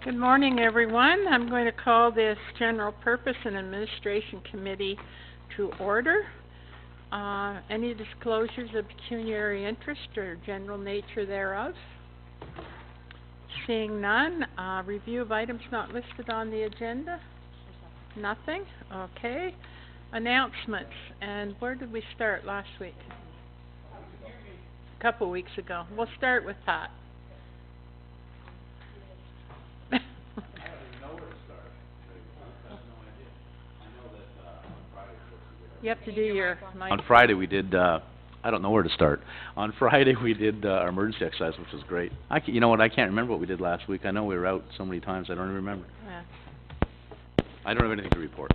Good morning, everyone. I'm going to call this General Purpose and Administration Committee to order. Any disclosures of pecuniary interest or general nature thereof? Seeing none, review of items not listed on the agenda? Nothing? Okay. Announcements. And where did we start last week? A couple weeks ago. We'll start with Pat. You have to do your... On Friday we did, I don't know where to start. On Friday we did our emergency exercise, which was great. You know what, I can't remember what we did last week. I know we were out so many times, I don't even remember. Yeah. I don't have anything to report.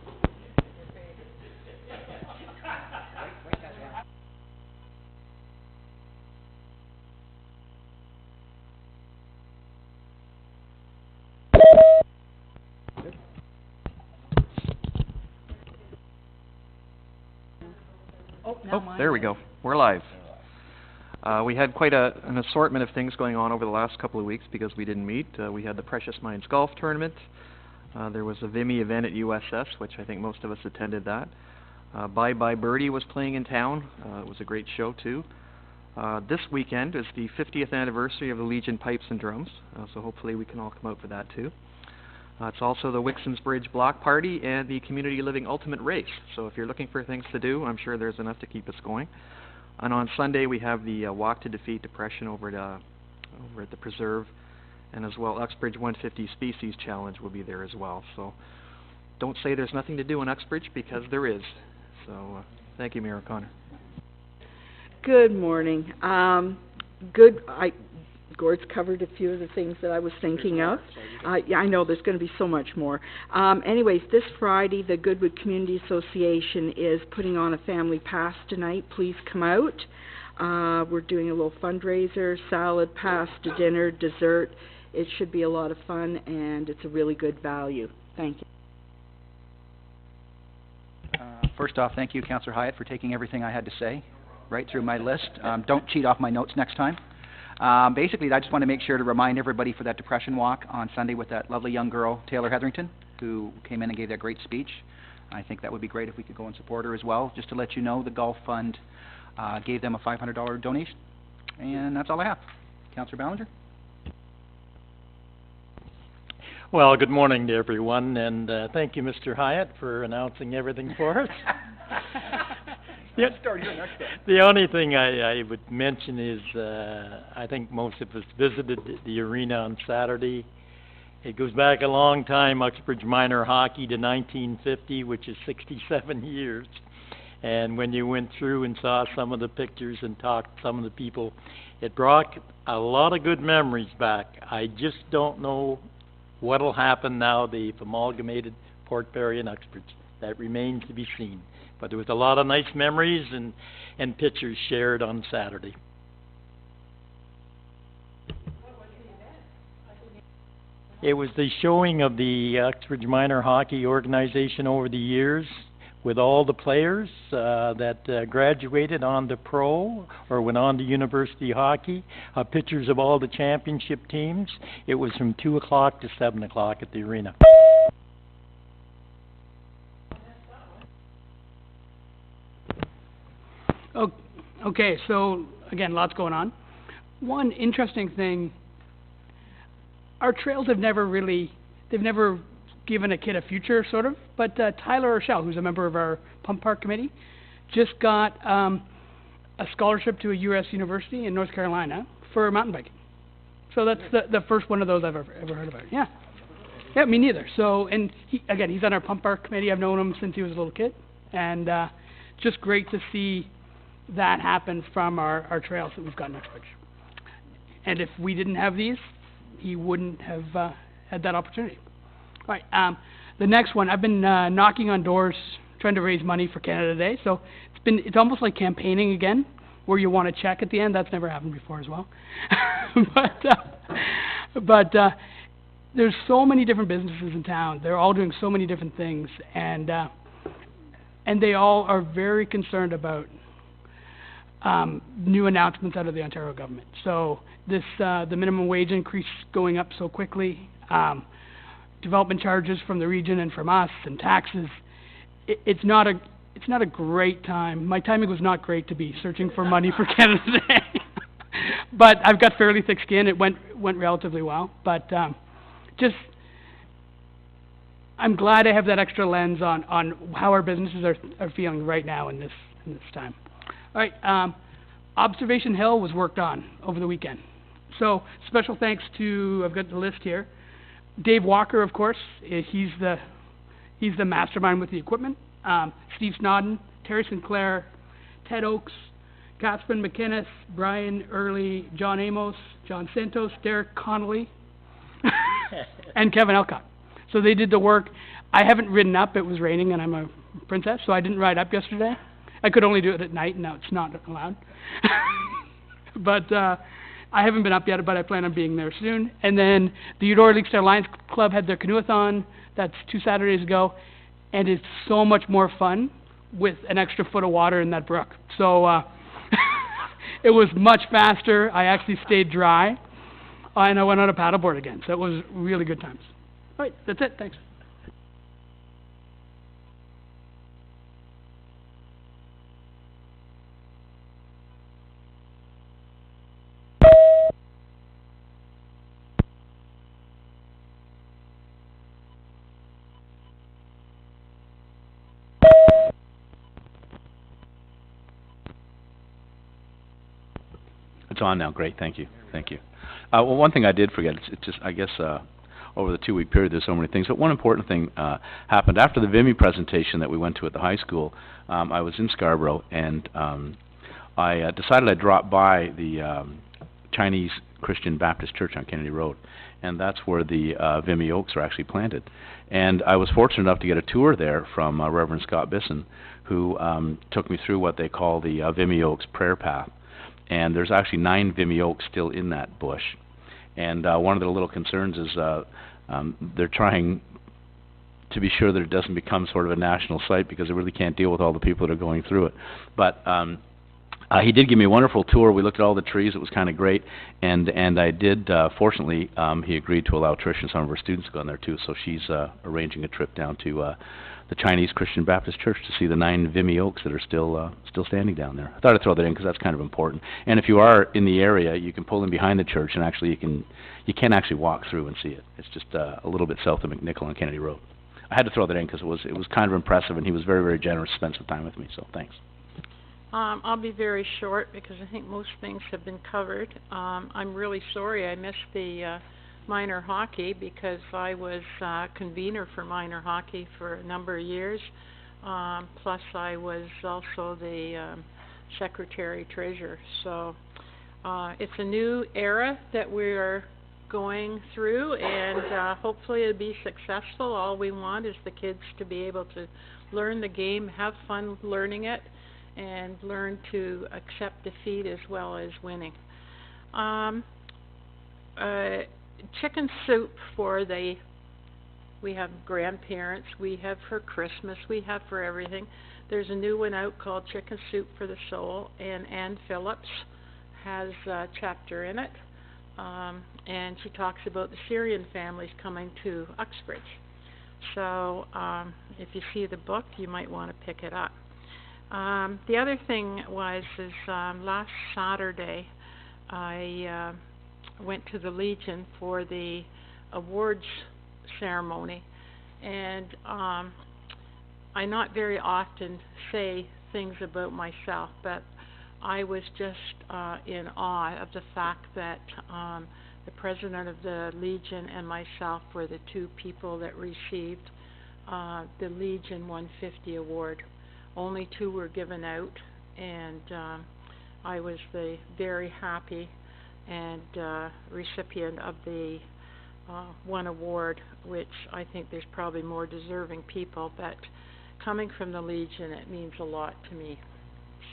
Oh, there we go. We're live. We had quite an assortment of things going on over the last couple of weeks because we didn't meet. We had the Precious Minds Golf Tournament. There was a Vimy event at USS, which I think most of us attended that. Bye Bye Birdie was playing in town. It was a great show, too. This weekend is the 50th anniversary of the Legion Pipes and Drums, so hopefully we can all come out for that, too. It's also the Wixons Bridge Block Party and the Community Living Ultimate Race. So if you're looking for things to do, I'm sure there's enough to keep us going. And on Sunday, we have the Walk to Defeat Depression over at the Preserve. And as well, Uxbridge 150 Species Challenge will be there as well. So don't say there's nothing to do in Uxbridge, because there is. So thank you, Mayor O'Connor. Good morning. Gord's covered a few of the things that I was thinking of. Yeah, I know there's going to be so much more. Anyways, this Friday, the Goodwood Community Association is putting on a family pass tonight. Please come out. We're doing a little fundraiser, salad, pasta, dinner, dessert. It should be a lot of fun, and it's a really good value. Thank you. First off, thank you, Councillor Hyatt, for taking everything I had to say right through my list. Don't cheat off my notes next time. Basically, I just want to make sure to remind everybody for that Depression Walk on Sunday with that lovely young girl, Taylor Hetherington, who came in and gave that great speech. I think that would be great if we could go and support her as well. Just to let you know, the Golf Fund gave them a $500 donation. And that's all I have. Councillor Ballinger? Well, good morning to everyone, and thank you, Mr. Hyatt, for announcing everything for us. The only thing I would mention is I think most of us visited the arena on Saturday. It goes back a long time, Uxbridge Minor Hockey to 1950, which is 67 years. And when you went through and saw some of the pictures and talked to some of the people, it brought a lot of good memories back. I just don't know what'll happen now they've amalgamated Port Perry and Uxbridge. That remains to be seen. But there was a lot of nice memories and pictures shared on Saturday. It was the showing of the Uxbridge Minor Hockey organization over the years with all the players that graduated on to pro or went on to university hockey, pictures of all the championship teams. It was from 2 o'clock to 7 o'clock at the arena. Okay, so again, lots going on. One interesting thing, our trails have never given a kid a future, sort of, but Tyler Rochelle, who's a member of our Pump Park Committee, just got a scholarship to a U.S. university in North Carolina for mountain biking. So that's the first one of those I've ever heard about. Yeah. Yeah, me neither. So, and he's on our Pump Park Committee. I've known him since he was a little kid, and just great to see that happen from our trails that we've got in Uxbridge. And if we didn't have these, he wouldn't have had that opportunity. All right, the next one, I've been knocking on doors trying to raise money for Canada Day. So it's almost like campaigning again, where you want to check at the end. That's never happened before as well. but there's so many different businesses in town. They're all doing so many different things, and they all are very concerned about new announcements out of the Ontario government. So this the minimum wage increase going up so quickly, development charges from the region and from us and taxes. It's not a great time. My timing was not great to be searching for money for Canada Day. But I've got fairly thick skin. It went relatively well. But just I'm glad I have that extra lens on how our businesses are feeling right now in this time. All right, Observation Hill was worked on over the weekend. So special thanks to, I've got the list here, Dave Walker, of course. He's the mastermind with the equipment. Steve Snodden, Terry Sinclair, Ted Oakes, Catherine McInnes, Brian Early, John Amos, John Santos, Derek Connolly, and Kevin Elcott. So they did the work. I haven't ridden up. It was raining and I'm a princess, so I didn't ride up yesterday. I could only do it at night, and now it's not allowed. But I haven't been up yet, but I plan on being there soon. And then the Eudora Lakes Lions Club had their canoeathon. That's 2 Saturdays ago. And it's so much more fun with an extra foot of water in that brook. So it was much faster. I actually stayed dry. And I went on a paddleboard again. So it was really good times. All right, that's it. Thanks. It's on now. Great. Thank you. Well, one thing I did forget, it's just, I guess, over the 2-week period, there's so many things. But one important thing happened after the Vimy presentation that we went to at the high school. I was in Scarborough, and I decided I'd drop by the Chinese Christian Baptist Church on Kennedy Road, and that's where the Vimy Oaks are actually planted. And I was fortunate enough to get a tour there from Reverend Scott Bisson, who took me through what they call the Vimy Oaks prayer path. And there's actually 9 Vimy Oaks still in that bush. And one of the little concerns is they're trying to be sure that it doesn't become sort of a national site, because they really can't deal with all the people that are going through it. But he did give me a wonderful tour. We looked at all the trees. It was kind of great. And I did, fortunately, he agreed to allow Trish and some of her students to go in there too. So she's arranging a trip down to the Chinese Christian Baptist Church to see the 9 Vimy Oaks that are still standing down there. I thought I'd throw that in because that's kind of important. And if you are in the area, you can pull in behind the church, and actually you can actually walk through and see it. It's just a little bit south of McNichol on Kennedy Road. I had to throw that in because it was kind of impressive, and he was very, very generous to spend some time with me. So thanks. I'll be very short because I think most things have been covered. I'm really sorry I missed the minor hockey because I was convener for minor hockey for a number of years. Plus I was also the secretary-treasurer. So it's a new era that we're going through, and hopefully it'll be successful. All we want is the kids to be able to learn the game, have fun learning it, and learn to accept defeat as well as winning. Chicken soup for we have grandparents, we have for Christmas, we have for everything. There's a new one out called Chicken Soup for the Soul, and Ann Phillips has a chapter in it. And she talks about the Syrian families coming to Uxbridge. So if you see the book, you might want to pick it up. The other thing is last Saturday I went to the Legion for the awards ceremony, and I not very often say things about myself, but I was just in awe of the fact that the president of the Legion and myself were the 2 people that received the Legion 150 award. Only 2 were given out, and I was the very happy and recipient of the one award, which I think there's probably more deserving people, but coming from the Legion, it means a lot to me.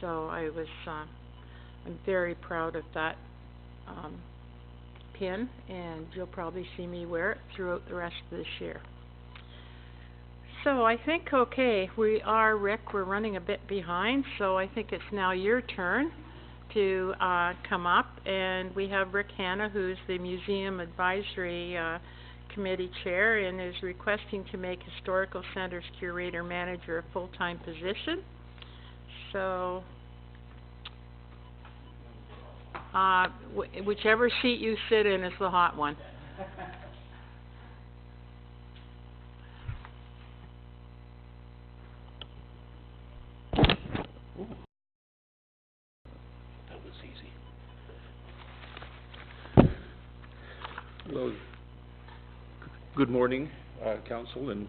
So I'm very proud of that pin, and you'll probably see me wear it throughout the rest of this year. So I think, okay, Rick, we're running a bit behind, so I think it's now your turn to come up, and we have Rick Hanna, who's the Museum Advisory committee chair and is requesting to make Historical Center's curator manager a full-time position. So, whichever seat you sit in is the hot one. That was easy. Well, good morning, Council, and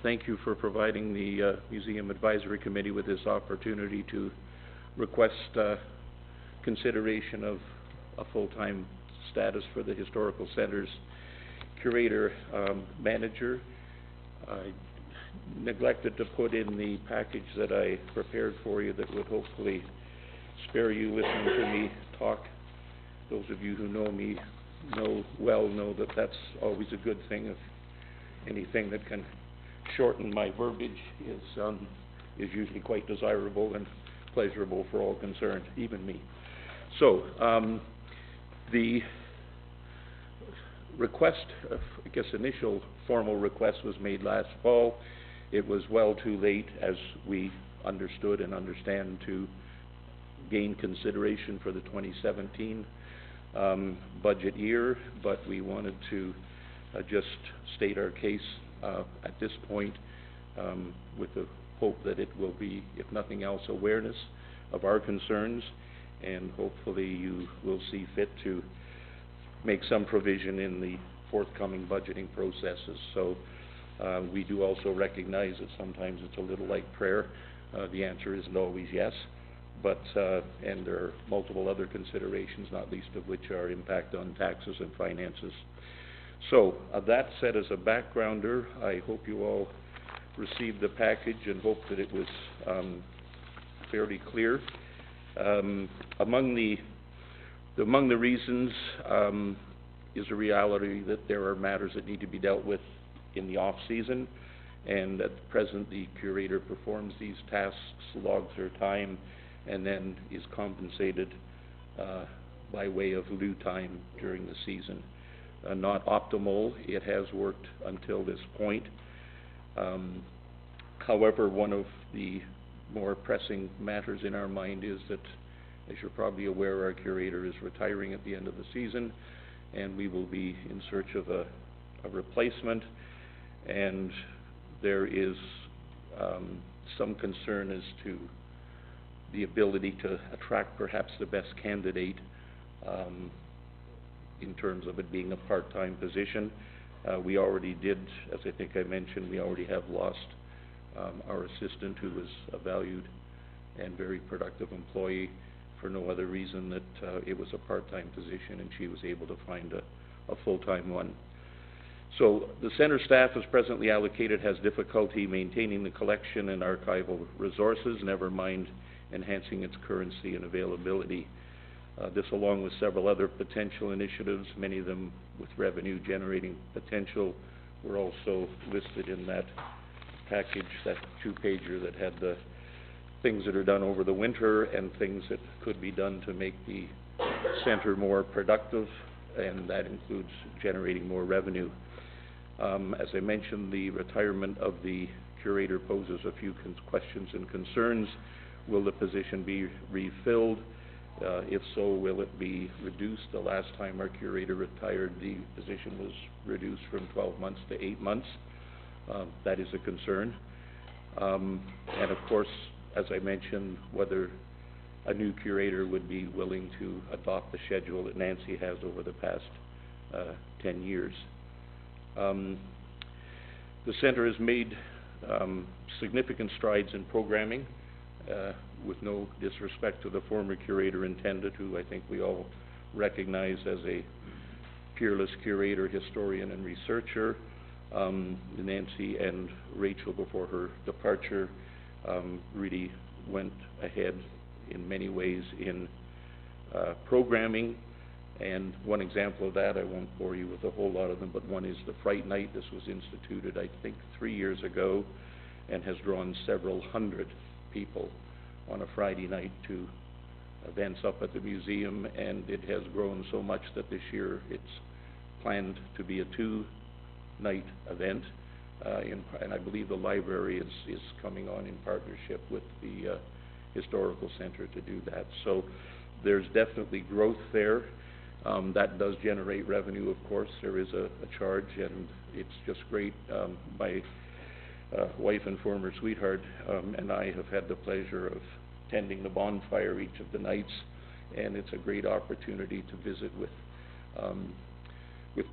thank you for providing the Museum Advisory Committee with this opportunity to request consideration of a full-time status for the Historical Center's curator manager. I neglected to put in the package that I prepared for you that would hopefully spare you listening to me talk. Those of you who know me know that that's always a good thing. If anything that can shorten my verbiage is usually quite desirable and pleasurable for all concerned, even me. So, the request, I guess initial formal request was made last fall. It was well too late, as we understood and understand, to gain consideration for the 2017 budget year, but we wanted to just state our case at this point with the hope that it will be, if nothing else, awareness of our concerns, and hopefully you will see fit to make some provision in the forthcoming budgeting processes. So we do also recognize that sometimes it's a little like prayer. The answer isn't always yes, but and there are multiple other considerations, not least of which are impact on taxes and finances. So that said, as a backgrounder, I hope you all received the package and hope that it was fairly clear. Among the reasons is a reality that there are matters that need to be dealt with in the off-season, and at present the curator performs these tasks, logs her time, and then is compensated by way of lieu time during the season. Not optimal. It has worked until this point. However, one of the more pressing matters in our mind is that, as you're probably aware, our curator is retiring at the end of the season, and we will be in search of a replacement, and there is some concern as to the ability to attract perhaps the best candidate in terms of it being a part-time position. We already did, as I think I mentioned, we already have lost our assistant, who was a valued and very productive employee, for no other reason that it was a part-time position and she was able to find a full-time one. So the center staff, as presently allocated, has difficulty maintaining the collection and archival resources, never mind enhancing its currency and availability. This, along with several other potential initiatives, many of them with revenue-generating potential, were also listed in that package, that two-pager that had the things that are done over the winter and things that could be done to make the center more productive, and that includes generating more revenue. As I mentioned, the retirement of the curator poses a few questions and concerns. Will the position be refilled? If so, will it be reduced? The last time our curator retired, the position was reduced from 12 months to 8 months. That is a concern. And of course, as I mentioned, whether a new curator would be willing to adopt the schedule that Nancy has over the past 10 years. The center has made significant strides in programming, with no disrespect to the former curator intended, who I think we all recognize as a peerless curator, historian, and researcher. Nancy and Rachel, before her departure, really went ahead in many ways in programming, and one example of that, I won't bore you with a whole lot of them, but one is the Fright Night. This was instituted, I think, 3 years ago, and has drawn several hundred people on a Friday night to events up at the museum, and it has grown so much that this year it's planned to be a two-night event, and I believe the library is coming on in partnership with the Historical Center to do that. So there's definitely growth there. That does generate revenue, of course. There is a charge, and it's just great. My wife and former sweetheart and I have had the pleasure of tending the bonfire each of the nights, and it's a great opportunity to visit with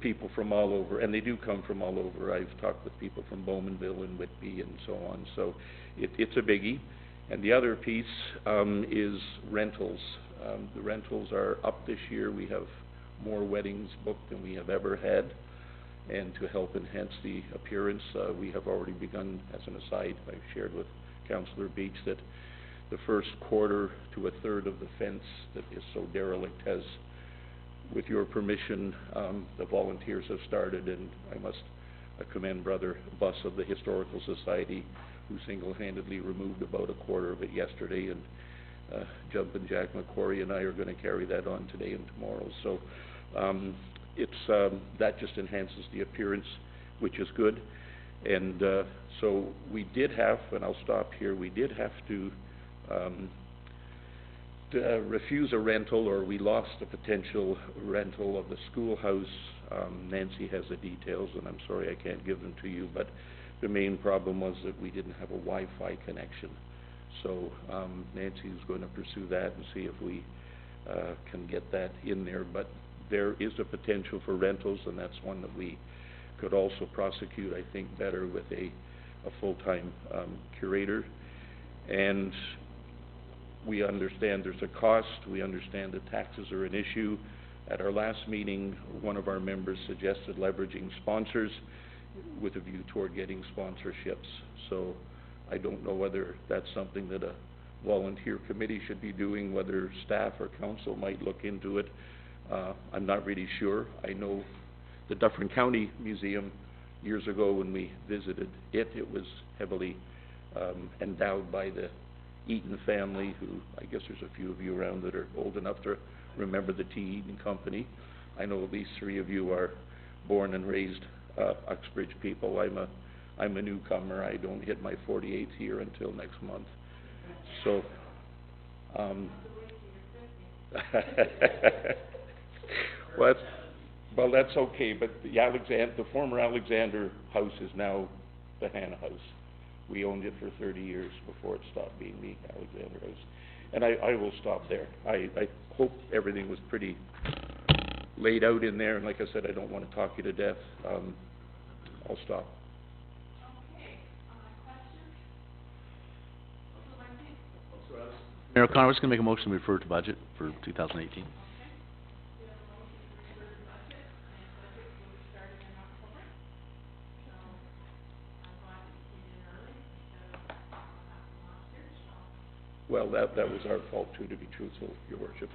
people from all over, and they do come from all over. I've talked with people from Bowmanville and Whitby and so on, so it's a biggie. And the other piece is rentals. The rentals are up this year. We have more weddings booked than we have ever had, and to help enhance the appearance, we have already begun, as an aside, I've shared with Councillor Beach that the first quarter to a third of the fence that is so derelict has, with your permission, the volunteers have started, and I must commend Brother Buss of the Historical Society, who single-handedly removed about a quarter of it yesterday, and Jumpin' Jack McQuarrie and I are going to carry that on today and tomorrow. So that just enhances the appearance, which is good. And so we did have, and I'll stop here, we did have to refuse a rental, or we lost a potential rental of the schoolhouse. Nancy has the details, and I'm sorry I can't give them to you, but the main problem was that we didn't have a Wi-Fi connection. So Nancy is going to pursue that and see if we can get that in there. But there is a potential for rentals, and that's one that we could also prosecute, I think, better with a full-time curator. And we understand there's a cost. We understand that taxes are an issue. At our last meeting, one of our members suggested leveraging sponsors with a view toward getting sponsorships. So I don't know whether that's something that a volunteer committee should be doing, whether staff or council might look into it. I'm not really sure. I know the Dufferin County Museum, years ago when we visited it, it was heavily endowed by the Eaton family, who I guess there's a few of you around that are old enough to remember the T. Eaton Company. I know at least three of you are born and raised Uxbridge people. I'm a newcomer. I don't hit my 48th year until next month. So, well, that's okay. But the former Alexander House is now the Hannah House. We owned it for 30 years before it stopped being the Alexander House. And I will stop there. I hope everything was pretty laid out in there. And like I said, I don't want to talk you to death. I'll stop. Mayor O'Connor, I was going to make a motion to refer to budget for 2018. Well, that was our fault too, to be truthful, Your Worship.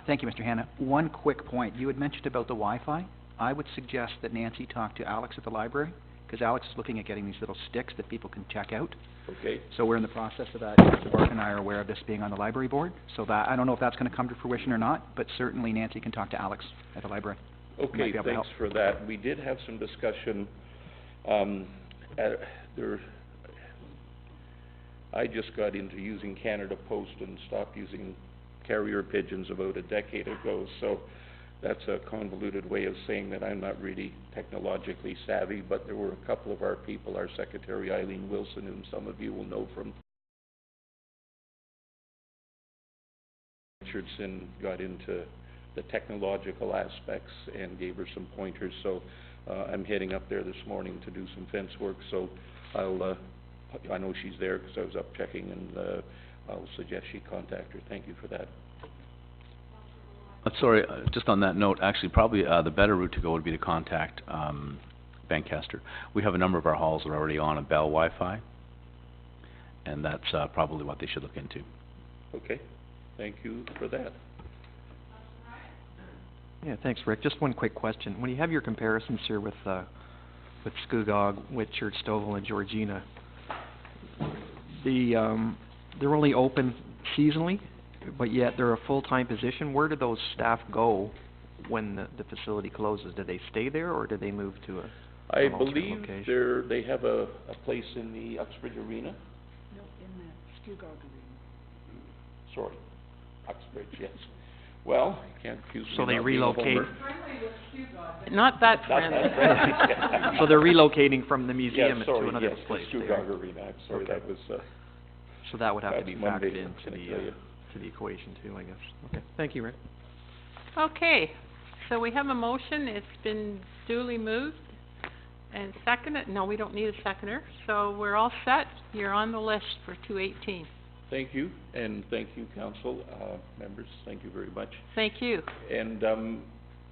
Thank you, Mr. Hanna. One quick point. You had mentioned about the Wi-Fi. I would suggest that Nancy talk to Alex at the library, because Alex is looking at getting these little sticks that people can check out. Okay. So we're in the process of that. Mr. Bark and I are aware of this being on the library board. So that, I don't know if that's going to come to fruition or not, but certainly Nancy can talk to Alex at the library. Okay, thanks for that. We did have some discussion. I just got into using Canada Post and stopped using carrier pigeons about a decade ago, so that's a convoluted way of saying that I'm not really technologically savvy, but there were a couple of our people, our Secretary Eileen Wilson, whom some of you will know from Richardson, got into the technological aspects and gave her some pointers. So I'm heading up there this morning to do some fence work, so I know she's there because I was up checking, and I'll suggest she contact her. Thank you for that. Sorry, just on that note, actually, probably the better route to go would be to contact Bancaster. We have a number of our halls that are already on a Bell Wi-Fi, and that's probably what they should look into. Okay. thank you for that. Yeah, thanks, Rick. Just one quick question. When you have your comparisons here with Scugog, Whitchurch, Stouffville, and Georgina, they're only open seasonally, but yet they're a full-time position. Where do those staff go when the facility closes? Do they stay there, or do they move to I an alternate believe location? they have a place in the Uxbridge Arena. No, in the Skugog Arena. Sorry, Uxbridge, yes. Well, can't accuse me So of they not being a relocate. homer. Not that Not friendly. that friendly. So they're relocating from the Yes, museum to sorry, another yes, place the there. Skugog Arena, I'm sorry, Okay. that was, So that would have to that's be Monday, factored I'm into gonna tell you. to the equation too, I guess. Okay, thank you, Rick. Okay, so we have a motion, it's been duly moved and seconded, no, we don't need a seconder, so we're all set, you're on the list for 218. Thank you, and thank you, council, members, thank you very much. Thank you. And,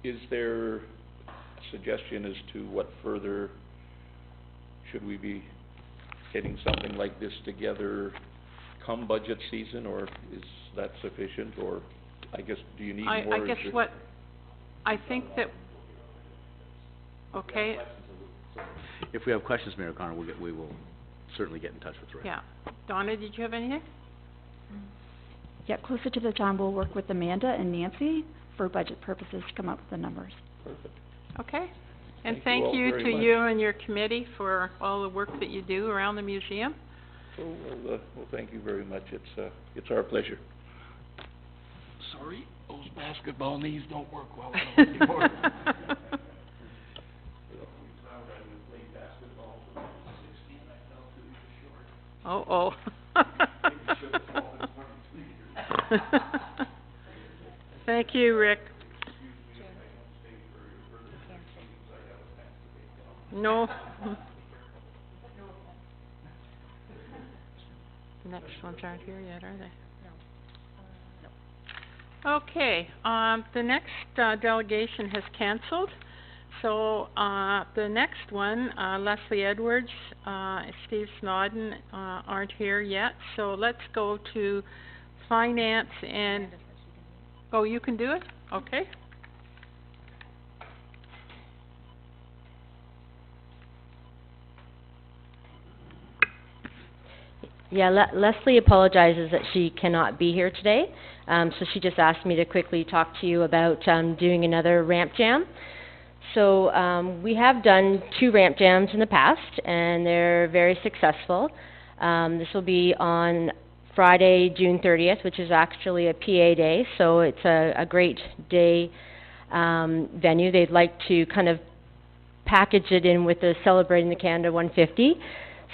is there a suggestion as to what further, should we be getting something like this together come budget season, or is that sufficient, or, I guess, do you need more? I guess Is there- what, I think that, okay, If we have questions, Mayor Connor, we will certainly get in touch with Rick. yeah. Donna, did you have anything? Yeah, closer to the time, we'll work with Amanda and Nancy for budget purposes to come up with the numbers. Perfect. Okay. And Thank you all thank you very to much. you and your committee for all the work that you do around the museum. So, well, thank you very much, it's our pleasure. Sorry, those basketball knees don't work well anymore. Oh. Thank you, Rick. No. The next ones aren't here yet, are they? No. Okay, the next delegation has canceled. So, the next one, Leslie Edwards, Steve Snodden, aren't here yet. So let's go to finance and, oh, you can do it? Okay. Yeah, Leslie apologizes that she cannot be here today. So she just asked me to quickly talk to you about doing another ramp jam. So we have done 2 ramp jams in the past, and they're very successful. This will be on Friday, June 30th, which is actually a PA day, so it's a great day venue. They'd like to kind of package it in with the Celebrating the Canada 150.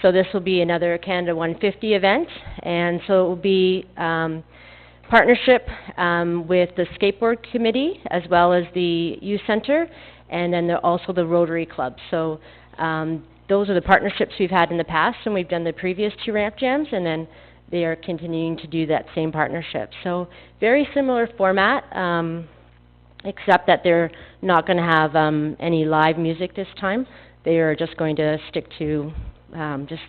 So this will be another Canada 150 event, and so it will be partnership with the skateboard committee as well as the youth center, and then also the Rotary Club. So those are the partnerships we've had in the past, and we've done the previous 2 ramp jams, and then they are continuing to do that same partnership. So very similar format, except that they're not going to have any live music this time. They are just going to stick to just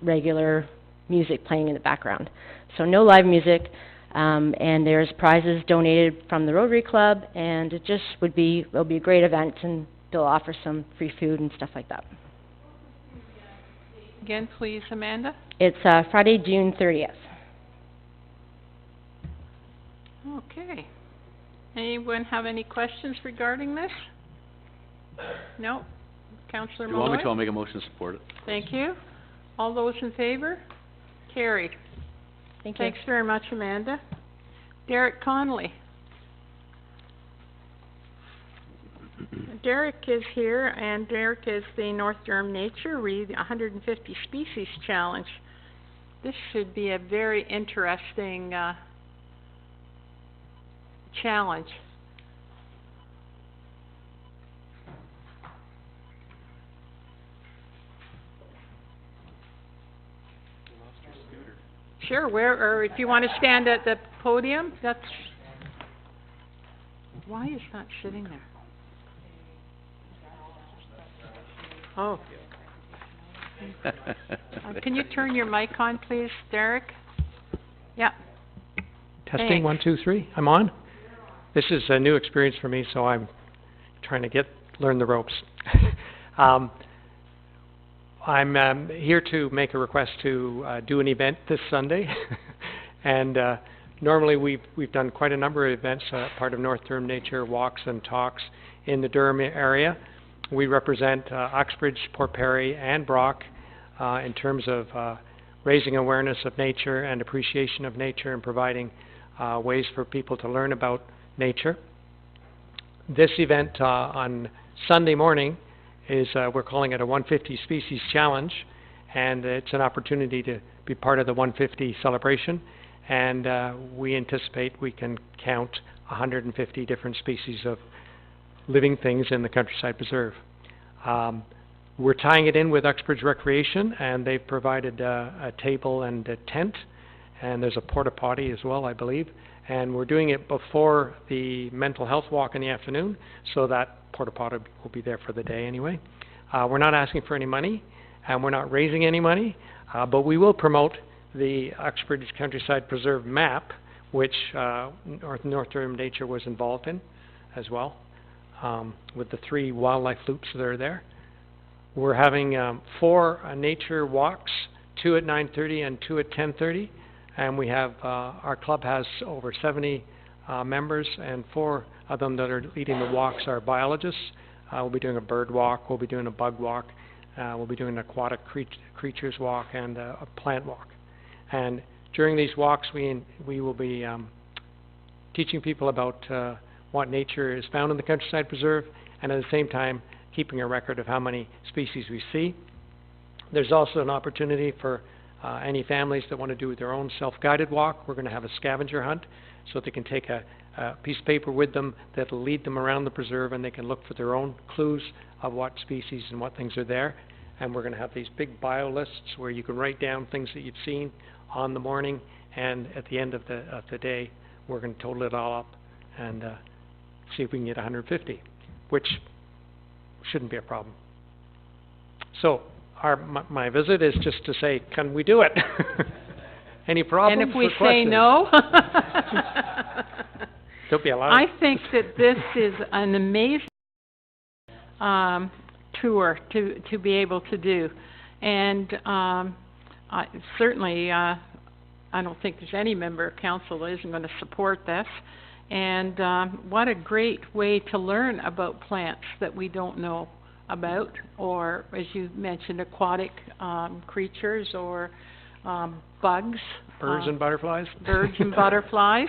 regular music playing in the background. So no live music, and there's prizes donated from the Rotary Club, and it just it'll be a great event, and they'll offer some free food and stuff like that. Again, please, Amanda. It's Friday, June 30th. Okay. Anyone have any questions regarding this? No? Councillor Do you want me Malloy? to, I'll make a motion to support it. Thank you. All those in favor? Carried. Thank you. Thanks very much, Amanda. Derek Connolly. Derek is here, and Derek is the North Durham Nature Read 150 Species Challenge. This should be a very interesting challenge. Sure, or if you want to stand at the podium, that's... Why is that sitting there? Oh. Can you turn your mic on, please, Derek? Yeah. Testing, Thanks. 1, 2, 3. I'm on. This is a new experience for me, so I'm trying to learn the ropes. I'm here to make a request to do an event this Sunday, and normally we've done quite a number of events, part of North Durham Nature Walks and Talks in the Durham area. We represent Uxbridge, Port Perry, and Brock in terms of raising awareness of nature and appreciation of nature and providing ways for people to learn about nature. This event on Sunday morning is, we're calling it a 150 Species Challenge, and it's an opportunity to be part of the 150 celebration, and we anticipate we can count 150 different species of living things in the Countryside Preserve. We're tying it in with Uxbridge Recreation, and they've provided a table and a tent, and there's a porta potty as well, I believe. And we're doing it before the mental health walk in the afternoon, so that porta potty will be there for the day anyway. We're not asking for any money, and we're not raising any money, but we will promote the Uxbridge Countryside Preserve map, which North Durham Nature was involved in as well, with the 3 wildlife loops that are there. We're having 4 nature walks, 2 at 9:30 and 2 at 10:30. And we have, our club has over 70 members, and 4 of them that are leading the walks are biologists. We'll be doing a bird walk, we'll be doing a bug walk, we'll be doing an aquatic creatures walk, and a plant walk. And during these walks, we will be teaching people about what nature is found in the Countryside Preserve, and at the same time, keeping a record of how many species we see. There's also an opportunity for any families that want to do their own self-guided walk. We're going to have a scavenger hunt, so they can take a piece of paper with them that will lead them around the preserve, and they can look for their own clues of what species and what things are there. And we're going to have these big bio lists where you can write down things that you've seen on the morning, and at the end of the day, we're going to total it all up and see if we can get 150, which shouldn't be a problem. So, my visit is just to say, can we do it? Any problems? And if we or say questions? no? Don't be allowed. I think that this is an amazing tour to be able to do. And certainly, I don't think there's any member of council that isn't going to support this. And what a great way to learn about plants that we don't know about, or as you mentioned, aquatic creatures or bugs. Birds and butterflies. Birds and butterflies.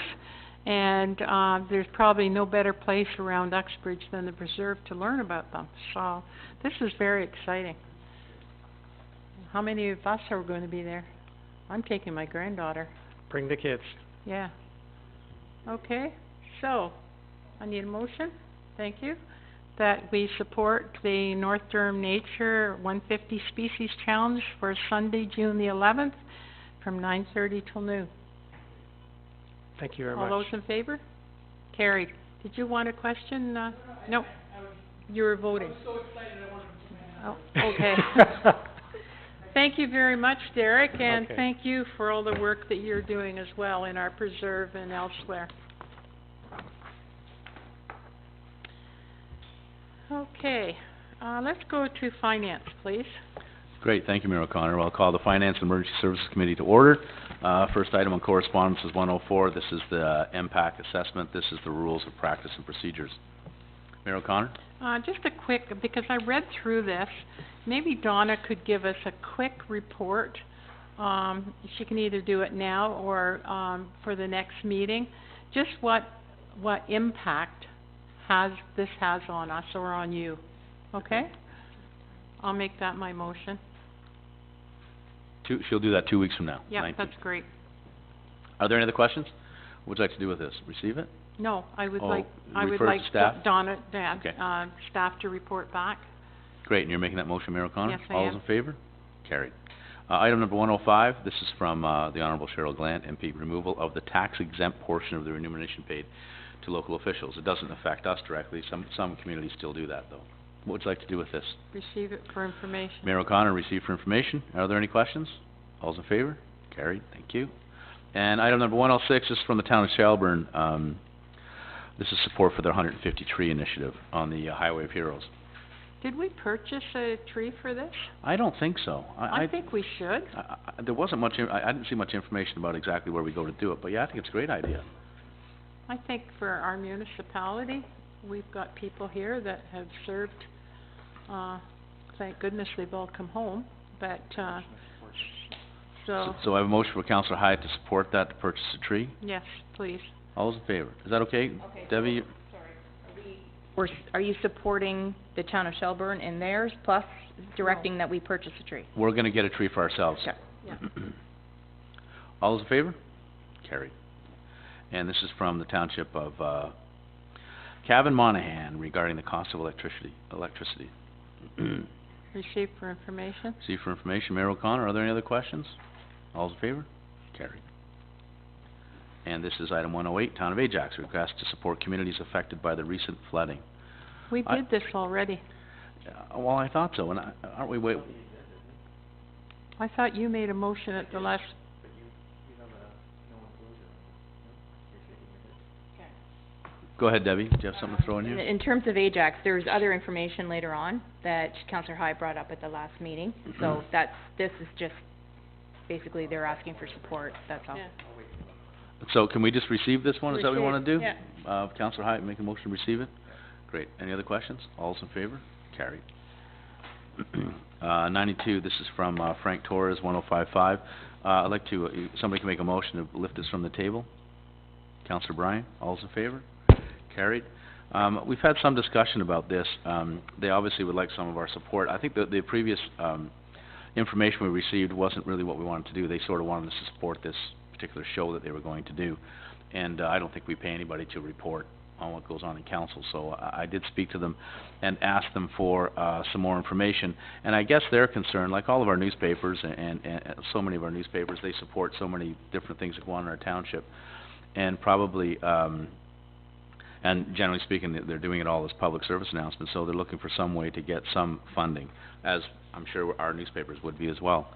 And there's probably no better place around Uxbridge than the preserve to learn about them. So this is very exciting. How many of us are going to be there? I'm taking my granddaughter. Bring the kids. Yeah. Okay, so I need a motion. Thank you. That we support the North Durham Nature 150 Species Challenge for Sunday, June the 11th, from 9:30 till noon. Thank you very All much. those in favor? Carried. Did you want a question? No. You were voting. I was so excited I wanted to. Oh, okay. Thank you very much, Derek, and Okay. thank you for all the work that you're doing as well in our preserve and elsewhere. Okay, let's go to finance, please. Great, thank you, Mayor O'Connor. I'll call the Finance and Emergency Services Committee to order. First item on correspondence is 104. This is the MPAC assessment. This is the rules of practice and procedures. Mayor O'Connor? Just a quick, because I read through this, maybe Donna could give us a quick report. She can either do it now or for the next meeting. Just what impact this has on us or on you. Okay? I'll make that my motion. She'll do that 2 weeks from now. Yeah, 19th. that's great. Are there any other questions? What would you like to do with this? Receive it? No, I would Oh, like, I would refer to like staff? Donna, Okay. staff to report back. Great, and you're making that motion, Mayor O'Connor? Yes, I All am. those in favor? Carried. Item number 105, this is from the Honourable Cheryl Glant, MP, removal of the tax-exempt portion of the remuneration paid to local officials. It doesn't affect us directly. Some communities still do that, though. What would you like to do with this? Receive it for information. Mayor O'Connor, received for information. Are there any questions? All's in favor? Carried. Thank you. And item number 106 is from the town of Shelburne. This is support for their 150 tree initiative on the Highway of Heroes. Did we purchase a tree for this? I don't think so. I think we should. There wasn't much, I didn't see much information about exactly where we go to do it, but yeah, I think it's a great idea. I think for our municipality, we've got people here that have served, thank goodness they've all come home, but, so, So I have a motion for Councillor Hyatt to support that, to purchase a tree. yes, please. All those in favor? Is that okay? Debbie? Are you supporting the town of Shelburne in theirs, plus directing that we purchase a tree? We're gonna get a tree for ourselves. Okay. Yeah. All those in favor? Carried. And this is from the township of, Cavan Monahan regarding the cost of electricity. Receive for information. See for information, Mayor O'Connor, are there any other questions? All those in favor? Carried. And this is item 108, Town of Ajax, request to support communities affected by the recent flooding. We did this already. Well, I thought so, and aren't we I thought you made a motion at the last. Go ahead, Debbie, do you have something to throw in here? In terms of Ajax, there's other information later on that Councillor High brought up at the last meeting. So this is just, basically they're asking for support, that's all. Yeah. So can we just receive this one, is that what we wanna do? Yeah. Councillor Hyatt, make a motion to receive it? Great, any other questions? All's in favor? Carried. 92, this is from, Frank Torres, 1055. I'd like to, somebody can make a motion to lift this from the table. Councillor Bryan, all's in favor? Carried. We've had some discussion about this. They obviously would like some of our support. I think the previous, information we received wasn't really what we wanted to do. They sort of wanted us to support this particular show that they were going to do. And, I don't think we pay anybody to report on what goes on in council. So I did speak to them and ask them for, some more information. And I guess they're concerned, like all of our newspapers and so many of our newspapers, they support so many different things that go on in our township. And probably, and generally speaking, they're doing it all as public service announcements, so they're looking for some way to get some funding, as I'm sure our newspapers would be as well.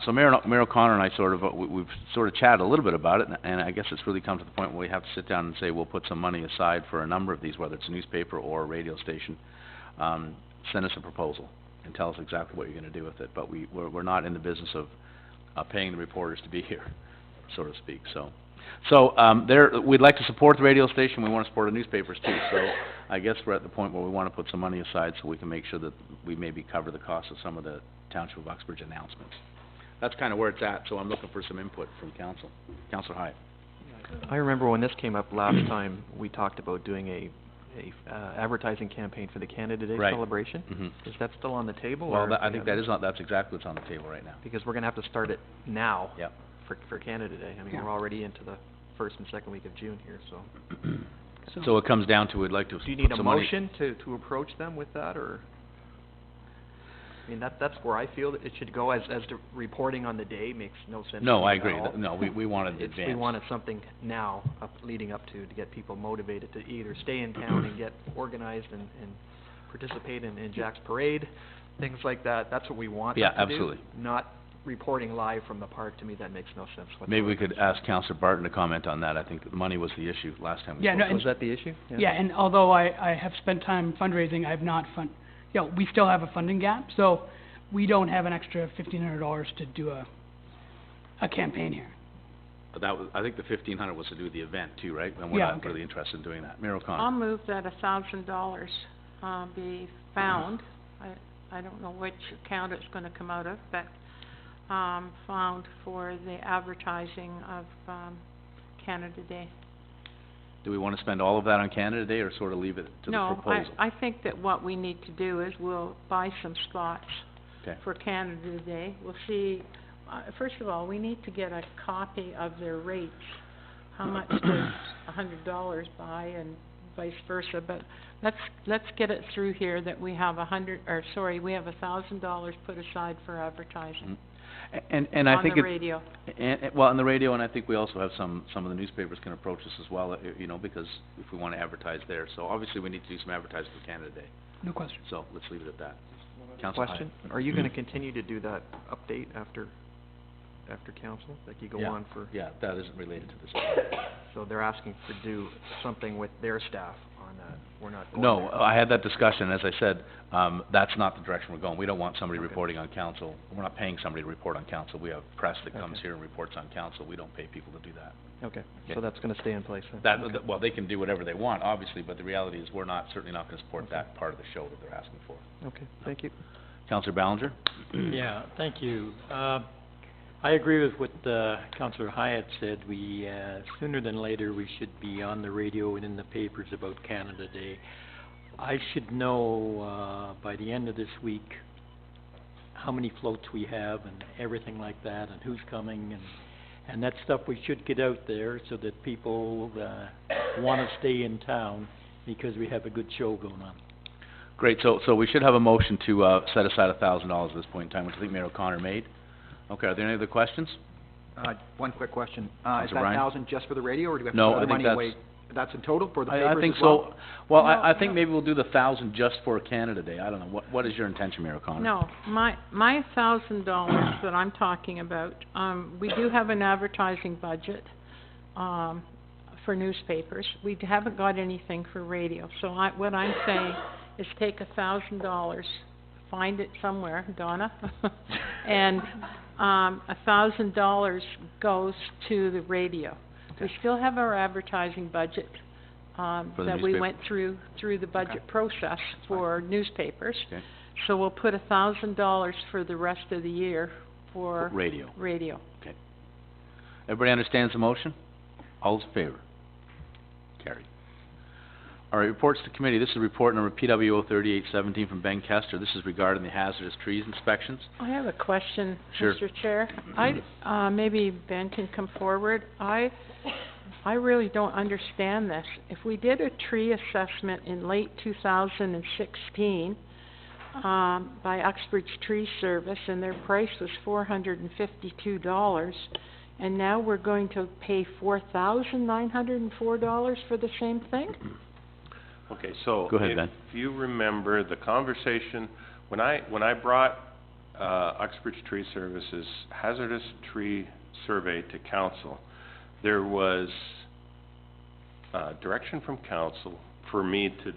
So Mayor O'Connor and I sort of, we've sort of chatted a little bit about it, and I guess it's really come to the point where we have to sit down and say, we'll put some money aside for a number of these, whether it's a newspaper or a radio station. Send us a proposal and tell us exactly what you're gonna do with it, but we're not in the business of paying the reporters to be here, so to speak, so. We'd like to support the radio station, we wanna support the newspapers too, so I guess we're at the point where we wanna put some money aside so we can make sure that we maybe cover the cost of some of the Township of Uxbridge announcements. That's kinda where it's at, so I'm looking for some input from council. Councillor Hyatt. I remember when this came up last time, we talked about doing a advertising campaign for the Canada Day Right. celebration. Mhm. Is that still on the table? Well, or I do think we that have- is that's exactly what's on the table right now. Because we're gonna have to start it now. Yep. For Canada Day. I mean, Yeah. we're already into the first and second week of June here, so. So it comes down to, we'd like to Do you put need a some money- motion to approach them with that, or? I mean, that's where I feel that it should go, as the reporting on the day makes no sense to No, me I at agree. all. No, we wanted It's, advance. we wanted something now, leading up to get people motivated to either stay in town and get organized and participate in Jack's parade, things like that. That's what we want them Yeah, to do. absolutely. Not reporting live from the park. To me, that makes no sense whatsoever. Maybe we could ask Councillor Barton to comment on that. I think that money was the issue last time we Yeah, spoke. no, and- Was that the issue? Yeah, and although I have spent time fundraising, I have not we still have a funding gap, so we don't have an extra $1,500 to do a campaign here. But that was, I think the 1,500 was to do the event too, right? And we're Yeah, not okay. really interested in doing that. Mayor O'Connor. I'll move that $1,000, be found. I don't know which account it's gonna come out of, but, found for the advertising of, Canada Day. Do we want to spend all of that on Canada Day or sort of leave it to the proposal? No, I think that what we need to do is we'll buy some spots Okay. for Canada Day. We'll see, first of all, we need to get a copy of their rates. How much does $100 buy and vice versa, but let's get it through here that we have we have $1,000 put aside for advertising And I think on the radio. on the radio, and I think we also have some of the newspapers can approach us as well, because if we want to advertise there. So obviously we need to do some advertising for Canada Day. No question. So let's leave it at that. Councillor Hyatt. Question, are you gonna continue to do that update after council, like you go Yeah. on for, Yeah, that isn't related to this. so they're asking for do something with their staff on that. We're not going No, there. I had that discussion, as I said, that's not the direction we're going. We don't want somebody Okay. reporting on council. We're not paying somebody to report on council. We have press that comes Okay. here and reports on council. We don't pay people to do that. Okay, Okay. so that's gonna stay in place then? That, Okay. well, they can do whatever they want, obviously, but the reality is we're not, certainly not gonna support that part of the show that they're asking for. Okay, thank you. Counselor Ballinger? Yeah, thank you. I agree with what, Councillor Hyatt said. We, sooner than later, we should be on the radio and in the papers about Canada Day. I should know, by the end of this week, how many floats we have and everything like that, and who's coming, and that stuff we should get out there so that people, wanna stay in town because we have a good show going on. Great, so we should have a motion to, set aside $1,000 at this point in time, which I think Mayor O'Connor made. Okay, are there any other questions? One quick question. Is Councilor that Ryan? 1,000 just for the radio, or do we have to No, put I other think money that's- away? That's in total for the papers I think as well? so. Well, No, I think no. maybe we'll do the 1,000 just for Canada Day. I don't know. What is your intention, Mayor O'Connor? No, my $1,000 that I'm talking about, we do have an advertising budget, for newspapers. We haven't got anything for radio, so what I'm saying is take $1,000, find it somewhere, Donna, and, $1,000 goes to the radio. We still have our advertising budget, For the that we newspaper. went through the budget process for newspapers. Okay. So we'll put $1,000 for the rest of the year for Radio. radio. Everybody understands the motion? All's in favor? Carried. All right, reports to committee. This is report number PWO 3817 from Ben Kester. This is regarding the hazardous trees inspections. I have a question, Sure. Mr. Chair. Maybe Ben can come forward. I really don't understand this. If we did a tree assessment in late 2016, by Uxbridge Tree Service, and their price was $452, and now we're going to pay $4,904 for the same thing? Okay, so Go ahead, Ben. if you remember the conversation, when I brought Uxbridge Tree Services hazardous tree survey to council, there was direction from council for me to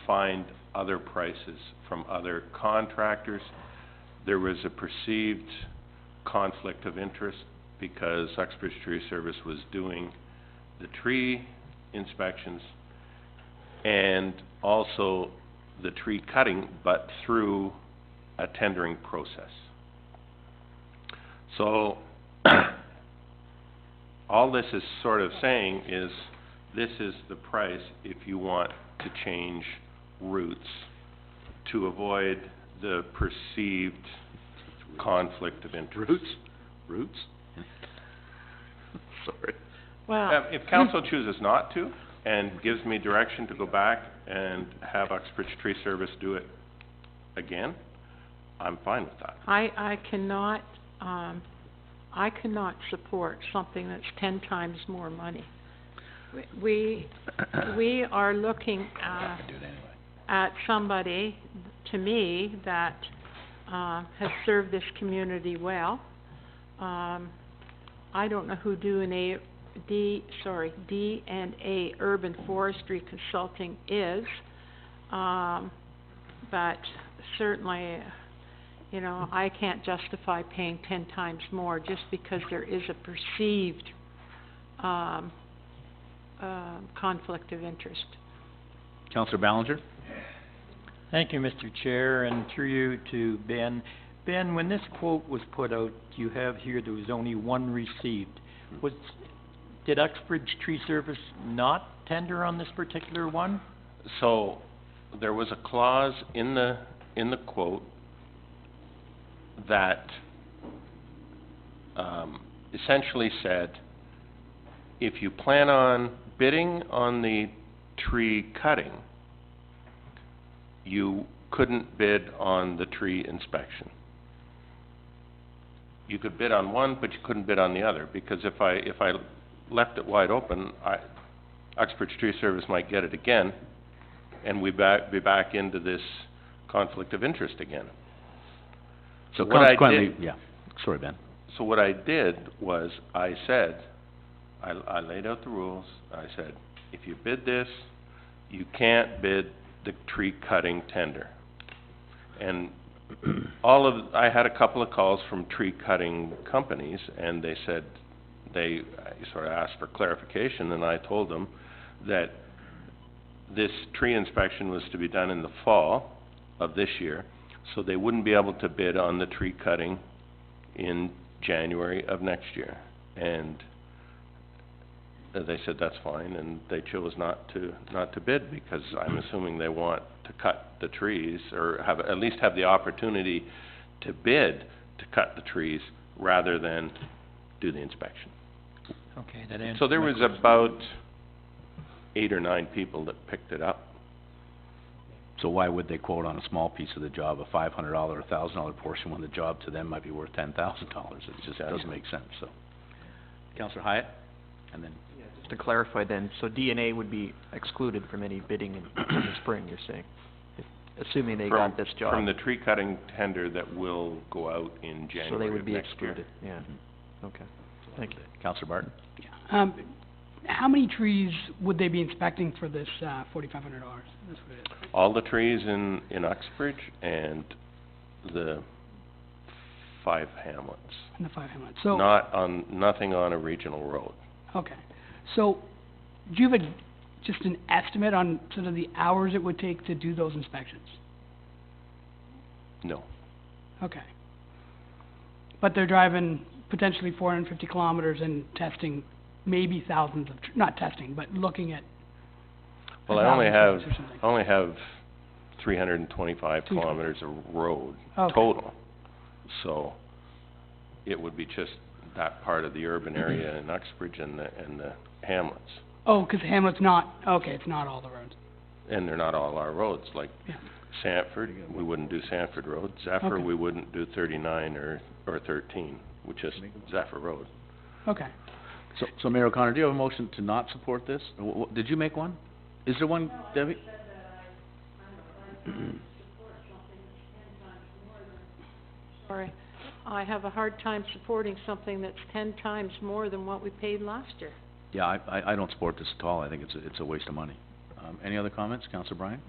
find other prices from other contractors. There was a perceived conflict of interest because Uxbridge Tree Service was doing the tree inspections and also the tree cutting, but through a tendering process. So, all this is sort of saying is, this is the price if you want to change routes to avoid the perceived conflict of interest. Roots? Sorry. Well, If council chooses not to, and gives me direction to go back and have Uxbridge Tree Service do it again, I'm fine with that. I cannot support something that's 10 times more money. We are looking, at somebody, to me, that, has served this community well. I don't know who D&A Urban Forestry Consulting is, but certainly, you know, I can't justify paying 10 times more just because there is a perceived, conflict of interest. Counselor Ballinger? Thank you, Mr. Chair, and through you to Ben. Ben, when this quote was put out, you have here there was only one received. Did Uxbridge Tree Service not tender on this particular one? So, there was a clause in the quote that, essentially said, if you plan on bidding on the tree cutting, you couldn't bid on the tree inspection. You could bid on one, but you couldn't bid on the other, because if I left it wide open, Uxbridge Tree Service might get it again, and be back into this conflict of interest again. So What I consequently, did- yeah, sorry, Ben. so what I did was, I said, I laid out the rules. I said, if you bid this, you can't bid the tree cutting tender. And I had a couple of calls from tree cutting companies, and they said, they sort of asked for clarification, and I told them that this tree inspection was to be done in the fall of this year, so they wouldn't be able to bid on the tree cutting in January of next year. And they said that's fine, and they chose not to bid, because I'm assuming they want to cut the trees, or at least have the opportunity to bid to cut the trees rather than do the inspection. Okay, that answers So there my was question. about 8 or 9 people that picked it up. So why would they quote on a small piece of the job, a $500 or $1,000 portion, when the job to them might be worth $10,000? It just doesn't make sense, so. Councillor Hyatt, and then, Just to clarify then, so DNA would be excluded from any bidding in the spring, you're saying? Assuming they got this job. From the tree cutting tender that will go out in January So they would of be next year. excluded, yeah. Okay, thank you. Councillor Barton? How many trees would they be inspecting for this, $4,500? That's what it is. All the trees in Uxbridge and the 5 hamlets. And the 5 hamlets. So, Nothing on a regional road. okay. So, do you have just an estimate on sort of the hours it would take to do those inspections? No. Okay. But they're driving potentially 450 kilometers and testing maybe thousands of, not testing, but looking at Well, 1,000 trees or something. I only have 325 kilometers of road Okay. total. So it would be just that part of the urban area in Uxbridge and the hamlets. Oh, 'cause Hamlet's not, okay, it's not all the roads. And they're not all our roads, like Yeah. Sanford, we wouldn't do Sanford Road. Zephyr, Okay. we wouldn't do 39 or 13, which is Zephyr Road. Okay. So Mayor O'Connor, do you have a motion to not support this? Did you make one? Is there one, Debbie? Sorry, I have a hard time supporting something that's 10 times more than what we paid last year. Yeah, I don't support this at all. I think it's a waste of money. Any other comments? Councillor Bryan?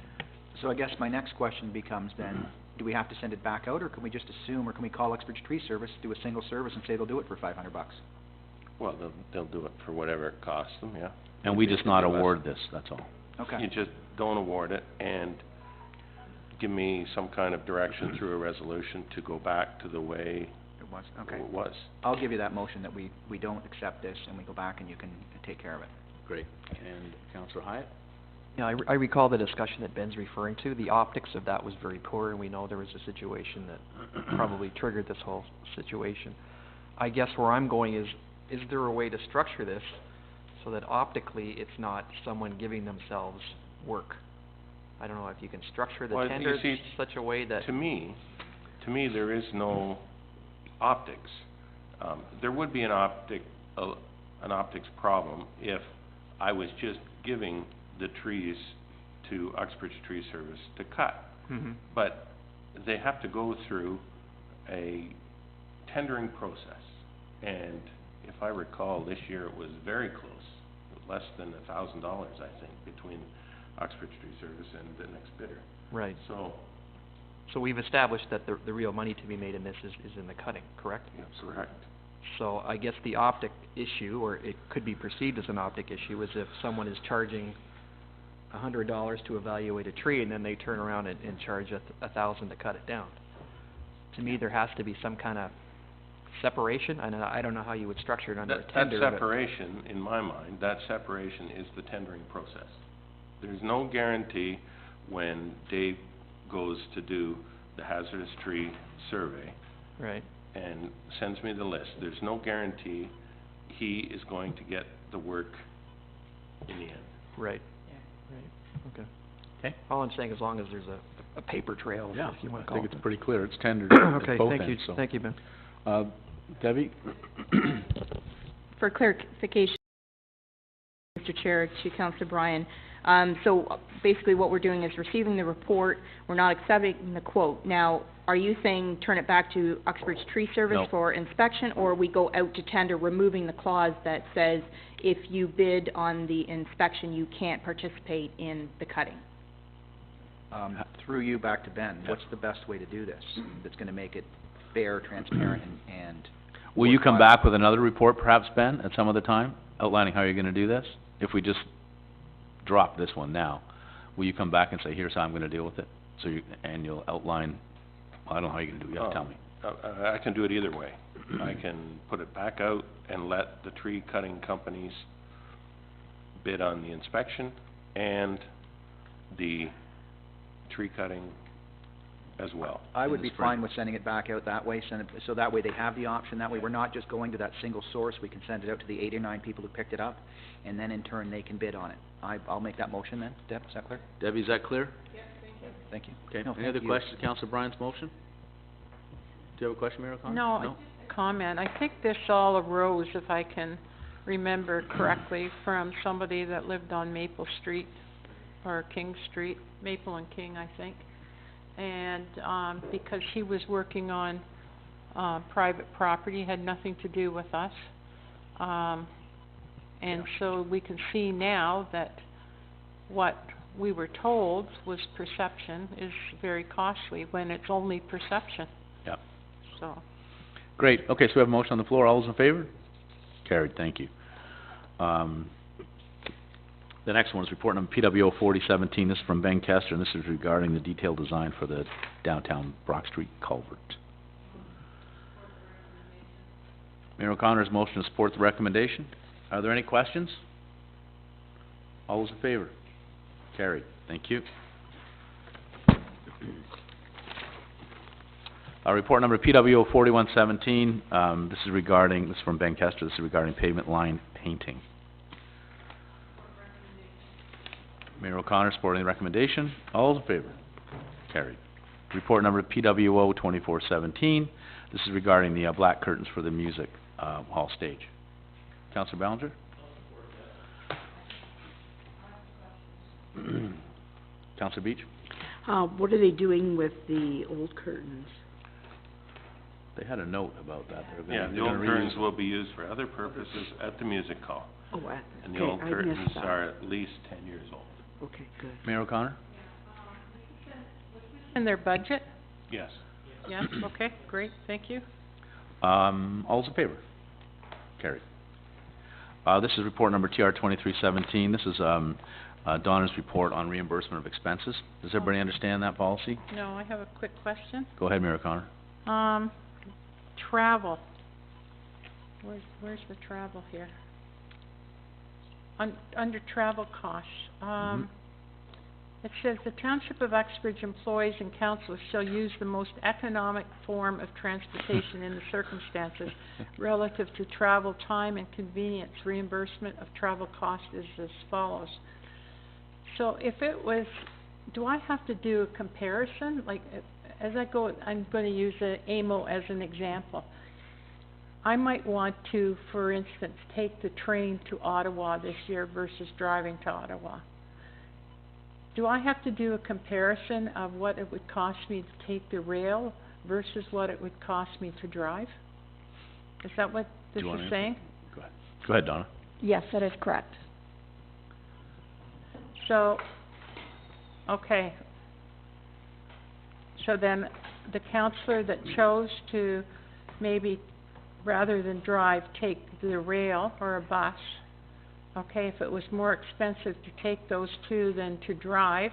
So I guess my next question becomes then, do we have to send it back out, or can we just assume, or can we call Uxbridge Tree Service, do a single service and say they'll do it for $500? Well, they'll do it for whatever it costs them, yeah. And we just not award this, that's all. Okay. You just don't award it, and give me some kind of direction through a resolution to go back to the way It was, okay. it was. I'll give you that motion that we don't accept this and we go back and you can take care of it. Great. And Councillor Hyatt? Yeah, I recall the discussion that Ben's referring to. The optics of that was very poor, and we know there was a situation that probably triggered this whole situation. I guess where I'm going is there a way to structure this so that optically it's not someone giving themselves work? I don't know if you can structure the Well, you tender see, such a way that... To me, there is no optics. There would be an optics problem if I was just giving the trees to Uxbridge Tree Service to cut. Mhm. But they have to go through a tendering process. And if I recall, this year it was very close, less than $1,000, I think, between Uxbridge Tree Service and the next bidder. Right. So, So we've established that the real money to be made in this is in the cutting, correct? that's correct. So I guess the optic issue, or it could be perceived as an optic issue, is if someone is charging $100 to evaluate a tree and then they turn around and charge $1,000 to cut it down. To me, there has to be some kind of separation, and I don't know how you would structure it under a tender. That separation, in my mind, that separation is the tendering process. There's no guarantee when Dave goes to do the hazardous tree survey Right. and sends me the list, there's no guarantee he is going to get the work in the end. Right. Right, okay. Okay. All I'm saying, as long as there's a paper trail, Yeah, if you want I to call think it. it's pretty clear. It's tendered at Okay, both thank you, ends, so. thank you, Ben. Debbie? For clarification, Mr. Chair, to Councillor Bryan, Basically what we're doing is receiving the report, we're not accepting the quote. Now, are you saying turn it back to Uxbridge Tree Service No. for inspection, or we go out to tender, removing the clause that says if you bid on the inspection, you can't participate in the cutting? Through you back to Ben, what's the best way to do this that's gonna make it fair, transparent, and Will you come worthwhile? back with another report perhaps, Ben, at some other time, outlining how you're gonna do this? If we just drop this one now, will you come back and say, here's how I'm gonna deal with it? So and you'll outline, well, I don't know how you're gonna do it, you have to tell me. I can do it either way. I can put it back out and let the tree cutting companies bid on the inspection and the tree cutting as well. I would in the be spring. fine with sending it back out that way, so that way they have the option, that way we're not just going to that single source, we can send it out to the 8 or 9 people who picked it up, and then in turn they can bid on it. I'll make that motion then. Deb, is that clear? Debbie, is that clear? Thank you. Okay, No, any thank other you. questions to Councillor Bryan's motion? Do you have a question, Mayor O'Connor? No, comment. I think this all arose, if I can remember correctly, from somebody that lived on Maple Street, or King Street, Maple and King, I think. And, because he was working on, private property, had nothing to do with us. And so we can see now that what we were told was perception is very costly, when it's only perception. Yeah. So, Great, okay, so we have a motion on the floor, all those in favor? Carried, thank you. The next one is report number PWO 4017, this is from Ben Kester, and this is regarding the detailed design for the downtown Brock Street culvert. Mayor O'Connor's motion to support the recommendation. Are there any questions? All those in favor? Carried, thank you. Report number PWO 4117, this is from Ben Kester, this is regarding pavement line painting. Mayor O'Connor supporting the recommendation. All those in favor? Carried. Report number PWO 2417, this is regarding the black curtains for the music hall stage. Councillor Ballinger? Councillor Beach? What are they doing with the old curtains? They had a note about that. Yeah, the old curtains will be used for other purposes at the music hall. Oh, what? And the Okay, old I curtains missed that. are at least 10 years old. Okay, good. Mayor O'Connor? in their budget? Yes. Yes, okay, great, thank you. All those in favor? Carried. This is report number TR 2317. This is, Donna's report on reimbursement of expenses. Does everybody understand that policy? No, I have a quick question. Go ahead, Mayor O'Connor. Travel. Where's the travel here? Under travel costs, it says the Township of Uxbridge employees and councillors shall use the most economic form of transportation in the circumstances relative to travel time and convenience. Reimbursement of travel cost is as follows. So if it was, do I have to do a comparison? Like, as I go, I'm gonna use AMO as an example. I might want to, for instance, take the train to Ottawa this year versus driving to Ottawa. Do I have to do a comparison of what it would cost me to take the rail versus what it would cost me to drive? Is that what this is saying? Go ahead. Go ahead, Donna. Yes, that is correct. So, okay. So then, the councillor that chose to maybe, rather than drive, take the rail or a bus, okay, if it was more expensive to take those two than to drive,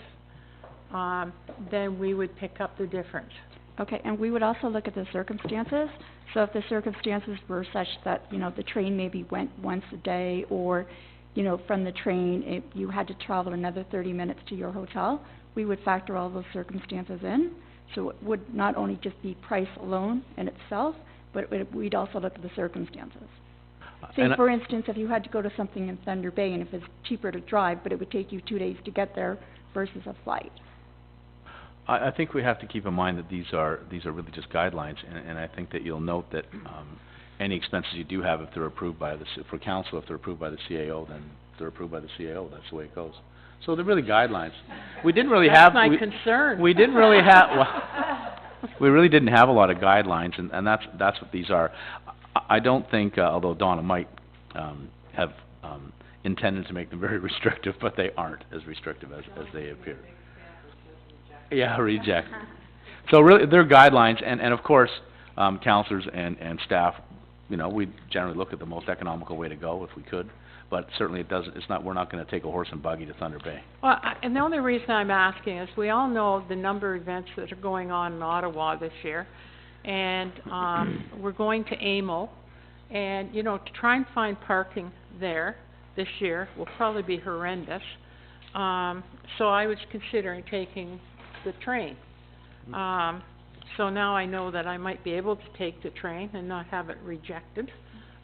then we would pick up the difference. Okay, and we would also look at the circumstances. So if the circumstances were such that, you know, the train maybe went once a day, or, you know, from the train, if you had to travel another 30 minutes to your hotel, we would factor all those circumstances in. So it would not only just be price alone in itself, but we'd also look at the circumstances. Say, for instance, if you had to go to something in Thunder Bay, and if it's cheaper to drive, but it would take you 2 days to get there versus a flight. I think we have to keep in mind that these are really just guidelines, and I think that you'll note that, any expenses you do have, if they're approved by for council, if they're approved by the CAO, then if they're approved by the CAO, that's the way it goes. So they're really guidelines. We didn't really have... That's my concern. We didn't really have, well, we really didn't have a lot of guidelines, and that's what these are. I don't think, although Donna might, have, intended to make them very restrictive, but they aren't as restrictive as they appear. Yeah, reject. So really, they're guidelines, and of course, counselors and staff, you know, we generally look at the most economical way to go if we could, but certainly we're not gonna take a horse and buggy to Thunder Bay. Well, and the only reason I'm asking is we all know the number of events that are going on in Ottawa this year, and, we're going to AMO, and, you know, to try and find parking there this year will probably be horrendous. So I was considering taking the train. So now I know that I might be able to take the train and not have it rejected.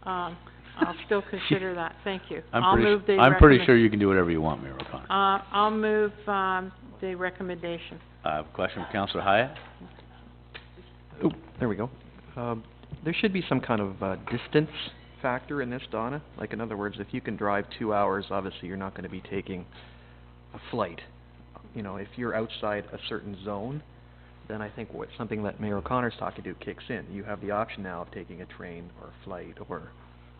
I'll still consider that, thank you. I'm pretty sure you can do whatever you want, Mayor O'Connor. I'll move, the recommendation. Question from Councillor Hyatt? Oh, there we go. There should be some kind of, distance factor in this, Donna. Like, in other words, if you can drive 2 hours, obviously you're not gonna be taking a flight. You know, if you're outside a certain zone, then I think something that Mayor O'Connor's talking to kicks in. You have the option now of taking a train or a flight or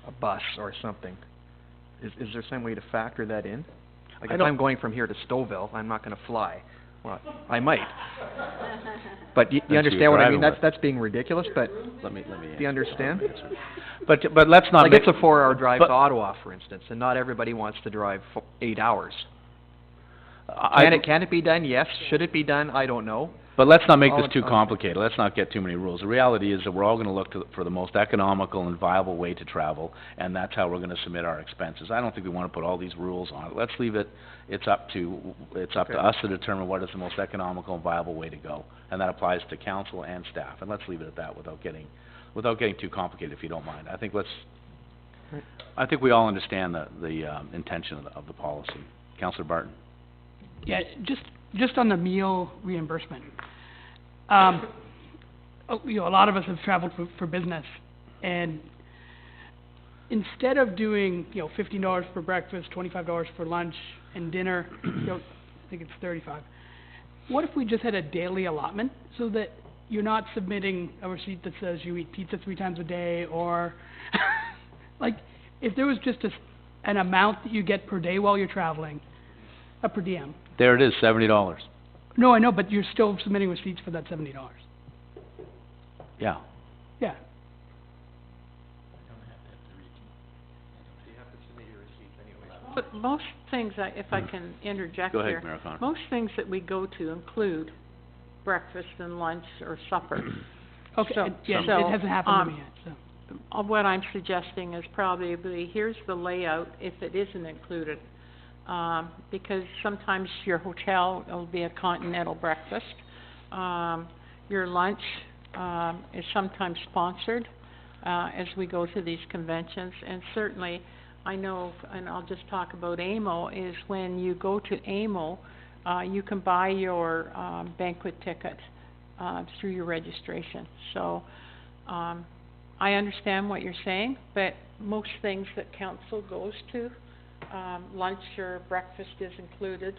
a bus or something. Is there some way to factor that in? Like, if I'm going from here to Stouffville, I'm not gonna fly. Well, I might. But you understand what I mean? That's being ridiculous, but Let me. do you understand? But let's not Like, make... it's a 4-hour drive to Ottawa, for instance, and not everybody wants to drive 8 hours. Can it be done? Yes. Should it be done? I don't know. But let's not make this too complicated. Let's not get too many rules. The reality is that we're all gonna look for the most economical and viable way to travel, and that's how we're gonna submit our expenses. I don't think we wanna put all these rules on it. Let's leave it, it's up to us to determine what is the most economical and viable way to go. And that applies to council and staff. And let's leave it at that without getting too complicated, if you don't mind. I think we all understand the intention of the policy. Councillor Barton? Yeah, just on the meal reimbursement. You know, a lot of us have traveled for business, and instead of doing, you know, $15 for breakfast, $25 for lunch and dinner, you know, I think it's $35. What if we just had a daily allotment so that you're not submitting a receipt that says you eat pizza 3 times a day, or like, if there was just an amount that you get per day while you're traveling, a per diem. There it is, $70. No, I know, but you're still submitting receipts for that $70. Yeah. Yeah. But most things, if I can interject here. Go ahead, Mayor O'Connor. Most things that we go to include breakfast and lunch or supper. Okay, So- it so, hasn't happened to me yet, so. What I'm suggesting is probably, here's the layout if it isn't included. Because sometimes your hotel will be a continental breakfast. Your lunch, is sometimes sponsored, as we go to these conventions. And certainly, I know, and I'll just talk about AMO, is when you go to AMO, you can buy your, banquet ticket, through your registration. So, I understand what you're saying, but most things that council goes to, lunch or breakfast is included,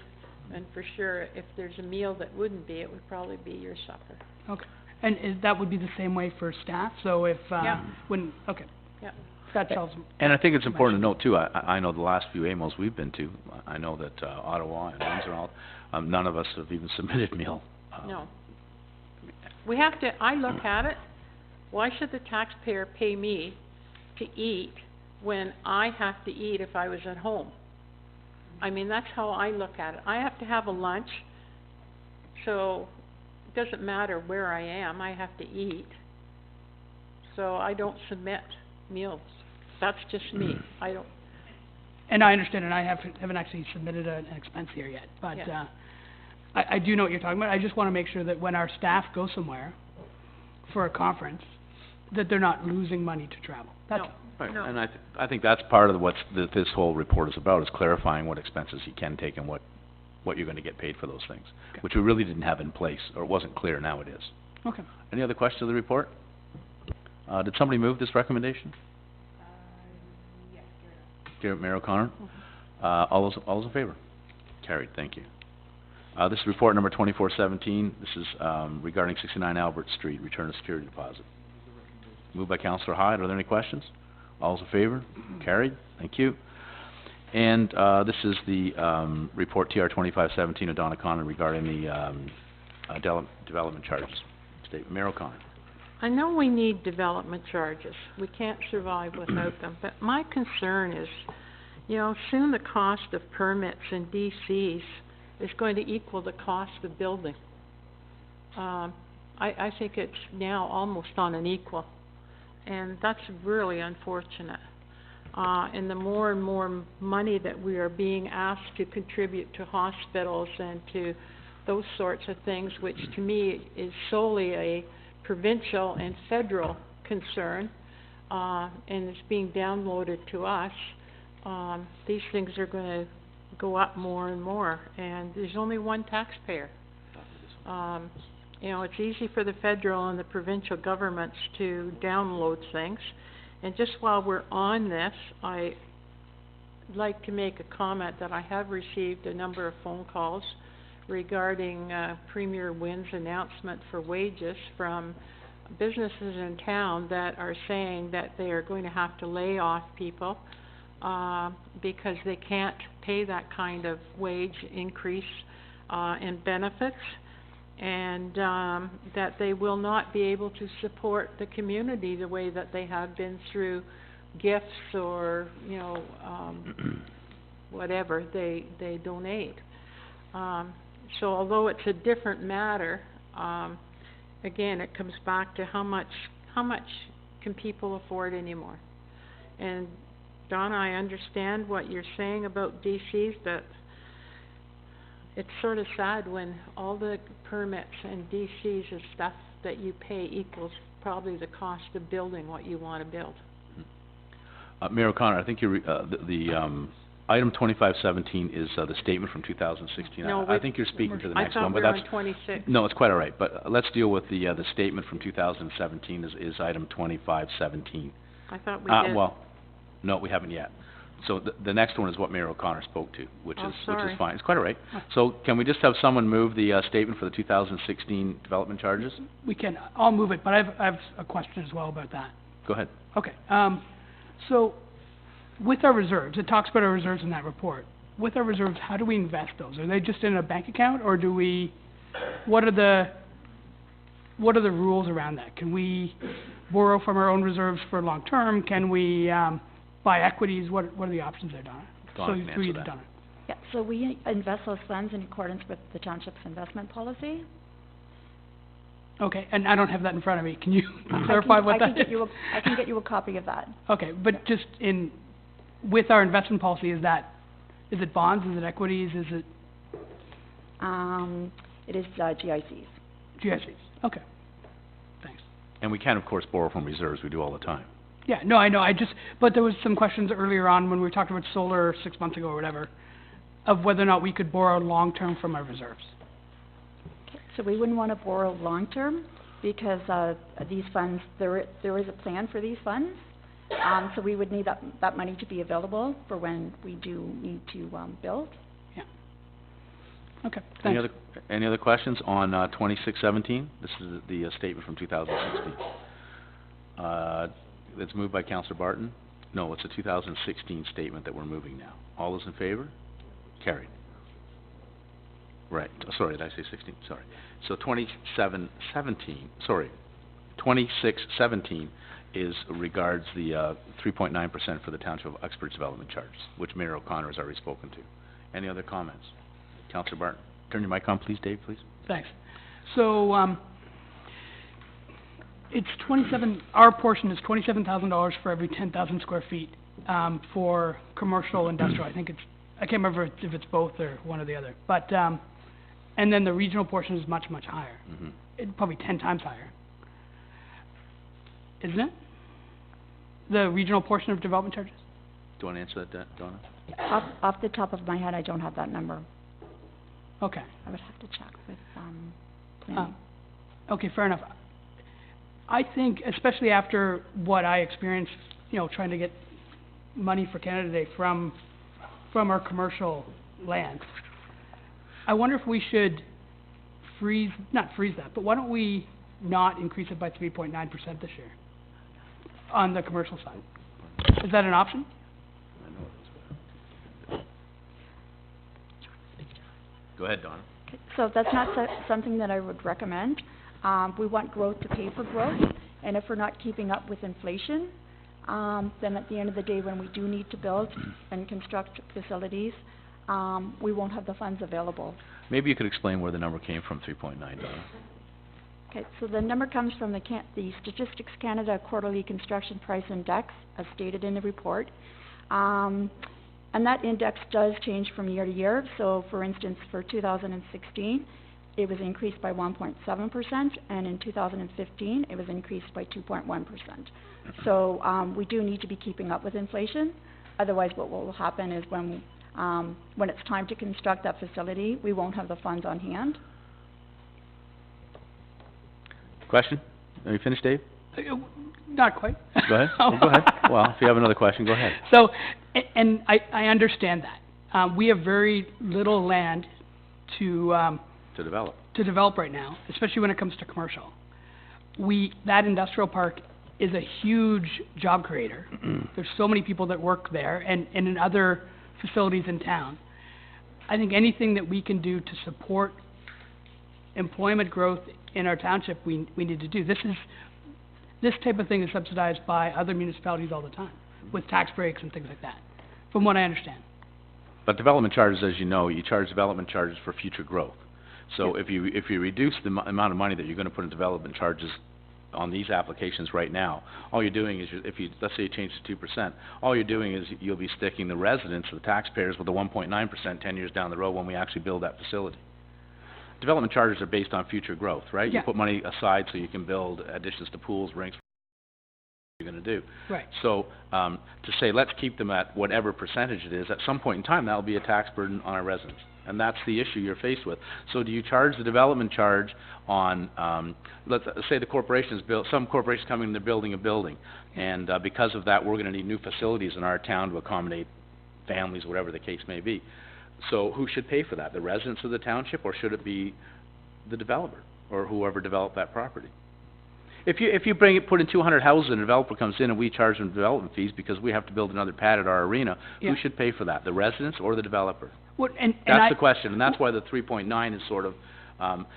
and for sure, if there's a meal that wouldn't be, it would probably be your supper. Okay, and that would be the same way for staff, so if, Yeah. okay. Yeah. That solves. And I think it's important to note too, I know the last few AMOs we've been to, I know that, Ottawa and Windsor, all, none of us have even submitted meal. No. We have to, I look at it, why should the taxpayer pay me to eat when I have to eat if I was at home? I mean, that's how I look at it. I have to have a lunch, so it doesn't matter where I am, I have to eat. So I don't submit meals. That's just me. I don't. And I understand, and I haven't actually submitted an expense here yet, but, Yeah. I do know what you're talking about. I just wanna make sure that when our staff go somewhere for a conference, that they're not losing money to travel. That's No. Right, No. and I think that's part of this whole report is about, is clarifying what expenses you can take and what you're gonna get paid for those things, Okay. which we really didn't have in place, or it wasn't clear, now it is. Okay. Any other questions of the report? Did somebody move this recommendation? Yes, Mayor O'Connor? All those in favor? Carried, thank you. This is report number 2417. This is regarding 69 Albert Street, return of security deposit. Moved by Councillor Hyde. Are there any questions? All's in favor? Carried, thank you. And this is the report TR 2517 of Don O'Connor regarding the development charges. Statement. Mayor O'Connor. I know we need development charges. We can't survive without them. But my concern is, you know, soon the cost of permits and DCs is going to equal the cost of building. I think it's now almost on an equal, and that's really unfortunate. And the more and more money that we are being asked to contribute to hospitals and to those sorts of things, which to me is solely a provincial and federal concern, and it's being downloaded to us, these things are going to go up more and more, and there's only one taxpayer. You know, it's easy for the federal and the provincial governments to download things, and just while we're on this, I'd like to make a comment that I have received a number of phone calls regarding Premier Wynn's announcement for wages from businesses in town that are saying that they are going to have to lay off people because they can't pay that kind of wage increase in benefits, and that they will not be able to support the community the way that they have been through gifts or, you know, whatever they donate. So although it's a different matter, again, it comes back to how much can people afford anymore. And Donna, I understand what you're saying about DCs, but it's sort of sad when all the permits and DCs and stuff that you pay equals probably the cost of building what you want to build. Mayor O'Connor, I think you're, item 2517 is the statement from 2016. No, I think you're speaking to the next one, but I thought that's... we were on 26. No, it's quite all right, but let's deal with the statement from 2017 is item 2517. I thought we did. Well, no, we haven't yet. So the next one is what Mayor O'Connor spoke to, which is fine. It's quite all right. So can we just have someone move the statement for the 2016 development charges? We can. I'll move it, but I have a question as well about that. Go ahead. Okay. So with our reserves, it talks about our reserves in that report. With our reserves, how do we invest those? Are they just in a bank account, or do we? What are the rules around that? Can we borrow from our own reserves for long term? Can we buy equities? What are the options there, Donna? Donna can answer that. Donna. Yeah, so we invest those funds in accordance with the township's investment policy. Okay, and I don't have that in front of me. Can you clarify what that is? I can get you a copy of that. Okay, but just with our investment policy, is it bonds, is it equities, is it? It is GICs. GICs, okay. Thanks. And we can, of course, borrow from reserves. We do all the time. Yeah, no, I know. But there was some questions earlier on when we talked about solar 6 months ago or whatever, of whether or not we could borrow long-term from our reserves. So we wouldn't want to borrow long-term because these funds, there is a plan for these funds. So we would need that money to be available for when we do need to build. Yeah. Okay, thanks. Any other questions on 2617? This is the statement from 2016. It's moved by Councillor Barton. No, it's a 2016 statement that we're moving now. All those in favor? Carried. Right. Sorry, did I say 16? Sorry. So 2617 regards the 3.9% for the Township of Uxbridge development charges, which Mayor O'Connor has already spoken to. Any other comments? Councillor Barton. Turn your mic on, please, Dave, please. Thanks. So, it's our portion is $27,000 for every 10,000 square feet, for commercial, industrial. I can't remember if it's both or one or the other. But, and then the regional portion is much, much higher. Probably 10 times higher. Isn't it? The regional portion of development charges? Do you want to answer that, Donna? Off the top of my head, I don't have that number. Okay. I would have to check with planning. Okay, fair enough. I think, especially after what I experienced, trying to get money for Canada Day from our commercial land, I wonder if we should not freeze that, but why don't we not increase it by 3.9% this year on the commercial side? Is that an option? Go ahead, Donna. So that's not something that I would recommend. We want growth to pay for growth, and if we're not keeping up with inflation, then at the end of the day, when we do need to build and construct facilities, we won't have the funds available. Maybe you could explain where the number came from, 3.9, Donna. Okay, so the number comes from the Statistics Canada Quarterly Construction Price Index, as stated in the report. And that index does change from year to year. So, for instance, for 2016, it was increased by 1.7%, and in 2015, it was increased by 2.1%. So, we do need to be keeping up with inflation. Otherwise, what will happen is when it's time to construct that facility, we won't have the funds on hand. Question? Are you finished, Dave? Not quite. Go ahead. Well, go ahead. Well, if you have another question, go ahead. So, and I understand that. We have very little land to develop right now, especially when it comes to commercial. That industrial park is a huge job creator. There's so many people that work there and in other facilities in town. I think anything that we can do to support employment growth in our township, we need to do. This type of thing is subsidized by other municipalities all the time, with tax breaks and things like that, from what I understand. But development charges, as you know, you charge development charges for future growth. So if you reduce the amount of money that you're going to put in development charges on these applications right now, all you're doing is, let's say you change to 2%, all you're doing is you'll be sticking the residents, the taxpayers, with the 1.9% 10 years down the road when we actually build that facility. Development charges are based on future growth, right? Yeah. You put money aside so you can build additions to pools, rinks, you're going to do. Right. So to say let's keep them at whatever percentage it is, at some point in time that will be a tax burden on our residents, and that's the issue you're faced with. So do you charge the development charge on, let's say the corporation's built, some corporation's coming and they're building a building, and because of that we're going to need new facilities in our town to accommodate families, whatever the case may be. So who should pay for that? The residents of the township, or should it be the developer or whoever developed that property? If you put in 200 houses and a developer comes in and we charge them development fees because we have to build another pad at our arena, who should pay for that? The residents or the developer? That's the question, and that's why the 3.9 is sort of,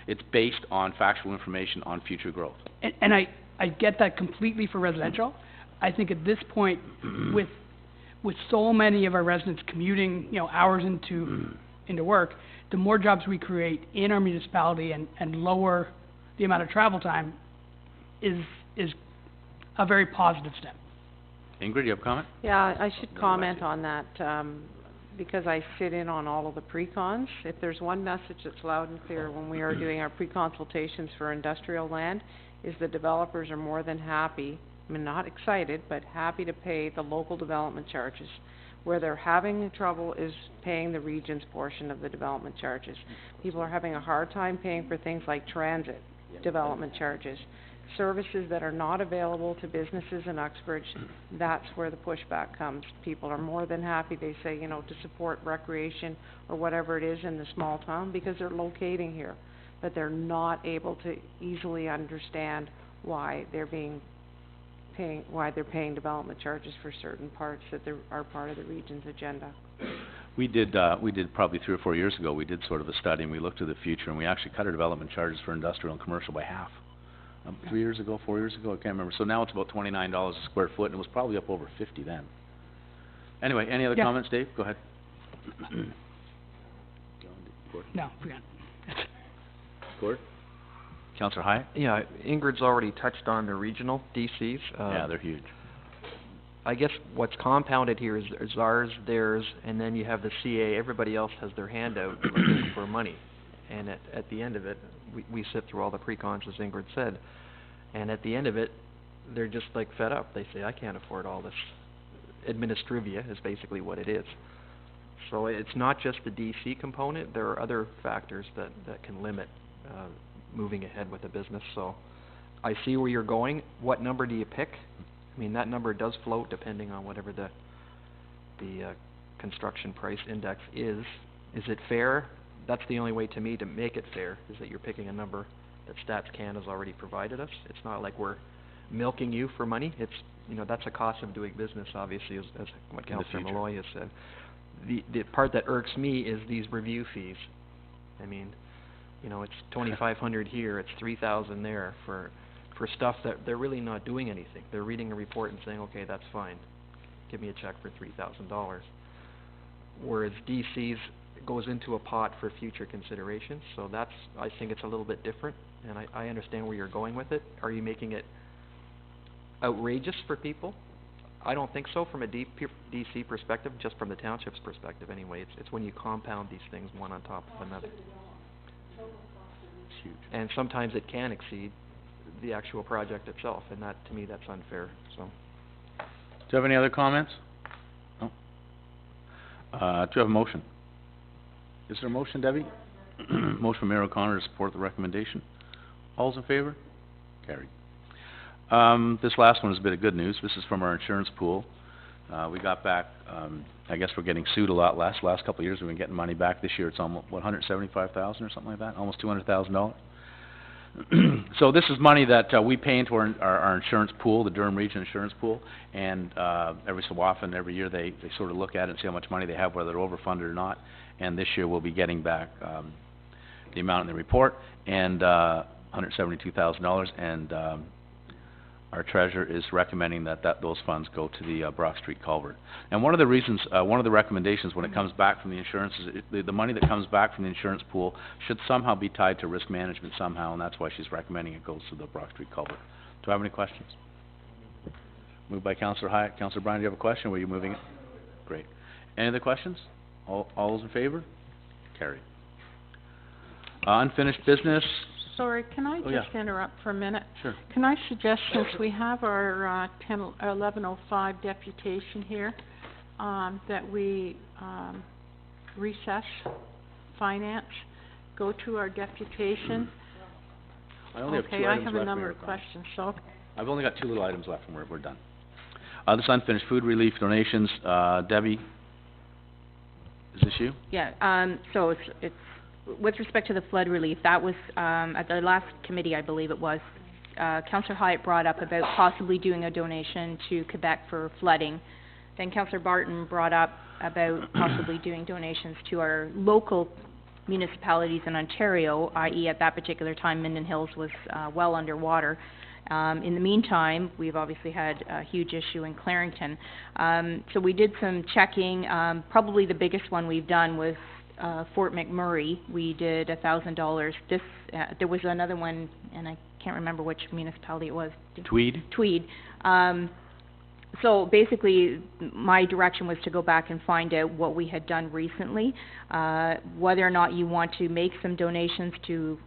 it's based on factual information on future growth. And I get that completely for residential. I think at this point, with so many of our residents commuting, hours into work, the more jobs we create in our municipality and lower the amount of travel time is a very positive step. Ingrid, you have a comment? Yeah, I should comment on that, because I sit in on all of the pre-cons. If there's one message that's loud and clear when we are doing our pre-consultations for industrial land, is the developers are more than happy, not excited, but happy to pay the local development charges. Where they're having trouble is paying the region's portion of the development charges. People are having a hard time paying for things like transit development charges. Services that are not available to businesses in Uxbridge, that's where the pushback comes. People are more than happy, they say, to support recreation or whatever it is in the small town because they're locating here. But they're not able to easily understand why they're paying development charges for certain parts that are part of the region's agenda. We did probably 3 or 4 years ago, we did sort of a study and we looked to the future and we actually cut our development charges for industrial and commercial by half. 3 years ago, 4 years ago, I can't remember. So now it's about $29 a square foot, and it was probably up over 50 then. Anyway, any other comments, Dave? Go ahead. No, forget. Gord? Councillor Hyatt? Yeah, Ingrid's already touched on the regional DCs. Yeah, they're huge. I guess what's compounded here is ours, theirs, and then you have the CA. Everybody else has their hand out looking for money. And at the end of it, we sit through all the pre-cons, as Ingrid said, and at the end of it, they're just like fed up. They say, I can't afford all this. Administrivia is basically what it is. So it's not just the DC component. There are other factors that can limit moving ahead with the business. So I see where you're going. What number do you pick? I mean, that number does float depending on whatever the construction price index is. Is it fair? that's the only way to me to make it fair, is that you're picking a number that Stats Can has already provided us. It's not like we're milking you for money. It's, you know, that's a cost of doing business, obviously, as what Councillor Malloy has said. The part that irks me is these review fees. I mean, you know, it's 2,500 here, it's 3,000 there for stuff that they're really not doing anything. They're reading a report and saying, okay, that's fine, give me a check for $3,000. Whereas DC's goes into a pot for future considerations, so that's, I think it's a little bit different, and I understand where you're going with it. Are you making it outrageous for people? I don't think so from a DC perspective, just from the township's perspective anyway. It's when you compound these things one on top of another. It's huge. And sometimes it can exceed the actual project itself, and that, to me, that's unfair, so. Do you have any other comments? No? Do you have a motion? Is there a motion, Debbie? Motion from Mayor O'Connor to support the recommendation. All's in favor? Carried. This last one is a bit of good news. This is from our insurance pool. We got back, I guess we're getting sued a lot last couple of years. We've been getting money back. This year it's almost, what, $175,000 or something like that? Almost $200,000. So this is money that we pay into our insurance pool, the Durham Region Insurance Pool, and every so often, every year, they sort of look at it and see how much money they have, whether they're overfunded or not. And this year we'll be getting back the amount in the report, and $172,000, and our treasurer is recommending that those funds go to the Brock Street culvert. And one of the reasons, one of the recommendations when it comes back from the insurance is the money that comes back from the insurance pool should somehow be tied to risk management somehow, and that's why she's recommending it goes to the Brock Street culvert. Do I have any questions? Moved by Councillor Hyatt. Councillor Bryan, do you have a question? Were you moving it? Great. Any other questions? All those in favor? Carried. Unfinished business. Sorry, can I Oh, yeah. just interrupt for a minute? Sure. Can I suggest, since we have our 11:05 deputation here, that we recess finance, go to our deputation? I only have two Okay, I items have a left, number Mayor of O'Connor. questions, so. I've only got two little items left and we're done. This unfinished food relief donations, Debbie, is this you? Yeah, so it's, with respect to the flood relief, that was, at the last committee, I believe it was, Councillor Hyatt brought up about possibly doing a donation to Quebec for flooding. Then Councillor Barton brought up about possibly doing donations to our local municipalities in Ontario, i.e. at that particular time, Minden Hills was, well underwater. In the meantime, we've obviously had a huge issue in Clarington. So we did some checking. Probably the biggest one we've done was Fort McMurray. We did $1,000. This, there was another one, and I can't remember which municipality it was. Tweed? Tweed. So basically, my direction was to go back and find out what we had done recently, whether or not you want to make some donations to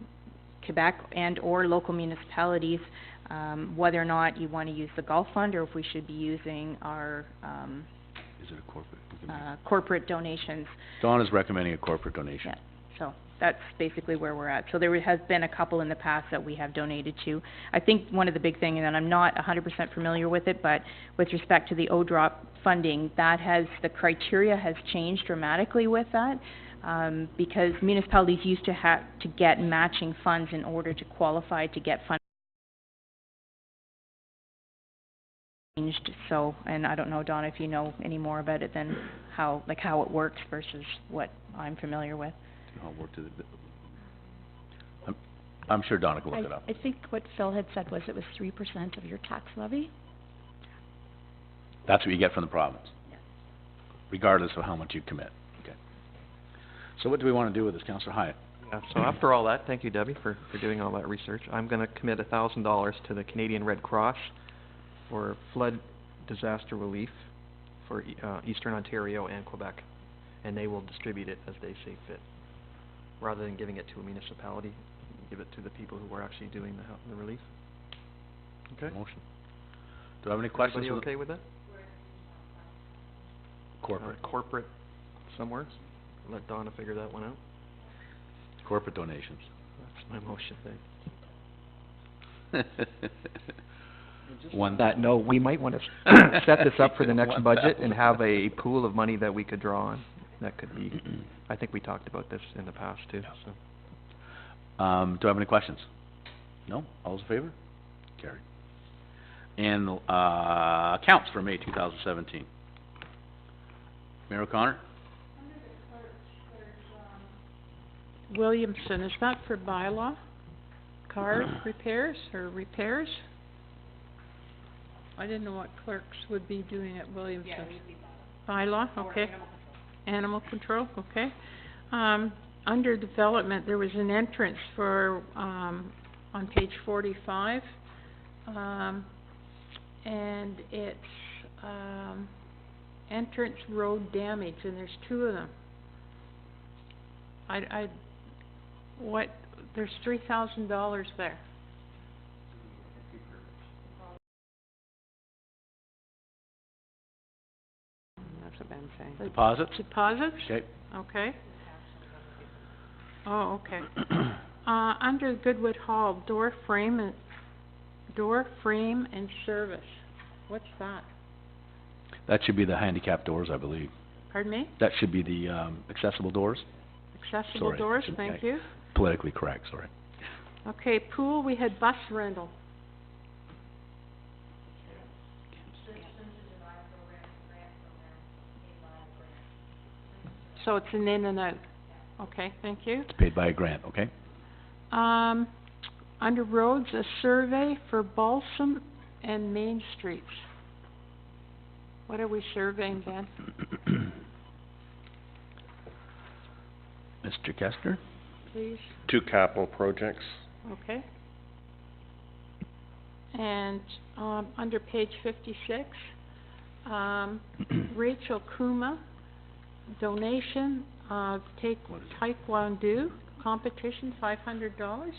Quebec and or local municipalities, whether or not you want to use the Gulf Fund or if we should be using our Is it a corporate? corporate donations. Dawn is recommending a corporate donation. Yeah, so that's basically where we're at. So there has been a couple in the past that we have donated to. I think one of the big thing, and I'm not 100% familiar with it, but with respect to the ODROP funding, that has, the criteria has changed dramatically with that, because municipalities used to have to get matching funds in order to qualify to get funding. So, and I don't know, Donna, if you know any more about it than how, like how it works versus what I'm familiar with. I'll work to I'm sure Donna can look it up. I think what Phil had said was it was 3% of your tax levy. That's what you get from the province, regardless of how much you commit. Okay. So what do we want to do with this, Councillor Hyatt? Yeah, so after all that, thank you, Debbie, for doing all that research. I'm gonna commit $1,000 to the Canadian Red Cross for flood disaster relief for Eastern Ontario and Quebec, and they will distribute it as they see fit. Rather than giving it to a municipality, give it to the people who are actually doing the relief. Okay. Motion. Do I have any questions? Everybody okay with that? Corporate. Corporate somewhere. Let Donna figure that one out. Corporate donations. That's my motion, thank One. That, no, we might want to set this up for the next budget and have a pool of money that we could draw on. that could be, I think we talked about this in the past too, so. Do I have any questions? No? All's in favor? Carried. And, accounts for May 2017. Mayor O'Connor? Williamson, is that for bylaw? Car repairs or repairs? I didn't know what clerks would be doing at Williamson. Yeah, we'd be bylaw. Bylaw, okay. Animal control, okay. Under development, there was an entrance for, on page 45. And it's, entrance road damage, and there's 2 of them. There's $3,000 there. That's what Ben's saying. Deposits? Deposits? Okay. Okay. Oh, okay. Under Goodwood Hall, door frame and service. What's that? That should be the handicap doors, I believe. Pardon me? That should be the, accessible doors. Accessible Sorry. doors, thank Okay. you. Politically correct, sorry. Okay, pool, we had bus rental. So it's an in and out. Okay, thank you. It's paid by a grant, okay? Under roads, a survey for Balsam and Main Streets. What are we surveying, Ben? Mr. Kester? Please. 2 capital projects. Okay. And, under page 56, Rachel Kuma, donation of Taekwondo competition, $500.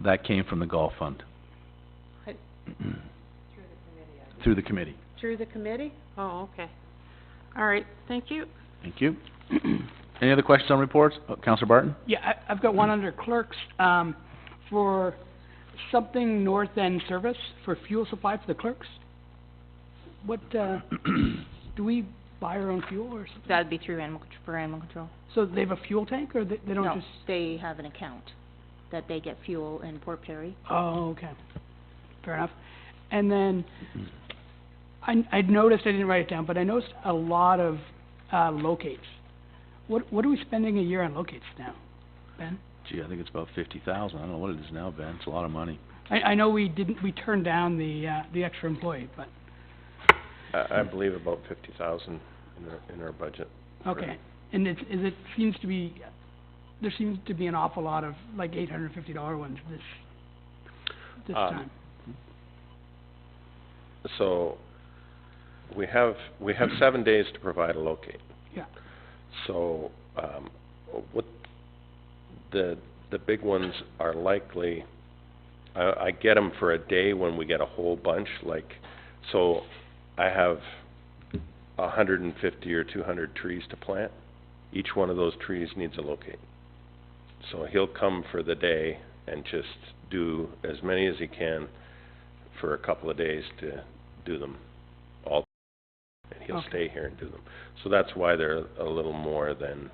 That came from the golf fund. Through the committee. Through the committee? Oh, okay. All right, thank you. Thank you. Any other questions on reports? Councillor Barton? Yeah, I've got one under clerks, for something North End service for fuel supply for the clerks. What, do we buy our own fuel or something? That'd be through animal control. So they have a fuel tank, or they don't No, just? they have an account that they get fuel in Port Perry. Oh, okay. Fair enough. And then, I'd noticed, I didn't write it down, but I noticed a lot of, locates. What are we spending a year on locates now, Ben? Gee, I think it's about 50,000. I don't know what it is now, Ben. It's a lot of money. I know we turned down the extra employee, but, I believe about 50,000 in our budget. okay. And there seems to be an awful lot of, like, $850 ones this time. So, we have 7 days to provide a locate. Yeah. So, what the big ones are likely, I get them for a day when we get a whole bunch, like, so I have 150 or 200 trees to plant. Each one of those trees needs a locate. So he'll come for the day and just do as many as he can for a couple of days to do them all, and he'll Okay. stay here and do them. So that's why they're a little more than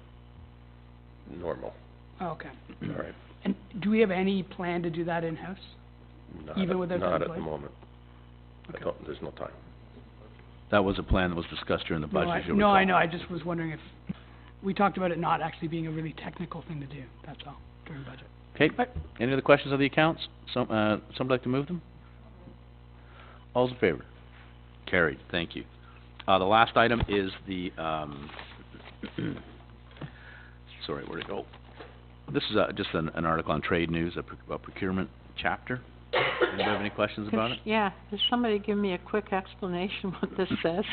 normal. Okay. All right. And do we have any plan to do that in-house? Even without the Not at the employee? moment. Okay. There's no time. That was a plan that was discussed during the budget, as you'll No, I recall. know, I just was wondering if, we talked about it not actually being a really technical thing to do, that's all, during budget. Okay, any other questions on the accounts? Somebody like to move them? All's in favor? Carried, thank you. The last item is the, sorry, where'd it go? This is, just an article on trade news, a procurement chapter. Anybody have any questions about it? Yeah, does somebody give me a quick explanation what this says?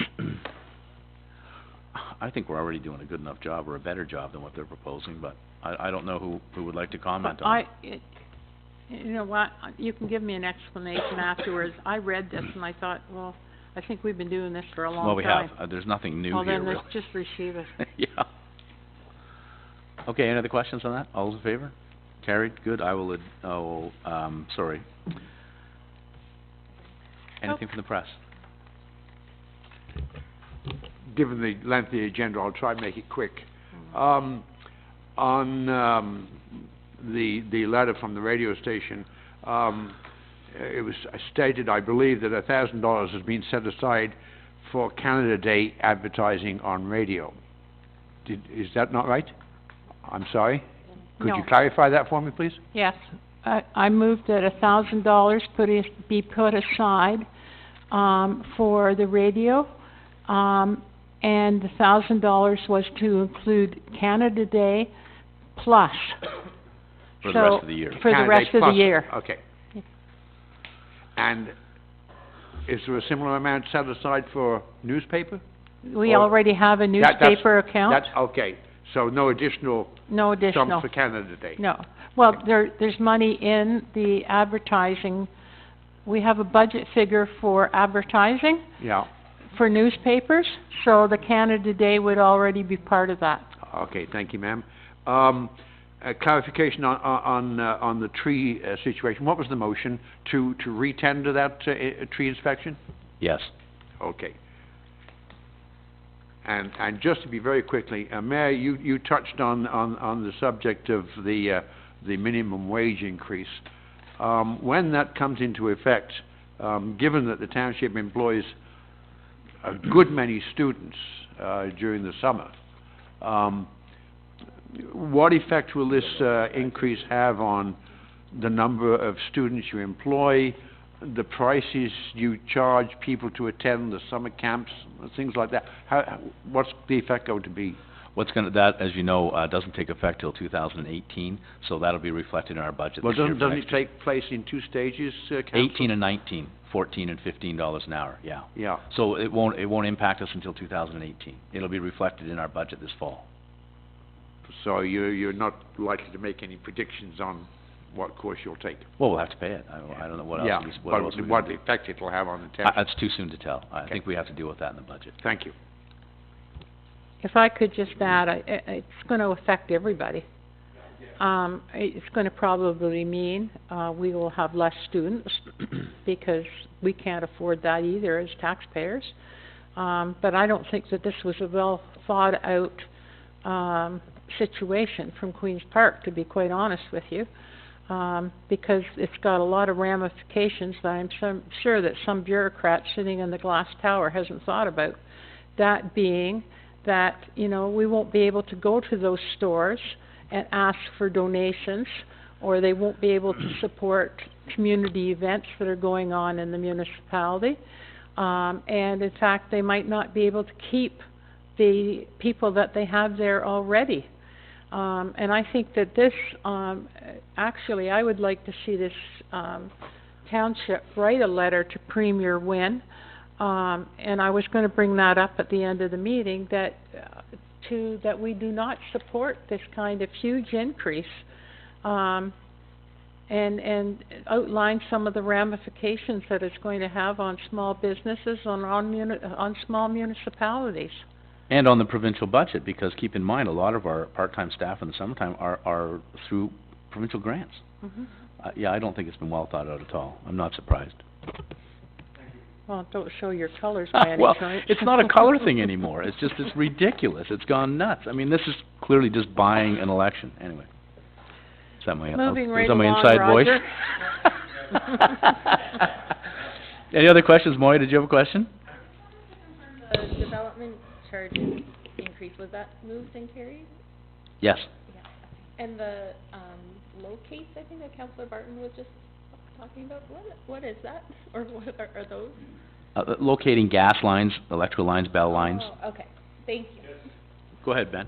I think we're already doing a good enough job, or a better job than what they're proposing, but I don't know who would like to comment on it. You know what, you can give me an explanation afterwards. I read this and I thought, well, I think we've been doing this for a long time. Well, we have, there's nothing new Well, here, then really. let's just receive it. Yeah. Okay, any other questions on that? All those in favor? Carried, good, I will, sorry. Anything from the press? Given the length of the agenda, I'll try and make it quick. On the letter from the radio station, it was stated, I believe, that $1,000 has been set aside for Canada Day advertising on radio. Is that not right? I'm sorry? Could you No. clarify that for me, please? Yes, I moved that $1,000 be put aside, for the radio, and the $1,000 was to include Canada Day plus. For the rest of the year. For the Canada rest Day of the plus. year. Okay. And is there a similar amount set aside for newspaper? We Or- already have a newspaper account. That's, okay, so no additional No additional. sums for Canada Day? No. Well, there's money in the advertising. We have a budget figure for advertising Yeah, for newspapers, so the Canada Day would already be part of that. okay, thank you, ma'am. A clarification on the tree situation. What was the motion? To re-tender that tree inspection? Yes. Okay. And just to be very quickly, Mayor, you touched on the subject of the minimum wage increase. When that comes into effect, given that the township employs a good many students during the summer, what effect will this increase have on the number of students you employ, the prices you charge people to attend the summer camps, things like that? What's the effect going to be? That, as you know, doesn't take effect till 2018, so that'll be reflected in our budget Well, this year for doesn't it next year. take place in two stages, Council? 18 and 19, 14 and $15 an hour, yeah. Yeah. So it won't impact us until 2018. It'll be reflected in our budget this fall. So you're not likely to make any predictions on what course you'll take? Well, we'll have to pay it. I don't know what else. Yeah, What else we what can do. effect it will have on the township? It's too soon to tell. I think we have to deal with that in the budget. Thank you. If I could just add, it's gonna affect everybody. It's gonna probably mean, we will have less students because we can't afford that either as taxpayers. But I don't think that this was a well thought out, situation from Queen's Park, to be quite honest with you. Because it's got a lot of ramifications that I'm sure that some bureaucrat sitting in the glass tower hasn't thought about. That being that, we won't be able to go to those stores and ask for donations, or they won't be able to support community events that are going on in the municipality. And in fact, they might not be able to keep the people that they have there already. And I think that this, actually, I would like to see this, township write a letter to Premier Wynne, and I was gonna bring that up at the end of the meeting, that, that we do not support this kind of huge increase, and outline some of the ramifications that it's going to have on small businesses, on small municipalities. And on the provincial budget, because keep in mind, a lot of our part-time staff in the summertime are through provincial grants. Yeah, I don't think it's been well thought out at all. I'm not surprised. Well, don't show your colors by any Well, chance. it's not a color thing anymore. It's ridiculous. It's gone nuts. I mean, this is clearly just buying an election. Anyway. Is that my, Moving is right that my along, inside Roger. voice? Any other questions, Moy? Did you have a question? The development charges increase, was that moved and carried? Yes. And the, locates, I think that Councillor Barton was just talking about, what is that? Or what are those? Locating gas lines, electrical lines, bell lines. Oh, okay, thank you. Go ahead, Ben.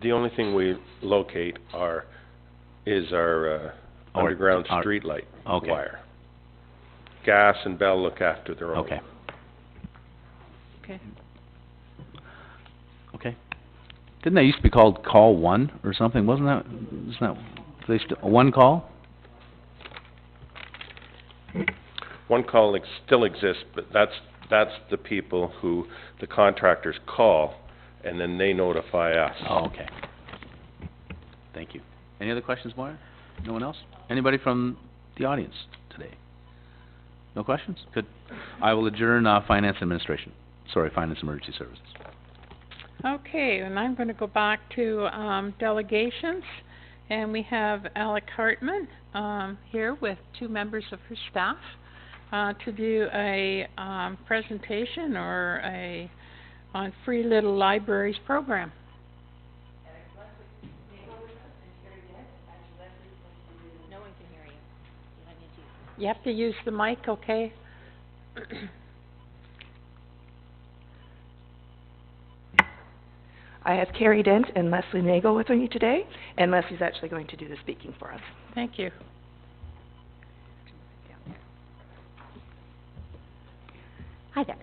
The only thing we locate is our underground street light wire. Gas and Bell look after their own. Okay. Okay. Okay. Didn't that used to be called Call 1 or something? Isn't that, one call? One call still exists, but that's the people who the contractors call, and then they notify us. Oh, okay. Thank you. Any other questions, Moira? No one else? Anybody from the audience today? No questions? Good. I will adjourn, Finance Administration. Finance Emergency Services. Okay, and I'm going to go back to delegations, and we have Alec Hartman here with 2 members of her staff to do a presentation or on Free Little Libraries program. No one can hear you. You need to. You have to use the mic, okay? I have Carrie Dent and Leslie Nagel with me today, and Leslie's actually going to do the speaking for us. Thank you. Hi there.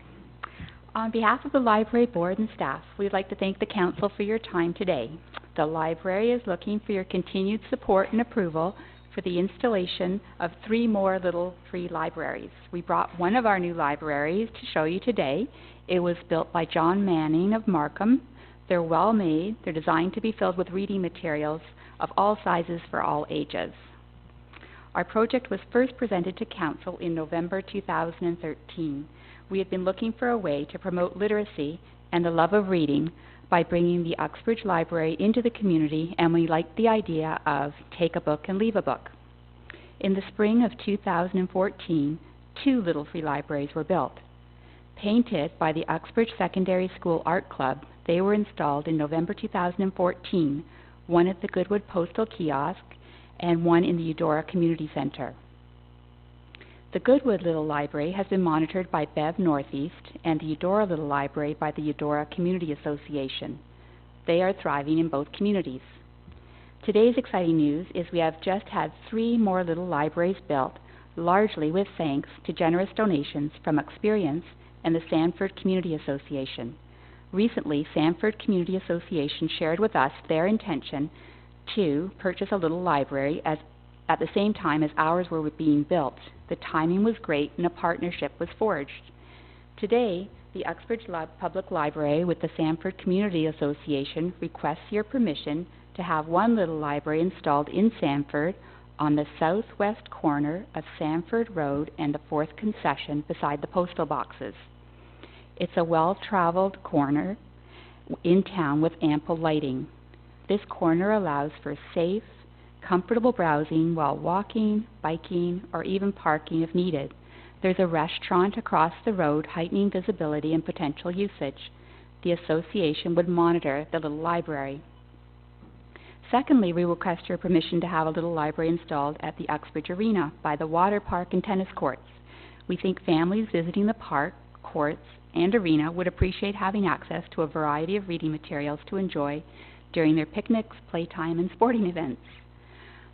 On behalf of the library board and staff, we'd like to thank the council for your time today. The library is looking for your continued support and approval for the installation of 3 more little free libraries. We brought one of our new libraries to show you today. It was built by John Manning of Markham. They're well made. They're designed to be filled with reading materials of all sizes for all ages. Our project was first presented to council in November 2013. We had been looking for a way to promote literacy and the love of reading by bringing the Uxbridge Library into the community, and we liked the idea of take a book and leave a book. In the spring of 2014, 2 little free libraries were built. Painted by the Uxbridge Secondary School Art Club, they were installed in November 2014, one at the Goodwood Postal Kiosk and one in the Eudora Community Centre. The Goodwood Little Library has been monitored by Bev Northeast and the Eudora Little Library by the Eudora Community Association. They are thriving in both communities. Today's exciting news is we have just had 3 more little libraries built, largely with thanks to generous donations from Experience and the Sanford Community Association. Recently, Sanford Community Association shared with us their intention to purchase a little library at the same time as ours were being built. The timing was great and a partnership was forged. Today, the Uxbridge Public Library with the Sanford Community Association requests your permission to have one little library installed in Sanford on the southwest corner of Sanford Road and the 4th concession beside the postal boxes. It's a well-traveled corner in town with ample lighting. This corner allows for safe, comfortable browsing while walking, biking, or even parking if needed. There's a restaurant across the road heightening visibility and potential usage. The association would monitor the little library. Secondly, we request your permission to have a little library installed at the Uxbridge Arena by the water park and tennis courts. We think families visiting the park, courts, and arena would appreciate having access to a variety of reading materials to enjoy during their picnics, playtime, and sporting events.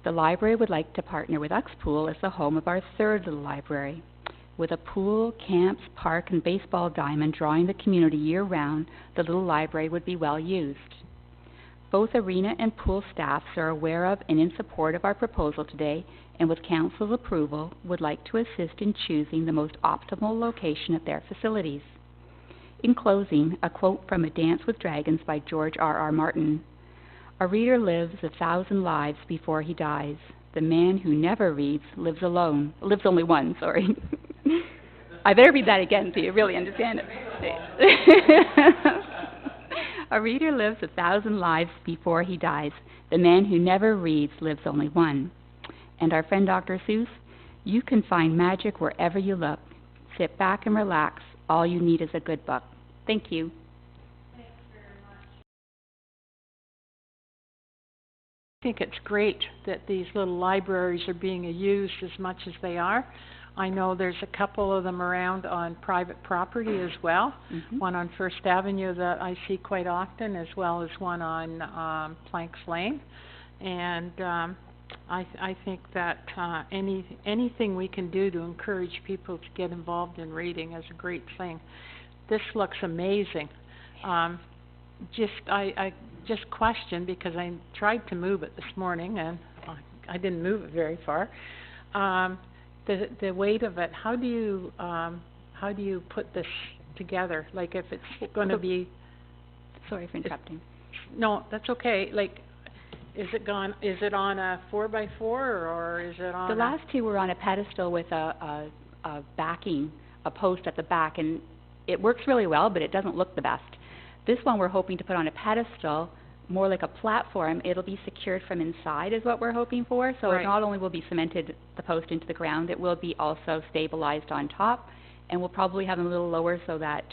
The library would like to partner with Uxpool as the home of our 3rd little library. With a pool, camps, park, and baseball diamond drawing the community year-round, the little library would be well used. Both arena and pool staffs are aware of and in support of our proposal today, and with council's approval, would like to assist in choosing the most optimal location at their facilities. In closing, a quote from A Dance with Dragons by George R.R. Martin. "A reader lives 1,000 lives before he dies. The man who never reads lives only one, sorry." I better read that again so you really understand it. A reader lives 1,000 lives before he dies. The man who never reads lives only one. And our friend Dr. Seuss, you can find magic wherever you look. Sit back and relax. All you need is a good book. Thank you. I think it's great that these little libraries are being used as much as they are. I know there's a couple of them around on private property as well. One on First Avenue that I see quite often, as well as one on Planks Lane. And I think that anything we can do to encourage people to get involved in reading is a great thing. This looks amazing. I just questioned because I tried to move it this morning and I didn't move it very far. The weight of it. How do you put this together? Like if it's going to be. Sorry for interrupting. No, that's okay. Like, is it on a 4x4 or is it on? The last 2 were on a pedestal with a backing, a post at the back, and it works really well, but it doesn't look the best. This one we're hoping to put on a pedestal, more like a platform. It'll be secured from inside is what we're hoping for. So Right. it not only will be cemented, the post into the ground, it will be also stabilized on top. And we'll probably have them a little lower so that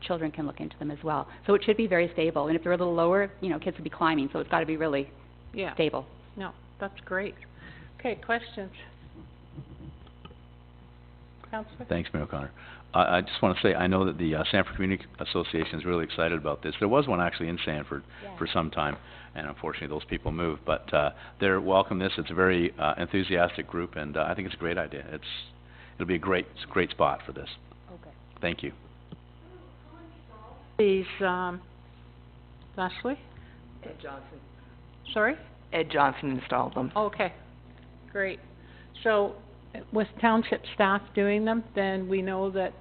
children can look into them as well. So it should be very stable. And if they're a little lower, you know, kids will be climbing, so it's got to be really Yeah. stable. No, that's great. Okay, questions? Councillor? Thanks, Mayor O'Connor. I just want to say, I know that the Sanford Community Association is really excited about this. There was one actually in Sanford for some time, and unfortunately those people moved, but they're welcome this. It's a very enthusiastic group, and I think it's a great idea. It'll be a great spot for this. Okay. Thank you. Please, Leslie? Ed Johnson. Sorry? Ed Johnson installed them. Okay, great. So, with township staff doing them, then we know that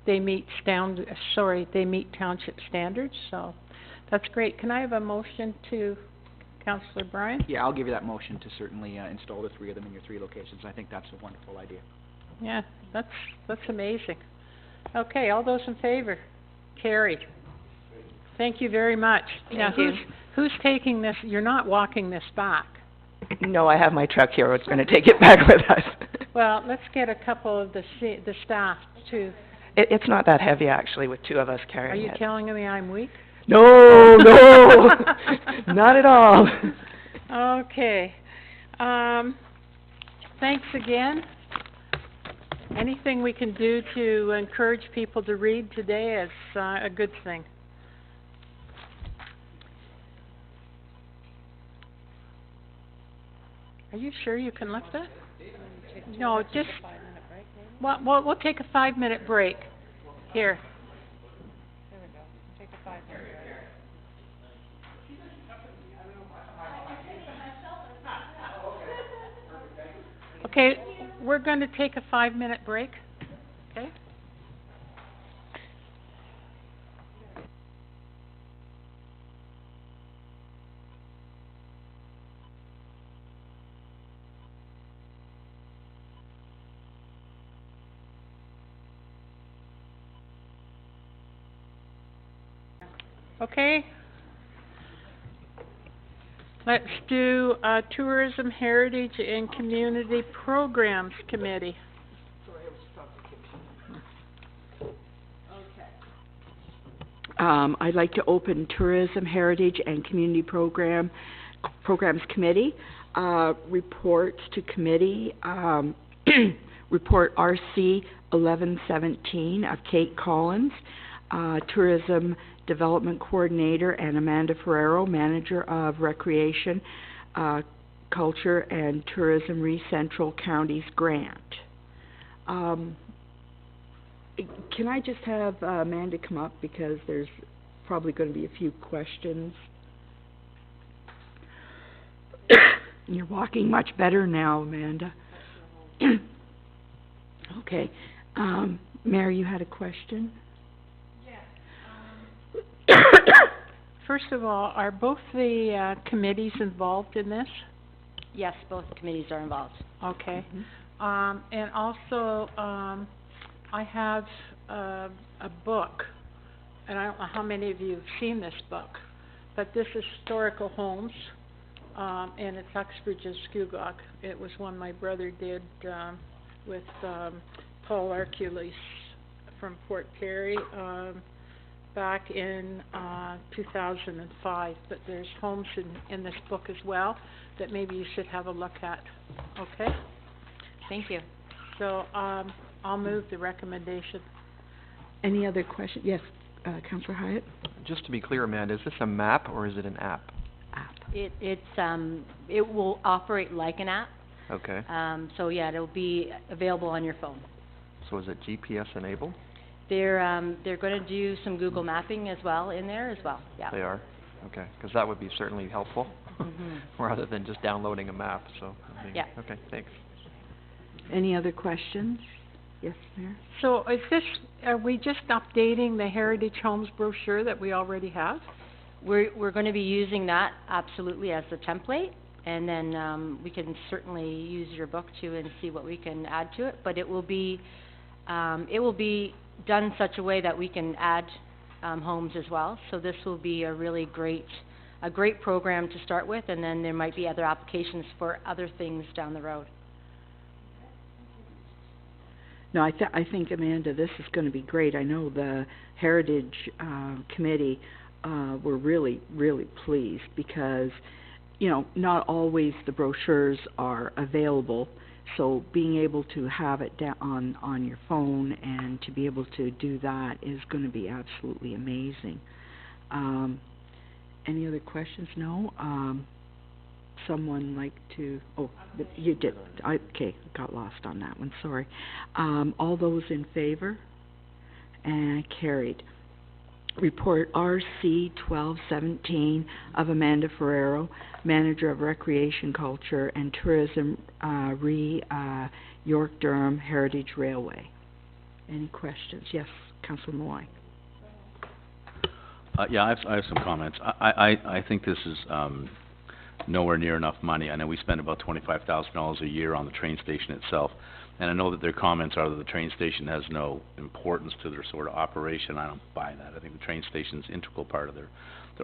they meet township standards, so that's great. Can I have a motion to Councillor Bryan? Yeah, I'll give you that motion to certainly install the 3 of them in your 3 locations. I think that's a wonderful idea. Yeah, that's amazing. Okay, all those in favor? Carried. Thank you very much. Now, who's taking this? You're not walking this back. No, I have my truck here. It's going to take it back with us. Well, let's get a couple of the staff to... It's not that heavy, actually, with 2 of us carrying Are you it. telling me I'm weak? No, no, not at all. Okay. Thanks again. Anything we can do to encourage people to read today is a good thing. Are you sure you can lift it? No, just... We'll take a 5-minute break. Here. There we go. Take a 5-minute break. Okay, we're going to take a 5-minute break. Okay? Okay. Let's do Tourism, Heritage, and Community Programs Committee. I'd like to open Tourism, Heritage, and Community Programs Committee. Reports to committee. Report RC 1117 of Kate Collins, Tourism Development Coordinator, and Amanda Ferrero, Manager of Recreation, Culture, and Tourism Central Counties Grant. Can I just have Amanda come up, because there's probably going to be a few questions. You're walking much better now, Amanda. Okay. Mary, you had a question? First of all, are both the committees involved in this? Yes, both committees are involved. Okay. And also, I have a book, and I don't know how many of you have seen this book, but this is Historical Homes, and it's Uxbridge and Scugog. It was one my brother did with Paul Arcules from Fort Perry back in 2005. But there's homes in this book as well that maybe you should have a look at. Okay? Thank you. So I'll move the recommendation. Any other questions? Yes, Councillor Hyatt? Just to be clear, Amanda, is this a map or is it an app? It will operate like an app. Okay. So yeah, it'll be available on your phone. So is it GPS enabled? They're going to do some Google mapping as well in there as well. Yeah. They are? Okay, because that would be certainly helpful, rather than just downloading a map, so. Yeah. Okay, thanks. Any other questions? Yes, Mayor? So are we just updating the Heritage Homes brochure that we already have? We're going to be using that absolutely as the template, and then we can certainly use your book too and see what we can add to it. But it will be done in such a way that we can add, homes as well. So this will be a really great program to start with, and then there might be other applications for other things down the road. No, I think, Amanda, this is gonna be great. I know the Heritage, Committee, were really, really pleased because, you know, not always the brochures are available. So being able to have it on your phone and to be able to do that is gonna be absolutely amazing. Any other questions? No? Someone like to, you did, okay, got lost on that one, sorry. All those in favor? And carried. Report RC 1217 of Amanda Ferrero, Manager of Recreation, Culture and Tourism, York Durham Heritage Railway. Any questions? Yes, Councillor Moy. Yeah, I have some comments. I think this is, nowhere near enough money. I know we spend about $25,000 a year on the train station itself, and I know that their comments are that the train station has no importance to their sort of operation. I don't buy that. I think the train station's an integral part of their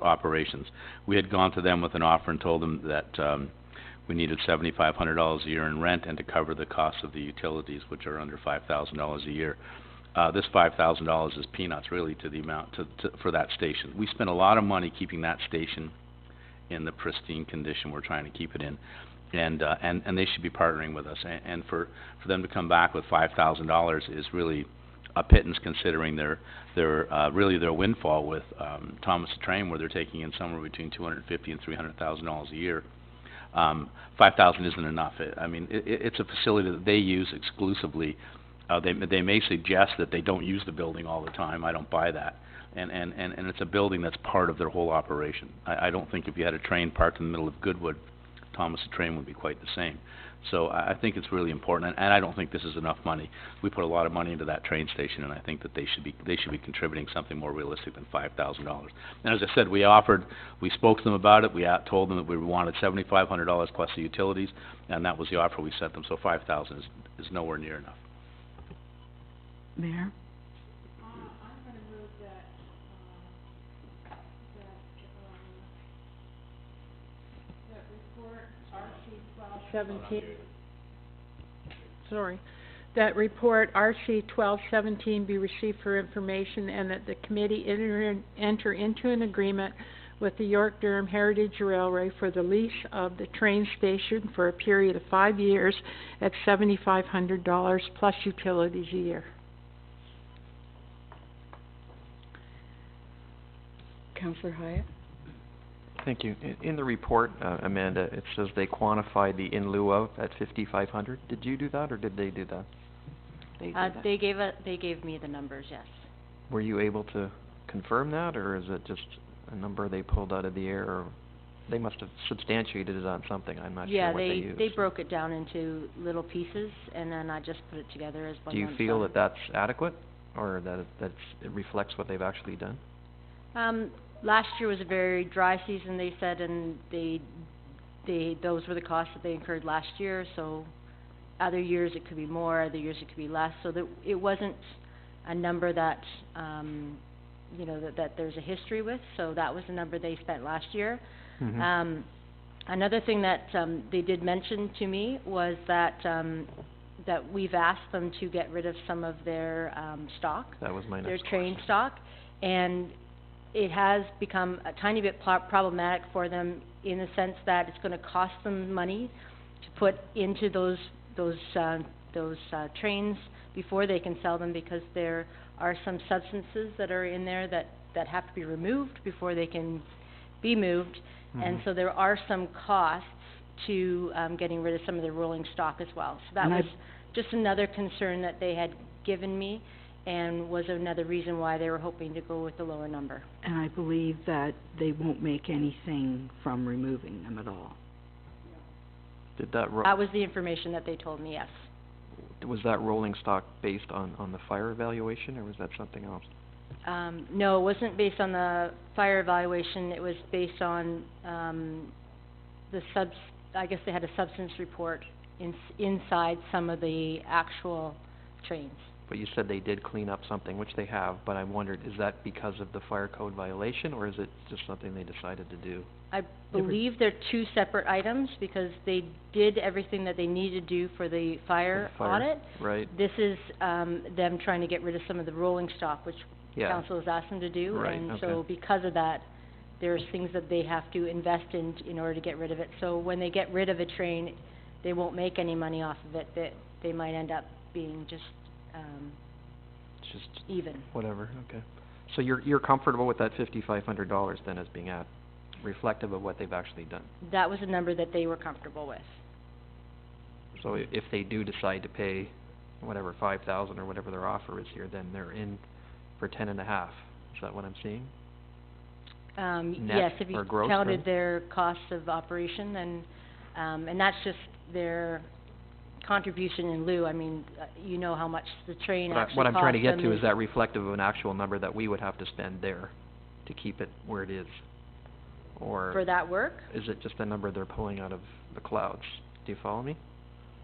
operations. We had gone to them with an offer and told them that we needed $7,500 a year in rent and to cover the cost of the utilities, which are under $5,000 a year. This $5,000 is peanuts really to the amount for that station. We spent a lot of money keeping that station in the pristine condition we're trying to keep it in, and they should be partnering with us. And for them to come back with $5,000 is really a pittance, considering their windfall with Thomas the Train, where they're taking in somewhere between $250,000 and $300,000 a year. $5,000 isn't enough. It's a facility that they use exclusively. They may suggest that they don't use the building all the time. I don't buy that. And it's a building that's part of their whole operation. I don't think if you had a train parked in the middle of Goodwood, Thomas the Train would be quite the same. So I think it's really important, and I don't think this is enough money. We put a lot of money into that train station, and I think that they should be contributing something more realistic than $5,000. And as I said, we spoke to them about it. We told them that we wanted $7,500 plus the utilities, and that was the offer we sent them. So $5,000 is nowhere near enough. Mayor? That report RC 1217 be received for information, and that the committee enter into an agreement with the York Durham Heritage Railway for the lease of the train station for a period of 5 years at $7,500 plus utilities a year. Councillor Hyatt? Thank you. In the report, Amanda, it says they quantified the in lieu of at $5,500. Did you do that, or did they do that? They gave me the numbers, yes. Were you able to confirm that, or is it just a number they pulled out of the air? Or they must have substantiated it on something. I'm not sure what they used. Yeah, they broke it down into little pieces, and then I just put it together as one. Do you feel that that's adequate, or that it reflects what they've actually done? Last year was a very dry season, they said, and those were the costs that they incurred last year. So other years it could be more, other years it could be less. So that it wasn't a number that that there's a history with. So that was the number they spent last year. Mm-hmm. Another thing that they did mention to me was that that we've asked them to get rid of some of their stock. That was my next their train stock, and it has become a tiny bit problematic for them, in the sense that it's going to cost them money to put into those trains before they can sell them, because there are some substances that are in there that have to be removed before they can be moved. Mm-hmm. And so there are some costs to getting rid of some of the rolling stock as well. So that was just another concern that they had given me, and was another reason why they were hoping to go with the lower number. And I believe that they won't make anything from removing them at all. Did that was the information that they told me, yes. Was that rolling stock based on the fire evaluation, or was that something else? No, it wasn't based on the fire evaluation. It was based on I guess they had a substance report inside some of the actual trains. But you said they did clean up something, which they have, but I wondered, is that because of the fire code violation, or is it just something they decided to do? I believe they're two separate items because they did everything that they needed to do for the fire audit. Right, This is, them trying to get rid of some of the rolling stock, which yeah, council has asked them to do. Right, And okay. so because of that, there's things that they have to invest in order to get rid of it. So when they get rid of a train, they won't make any money off of it, that they might end up being just, just even. whatever, okay. So you're comfortable with that $5,500 then as being reflective of what they've actually done? That was a number that they were comfortable with. So if they do decide to pay whatever, 5,000 or whatever their offer is here, then they're in for 10.5. Is that what I'm seeing? Net Yes, if you or gross, counted right? their costs of operation, then, and that's just their contribution in lieu. I mean, you know how much the train actually costs What I'm trying to get them to is that reflective of an actual number that we would have to spend there to keep it where it is? Or for that work? is it just a number they're pulling out of the clouds? Do you follow me?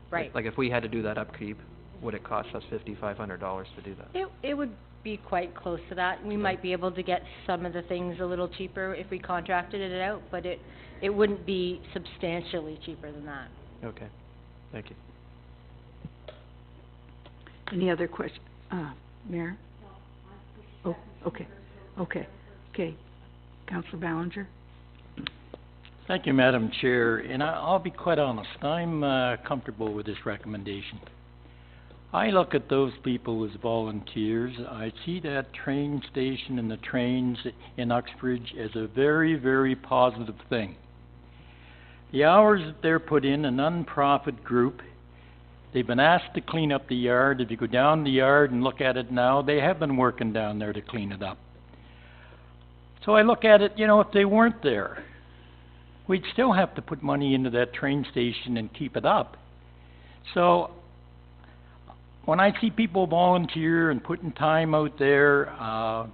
Right. Like if we had to do that upkeep, would it cost us $5,500 to do that? It would be quite close to that. We might be able to get some of the things a little cheaper if we contracted it out, but it wouldn't be substantially cheaper than that. Okay, thank you. Any other question? Mayor? Oh, okay, okay. Councillor Ballinger? Thank you, Madam Chair, and I'll be quite honest, I'm comfortable with this recommendation. I look at those people as volunteers. I see that train station and the trains in Uxbridge as a very, very positive thing. The hours that they're put in, a non-profit group, they've been asked to clean up the yard. If you go down the yard and look at it now, they have been working down there to clean it up. So I look at it, if they weren't there, we'd still have to put money into that train station and keep it up. So when I see people volunteer and putting time out there, I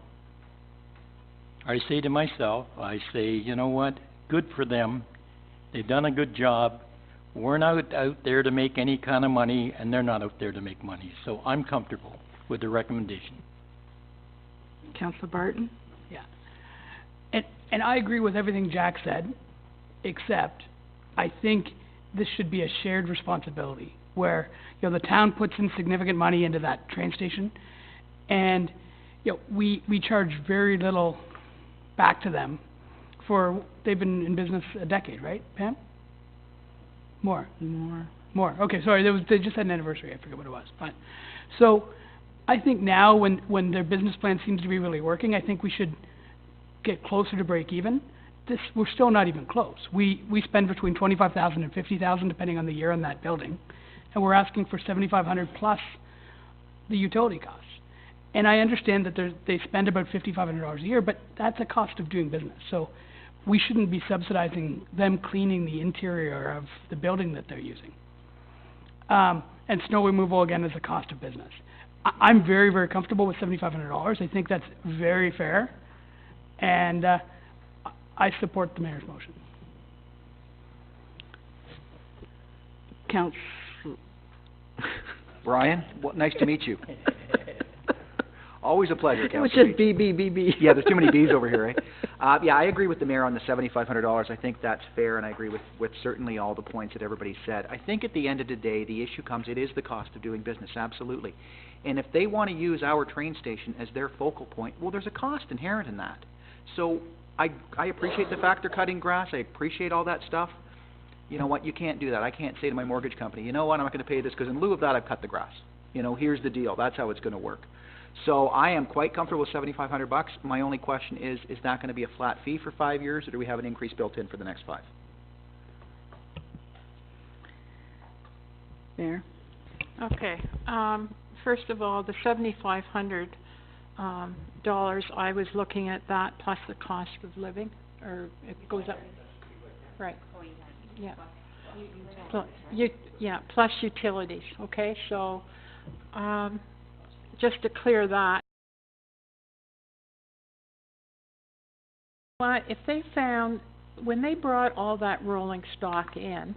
say to myself, you know what, good for them. They've done a good job. We're not out there to make any kind of money, and they're not out there to make money. So I'm comfortable with the recommendation. Councillor Barton? Yeah. And I agree with everything Jack said, except I think this should be a shared responsibility where, the town puts in significant money into that train station and, we charge very little back to them they've been in business a decade, right, Pam? More. Okay, sorry, they just had an anniversary, I forget what it was, fine. So, I think now when their business plan seems to be really working, I think we should get closer to break even. We're still not even close. We spend between $25,000 and $50,000 depending on the year on that building, and we're asking for $7,500 plus the utility costs. And I understand that they spend about $5,500 a year, but that's a cost of doing business. So we shouldn't be subsidizing them cleaning the interior of the building that they're using. And snow removal again is a cost of business. I'm very, very comfortable with $7,500. I think that's very fair, and I support the mayor's motion. Brian, nice to meet you. Always a pleasure, It was Councillor just B. Yeah, there's too many B's over here, right? Yeah, I agree with the mayor on the $7,500. I think that's fair, and I agree with certainly all the points that everybody said. I think at the end of the day, the issue comes, it is the cost of doing business, absolutely. And if they want to use our train station as their focal point, well, there's a cost inherent in that. So I appreciate the fact they're cutting grass. I appreciate all that stuff. You know what? You can't do that. I can't say to my mortgage company, you know what, I'm not going to pay this because in lieu of that, I've cut the grass. Here's the deal. That's how it's going to work. So I am quite comfortable with $7,500. My only question is that going to be a flat fee for 5 years, or do we have an increase built in for the next 5? Mayor? Okay, first of all, the $7,500 I was looking at that plus the cost of living, or it goes up, right? Yeah. Plus utilities, okay, so, just to clear that. But if they found, when they brought all that rolling stock in,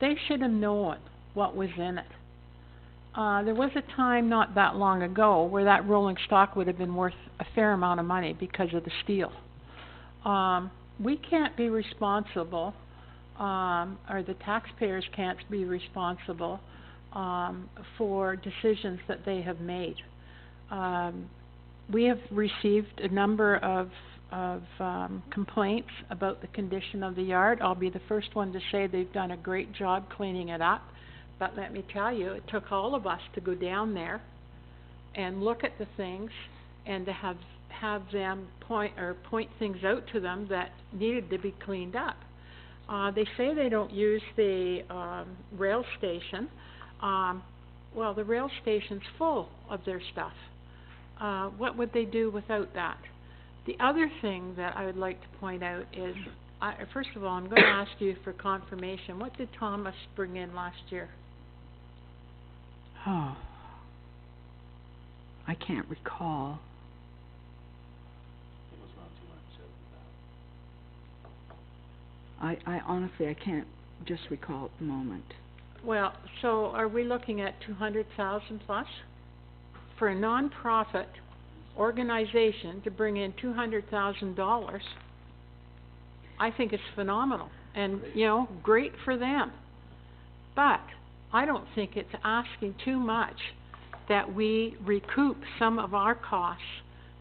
they should have known what was in it. there was a time not that long ago where that rolling stock would have been worth a fair amount of money because of the steel. We can't be responsible, or the taxpayers can't be responsible, for decisions that they have made. We have received a number of complaints about the condition of the yard. I'll be the first one to say they've done a great job cleaning it up, but let me tell you, it took all of us to go down there and look at the things and to have them point things out to them that needed to be cleaned up. They say they don't use the rail station. Well, the rail station's full of their stuff. What would they do without that? The other thing that I would like to point out is, first of all, I'm going to ask you for confirmation. What did Thomas bring in last year? Oh, I can't recall. I honestly, I can't just recall at the moment. Well, so are we looking at 200,000 plus? For a non-profit organization to bring in $200,000, I think it's phenomenal, and, you know, great for them. But I don't think it's asking too much that we recoup some of our costs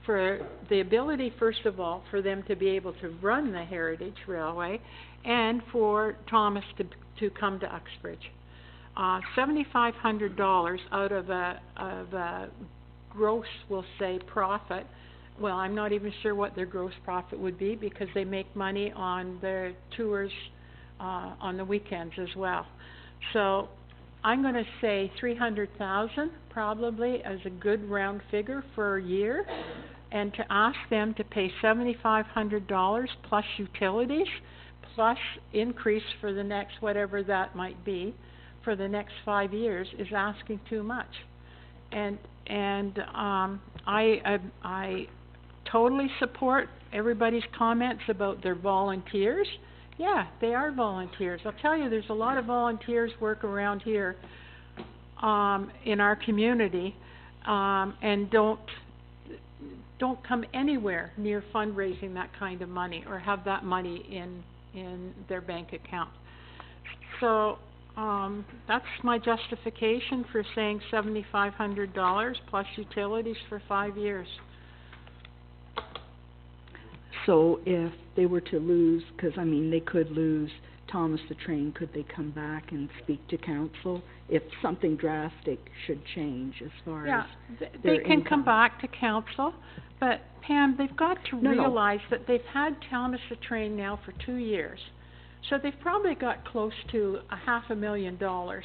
for the ability, first of all, for them to be able to run the Heritage Railway, and for Thomas to come to Uxbridge. $7,500 out of a gross, we'll say, profit. Well, I'm not even sure what their gross profit would be because they make money on their tours on the weekends as well. So I'm going to say 300,000 probably as a good round figure for a year, and to ask them to pay $7,500 plus utilities plus increase for the next whatever that might be for the next 5 years is asking too much. And I totally support everybody's comments about their volunteers. Yeah, they are volunteers. I'll tell you, there's a lot of volunteers work around here in our community, and don't come anywhere near fundraising that kind of money or have that money in their bank account. So that's my justification for saying $7,500 plus utilities for 5 years. So if they were to lose, because I mean they could lose Thomas the Train, could they come back and speak to council if something drastic should change as far as they can come back to council, but Pam, they've got to realize that they've had Thomas the Train now for 2 years. So they've probably got close to $500,000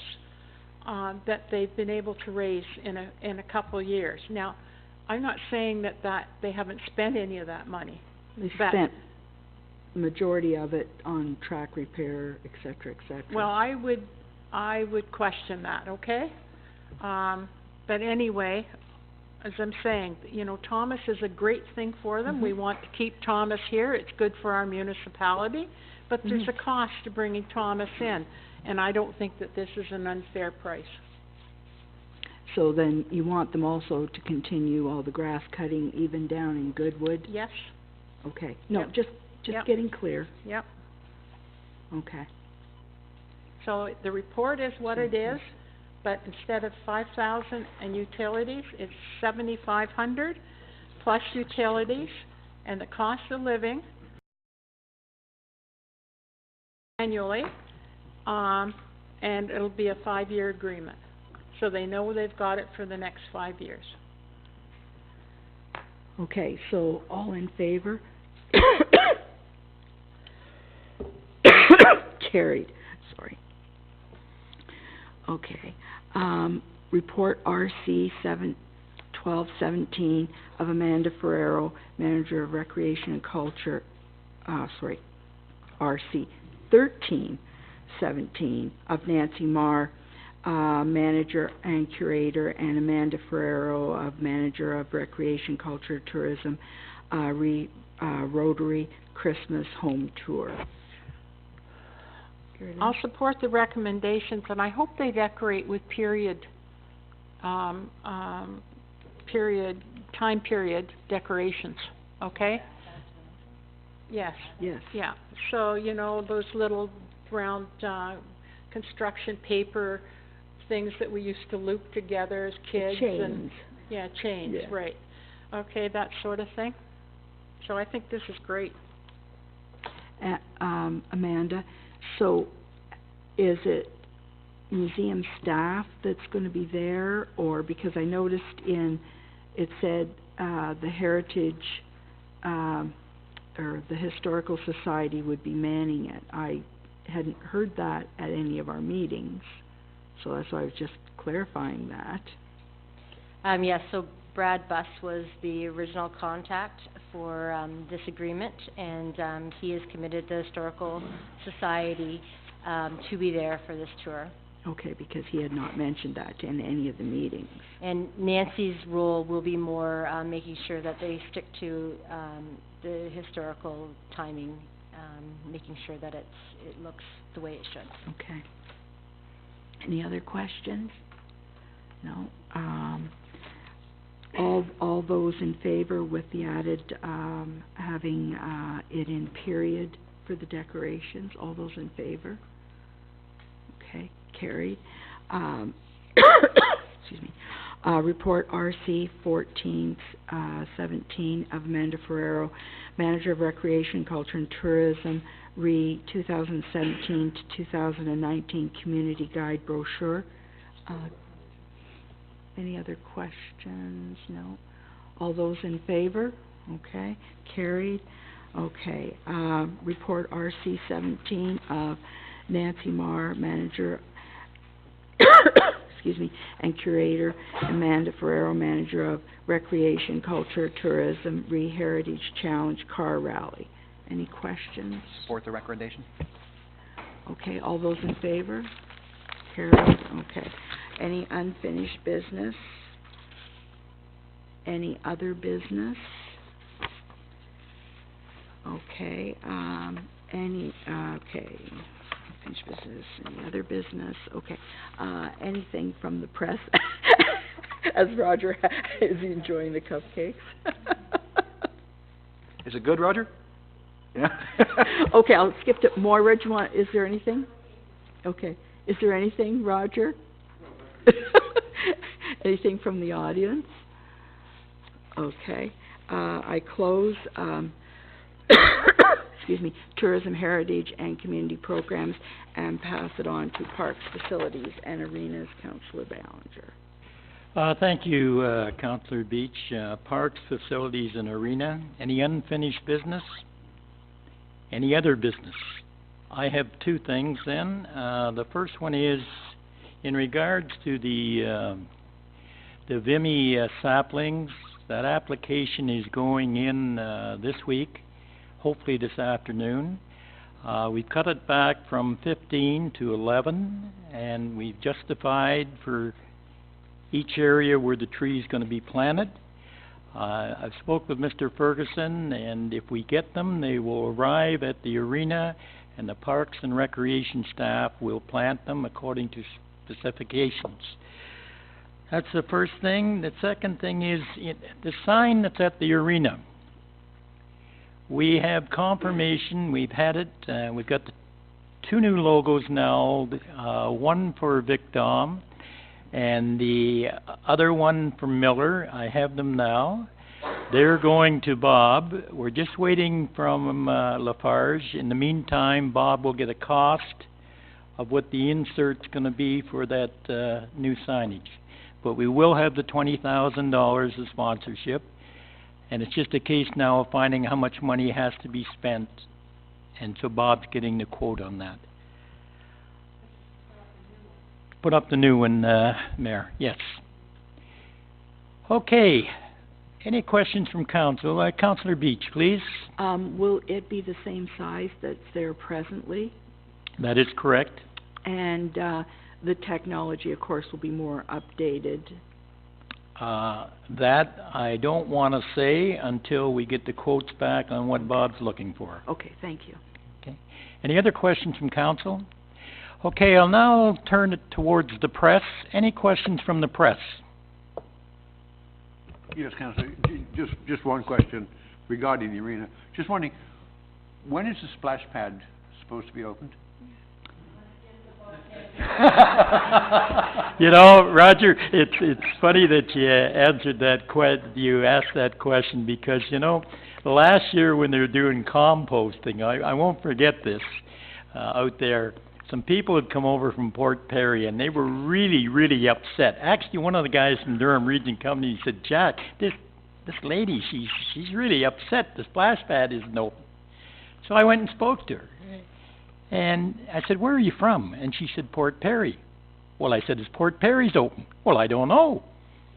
that they've been able to raise in a couple of years. Now, I'm not saying that they haven't spent any of that money. They spent majority of it on track repair, et cetera, et cetera. Well, I would question that, okay? But anyway, as I'm saying, you know, Thomas is a great thing for them. We want to keep Thomas here. It's good for our municipality. But there's a cost to bringing Thomas in, and I don't think that this is an unfair price. So then you want them also to continue all the grass cutting even down in Goodwood? Yes. Okay. No, just getting clear. Yep. Okay. So the report is what it is, but instead of 5,000 and utilities, it's 7,500 plus utilities and the cost of living annually, and it'll be a 5-year agreement. So they know they've got it for the next 5 years. Okay, so all in favor? Carried. Sorry. Okay. Report RC 1217 of Amanda Ferrero, Manager of Recreation and Culture. RC 1317 of Nancy Marr, Manager and Curator, and Amanda Ferrero of Manager of Recreation, Culture, Tourism, Rotary Christmas Home Tour. I'll support the recommendations, and I hope they decorate with period time period decorations, okay? Yes. Yes. Yeah, so, you know, those little round, construction paper things that we used to loop together as kids and... Chains. Yeah, chains, Yeah. right. Okay, that sort of thing. So I think this is great. Amanda, so is it museum staff that's gonna be there, or, because I noticed it said, the Heritage, or the Historical Society would be manning it. I hadn't heard that at any of our meetings, so that's why I was just clarifying that. Yes, so Brad Buss was the original contact for, this agreement, and, he is committed to the Historical Society, to be there for this tour. Okay, because he had not mentioned that in any of the meetings. And Nancy's role will be more, making sure that they stick to, the historical timing, making sure that it looks the way it should. Okay. Any other questions? No? All those in favor with the added, having, it in period for the decorations, all those in favor? Okay, carried. Excuse me. Report RC 1417 of Amanda Ferrero, Manager of Recreation, Culture and Tourism, re 2017 to 2019 Community Guide Brochure. Any other questions? No? All those in favor? Okay, carried. Okay, report RC 17 of Nancy Marr, Manager, excuse me, and Curator, Amanda Ferrero, Manager of Recreation, Culture, Tourism, Re-Heritage Challenge Car Rally. Any questions? Support the recommendation. Okay, all those in favor? Carried. Okay. Any unfinished business? Any other business? Okay, okay. Unfinished business, any other business? Okay. Anything from the press? As Roger is enjoying the cupcakes. Is it good, Roger? Yeah. Okay, I'll skip to Moira. Do you want, is there anything? Okay. Is there anything, Roger? Anything from the audience? Okay. I close, excuse me, tourism, heritage, and community programs, and pass it on to Parks, Facilities, and Arenas, Councillor Ballinger. Thank you, Councillor Beach. Parks, Facilities, and Arena. Any unfinished business? Any other business? I have two things then. The first one is in regards to the Vimy saplings. That application is going in this week, hopefully this afternoon. We've cut it back from 15 to 11, and we've justified for each area where the tree is going to be planted. I've spoke with Mr. Ferguson, and if we get them, they will arrive at the arena, and the Parks and Recreation staff will plant them according to specifications. That's the first thing. The second thing is the sign that's at the arena. We have confirmation, we've had it, we've got the two new logos now, one for Vic Dom and the other one from Miller. I have them now. They're going to Bob. We're just waiting from Lafarge. In the meantime, Bob will get a cost of what the insert's going to be for that new signage. But we will have the $20,000 of sponsorship, and it's just a case now of finding how much money has to be spent, and so Bob's getting the quote on that. Put up the new one, Mayor. Yes. Okay. Any questions from council? Councillor Beach, please. Will it be the same size that's there presently? That is correct. And the technology, of course, will be more updated. That I don't want to say until we get the quotes back on what Bob's looking for. Okay, thank you. Okay. Any other questions from council? Okay, I'll now turn it towards the press. Any questions from the press? Yes, Councillor, just one question regarding the arena. Just wondering, when is the splash pad supposed to be opened? You know, Roger, it's funny that you answered that you asked that question, because, you know, last year when they were doing composting, I won't forget this, out there, some people had come over from Port Perry, and they were really, really upset. Actually, one of the guys from Durham Region Company said, Jack, this lady, she's really upset the splash pad isn't open. So I went and spoke to her. And I said, where are you from? And she said, Port Perry. Well, I said, is Port Perry's open? Well, I don't know.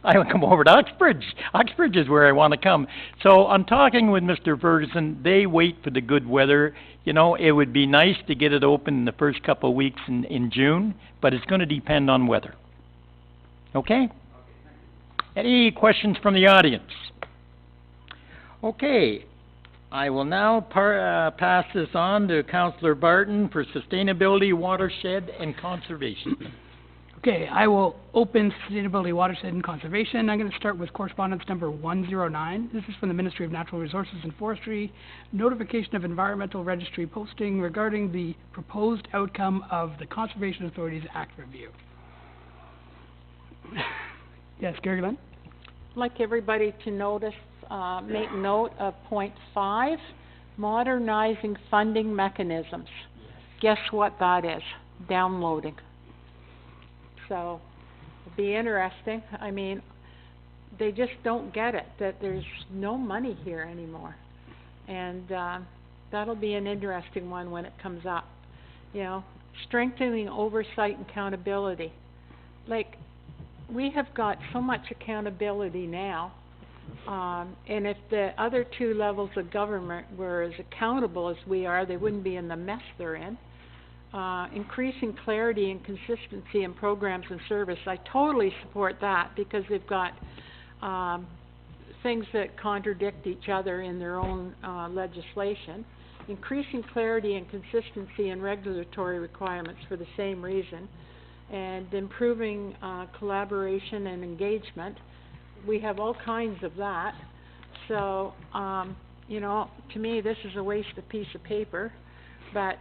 I would come over to Uxbridge. Uxbridge is where I want to come. So I'm talking with Mr. Ferguson. They wait for the good weather. You know, it would be nice to get it open in the first couple of weeks in June, but it's going to depend on weather. Okay? Any questions from the audience? Okay. I will now pass this on to Councillor Barton for Sustainability, Watershed and Conservation. Okay, I will open Sustainability, Watershed and Conservation. I'm going to start with correspondence number 109. This is from the Ministry of Natural Resources and Forestry. Notification of Environmental Registry posting regarding the proposed outcome of the Conservation Authorities Act review. Yes, Gary Glenn? I'd like everybody to make note of point 5, modernizing funding mechanisms. Guess what that is? Downloading. So, it'll be interesting. I mean, they just don't get it, that there's no money here anymore. And that'll be an interesting one when it comes up. You know, strengthening oversight and accountability. Like, we have got so much accountability now, and if the other 2 levels of government were as accountable as we are, they wouldn't be in the mess they're in. Increasing clarity and consistency in programs and service. I totally support that, because they've got things that contradict each other in their own legislation. Increasing clarity and consistency in regulatory requirements for the same reason. And improving collaboration and engagement. We have all kinds of that. So, you know, to me this is a waste of piece of paper. But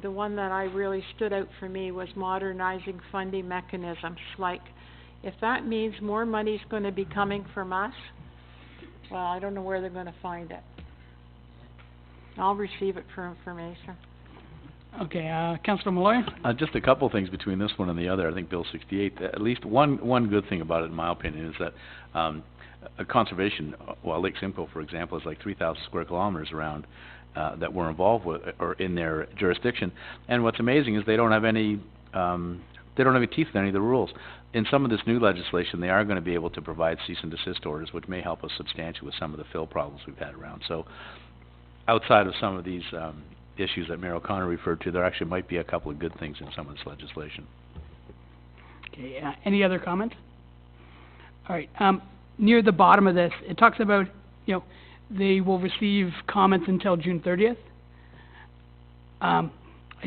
the one that I really stood out for me was modernizing funding mechanisms. Like, if that means more money's going to be coming from us, well, I don't know where they're going to find it. I'll receive it for information. Okay, Councillor Malloy? Just a couple things between this one and the other. I think Bill 68, at least one good thing about it, in my opinion, is that a conservation, well, Lake Simcoe, for example, is like 3,000 square kilometers around that we're involved with, or in their jurisdiction. And what's amazing is they don't have any teeth in any of the rules. In some of this new legislation, they are going to be able to provide cease and desist orders, which may help us substantially with some of the fill problems we've had around. So, outside of some of these issues that Mayor O'Connor referred to, there actually might be a couple of good things in some of this legislation. Okay, any other comments? All right, near the bottom of this, it talks about, you know, they will receive comments until June 30th. I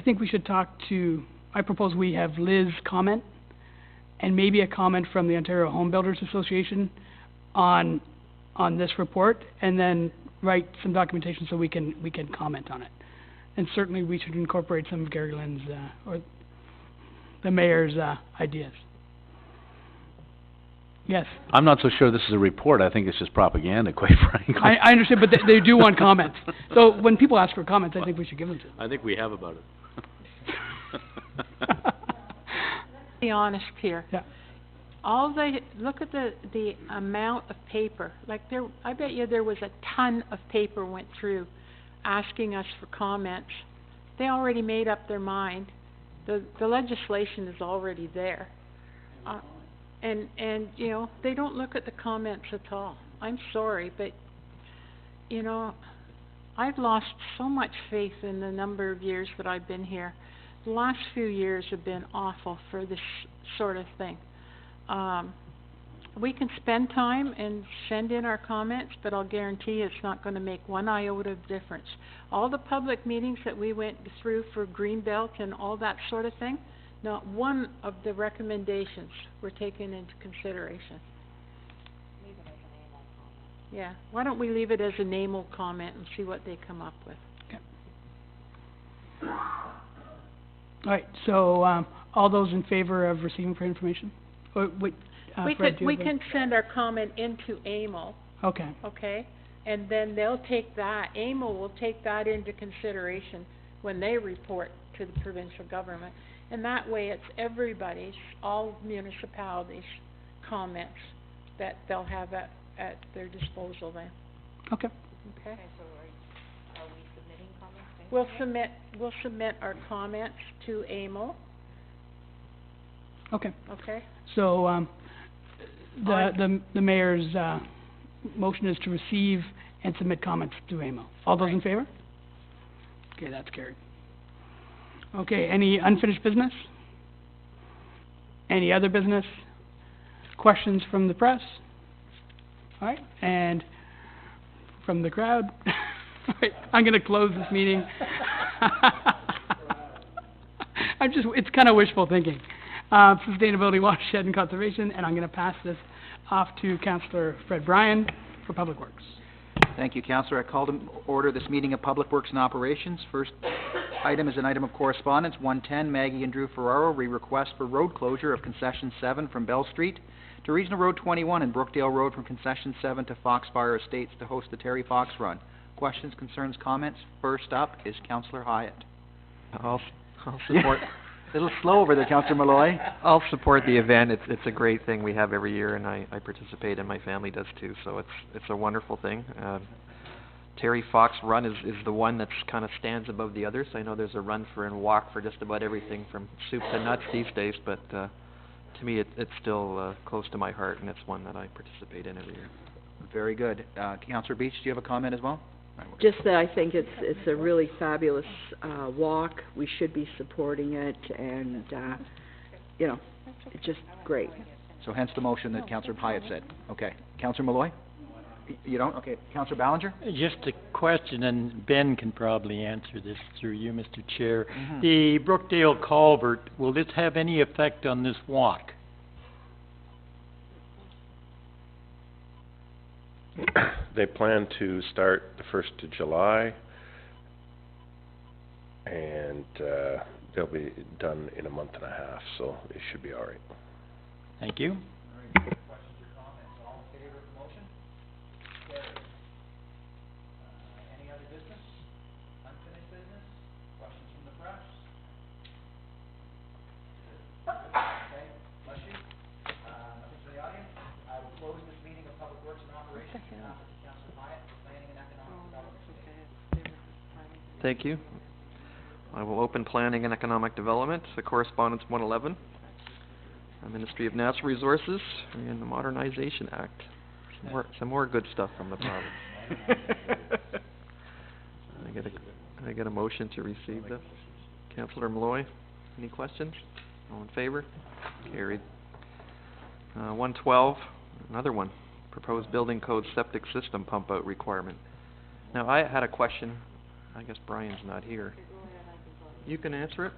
think we should I propose we have Liz comment, and maybe a comment from the Ontario Home Builders Association on this report, and then write some documentation so we can comment on it. And certainly we should incorporate some of Gary Lynn's, or the mayor's, ideas. Yes. I'm not so sure this is a report. I think it's just propaganda, quite frankly. I understand, but they do want comments. So when people ask for comments, I think we should give them to them. I think we have about it. Be honest here. Yeah. Look at the amount of paper. Like, I bet you there was a ton of paper went through asking us for comments. They already made up their mind. The legislation is already there. And you know, they don't look at the comments at all. I'm sorry, but you know, I've lost so much faith in the number of years that I've been here. The last few years have been awful for this sort of thing. We can spend time and send in our comments, but I'll guarantee it's not going to make one iota of difference. All the public meetings that we went through for Greenbelt and all that sort of thing, not one of the recommendations were taken into consideration. Yeah, why don't we leave it as a NAMO comment and see what they come up with? All right, so, all those in favor of receiving for information? Or, wait, We Fred, could, do you we have a- can send our comment into AMO, Okay, okay? And then they'll take that, AMO will take that into consideration when they report to the provincial government. And that way it's everybody's, all municipalities' comments that they'll have at their disposal then, okay. okay? so are we submitting comments? We'll submit our comments to AMO, Okay, okay? so, the mayor's, motion is to receive and submit comments to AMO. All those in favor? Okay, that's carried. Okay, any unfinished business? Any other business? Questions from the press? All right, and from the crowd? All right, I'm gonna close this meeting. It's kinda wishful thinking. Sustainability, watershed, and conservation, and I'm gonna pass this off to Councillor Fred Bryan for Public Works. Thank you, Councillor. I call to order this meeting of Public Works and Operations. First item is an item of correspondence, 110, Maggie and Drew Ferraro, request for road closure of Concession 7 from Bell Street to Regional Road 21 and Brookdale Road from Concession 7 to Foxfire Estates to host the Terry Fox Run. Questions, concerns, comments? First up is Councillor Hyatt. I'll support, A little slow over there, Councillor Malloy. I'll support the event. It's a great thing we have every year, and I participate, and my family does too, so it's a wonderful thing. Terry Fox Run is the one that's kind of stands above the others. I know there's a run for and walk for just about everything from soup to nuts these days, but to me it's still close to my heart, and it's one that I participate in every year. Very good. Councillor Beach, do you have a comment as well? Just that I think it's a really fabulous, walk. We should be supporting it, and, you know, it's just great. So hence the motion that Councillor Hyatt said. Okay. Councillor Malloy? You don't? Okay. Councillor Ballinger? Just a question, and Ben can probably answer this through you, Mr. Chair. Mhm. The Brookdale culvert, will this have any effect on this walk? They plan to start the 1st of July, and they'll be done in a month and a half, so it should be all right. Thank you. Questions or comments? All in favor of the motion? Carried. Any other business? Unfinished business? Questions from the press? Okay, bless you. Nothing for the audience. I will close this meeting of Public Works and Operations. Now to Councillor Hyatt for Planning and Economic Development. Thank you. I will open Planning and Economic Development, the correspondence 111. Ministry of Natural Resources and the Modernization Act. Some more good stuff from the province. I get a motion to receive this. Councillor Malloy, any questions? All in favor? Carried. 112, another one. Proposed building code septic system pump out requirement. Now, I had a question. I guess Brian's not here. You can answer it.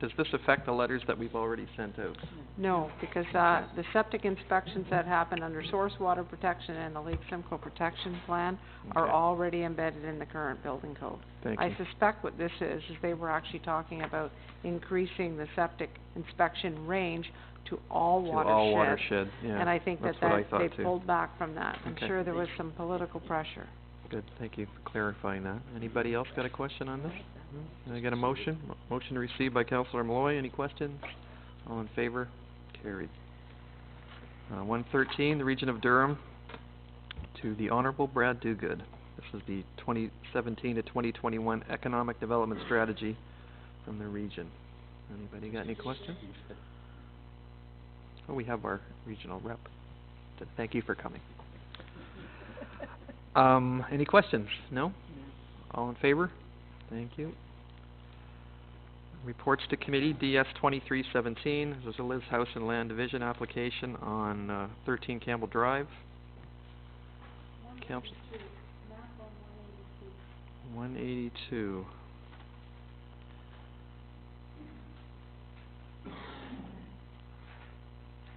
Does this affect the letters that we've already sent out? No, because the septic inspections that happen under source water protection and the Lake Simcoe Protection Plan are Okay. already embedded in the current building code. Thank I you. suspect what this is they were actually talking about increasing the septic inspection range to all To watersheds. all watershed, yeah. And I think That's that what I thought they too. pulled back from that. I'm Okay. sure there was some political pressure. Good, thank you for clarifying that. Anybody else got a question on this? Can I get a motion? Motion received by Councillor Malloy. Any questions? All in favor? Carried. 113, the Region of Durham, to the Honourable Brad Dogood. This is the 2017 to 2021 Economic Development Strategy from the region. Anybody got any questions? Oh, we have our regional rep. Thank you for coming. Any questions? No? All in favor? Thank you. Reports to committee, DS 2317, this is a Liz House and Land Division application on 13 Campbell Drive. Council. 182.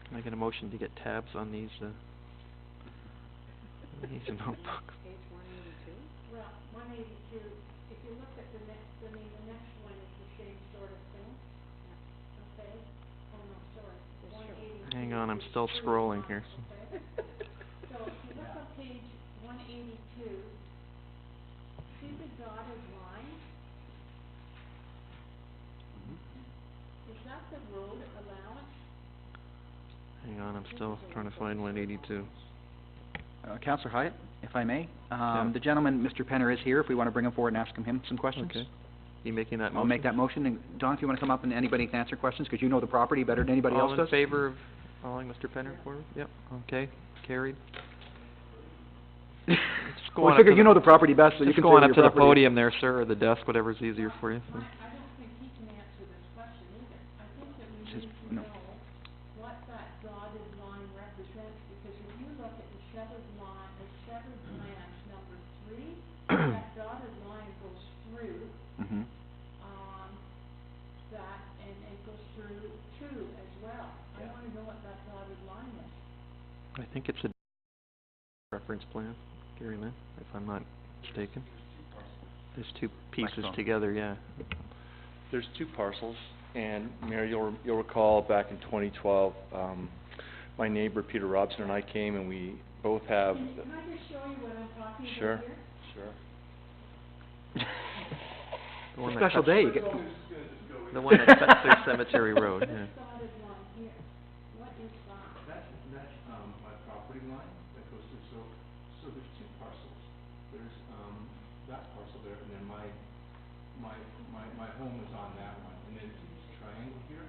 Can I get a motion to get tabs on these? Needs a notebook. Well, 182, if you look at the next, the next one is the same sort of thing. Okay? Oh, no, sorry. 182. Hang on, I'm still scrolling here. Okay? So if you look on page 182, see the dotted line? Is that the road allowance? Hang on, I'm still trying to find 182. Councillor Hyatt, if I may, the gentleman, Mr. Penner, is here if we want to bring him forward and ask him some questions. Okay. You making that motion? I'll make that motion, and Don, if you want to come up and anybody can answer questions, because you know the property better than anybody else All does. in favor of allowing Mr. Penner forward? Yep, okay, carried. Just go Well, on I figure up to you know the property best, so you just can go say on up your to the property. podium there, sir, or the desk, whatever's easier for you. So. I don't think he can answer this question either. I think that we Just- need to no. know what that dotted line represents, because if you look at the severed line, severed lands number 3, that dotted line goes through, Mhm. that, and it goes through 2 as well. I wanna know what that dotted line is. I think it's a reference plan, Gary Lynn, if I'm not mistaken. There's two pieces Microphone. together, yeah. There's 2 parcels, and Mayor, you'll recall back in 2012, my neighbor Peter Robson and I came, and we both have. Can I just show you what I'm talking about Sure, here? sure. The one that Special cuts- day, you get. The one that cuts through Cemetery Road, yeah. Dotted line here, what is that? That's my property line that goes through, so there's 2 parcels. There's, that parcel there, and then my home is on that one. And then see this triangle here?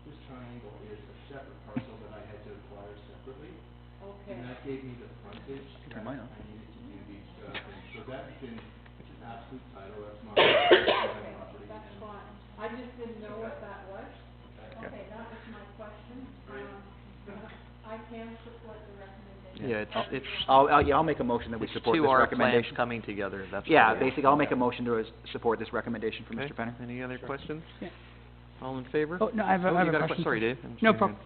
This triangle is a separate parcel that I had to acquire separately. Okay. And that gave me the frontage that Turn mine on. I needed to do these, things. So that's been, it's an absolute title, that's my property. That's fine. I just didn't know what that was. Okay, that was my question. I can support the recommendation. Yeah, it's I'll make a motion that we support two this our plans recommendation. coming together, that's Yeah, what it is. basically, I'll make a motion to support this recommendation from Okay. Mr. Penner. Any other questions? Yeah. All in favor? Oh, no, I have a you got question. Sorry, Dave. No problem.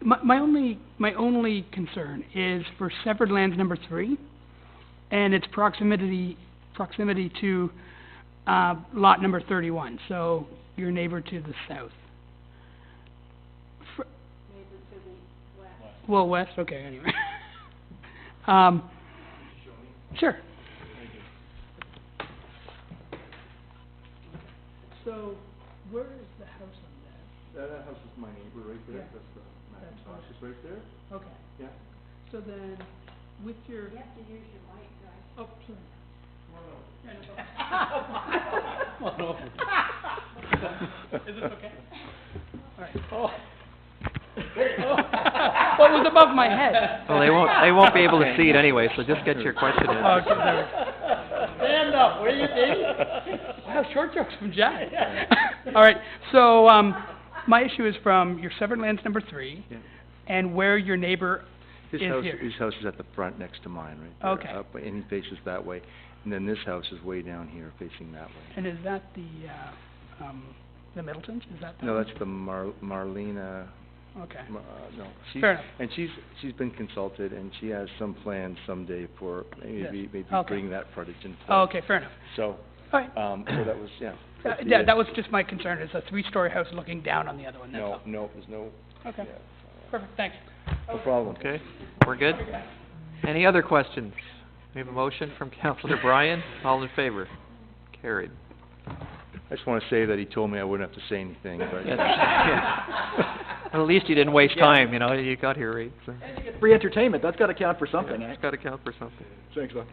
My only concern is for severed lands number 3, and its proximity to, lot number 31, so your neighbor to the south. Neighbor to the west. Well, west, okay, anyway. Sure. So, where is the house on that? That house is my neighbor right there, Yeah. that's the That's McIntosh is right there. Okay. Yeah. So then, with your... You have to use your mic, guys. Oh, sorry. Is this okay? All right. Oh. What was above my head? Well, they won't be able to see it anyway, so just get your question in. Oh, okay, there. Stand up, will you, Dave? Wow, short jokes from Jack. All right, so, my issue is from your severed lands number 3, Yeah. and where your neighbor is here. His house is at the front next to mine, right there. Okay. Up, and he faces that way. And then this house is way down here facing that way. And is that the Middletons? Is that the... No, that's the Marlena, Okay. no. She's- Fair enough. And she's been consulted, and she has some plans someday for maybe Okay. bring that frontage into Oh, place. okay, fair enough. So, All right. so that was, yeah. That's the- Yeah, that was just my concern, is a 3-story house looking down on the other one, that's all. No, there's no, Okay, yeah, perfect, thanks. no problem. Okay, we're good? Any other questions? We have a motion from Councillor Bryan, all in favor? Carried. I just want to say that he told me I wouldn't have to say anything, but. Well, at least you didn't waste time, you know, you got here right, so. Free entertainment, that's gotta count for something, eh? It's gotta count for something. Thanks, Doc.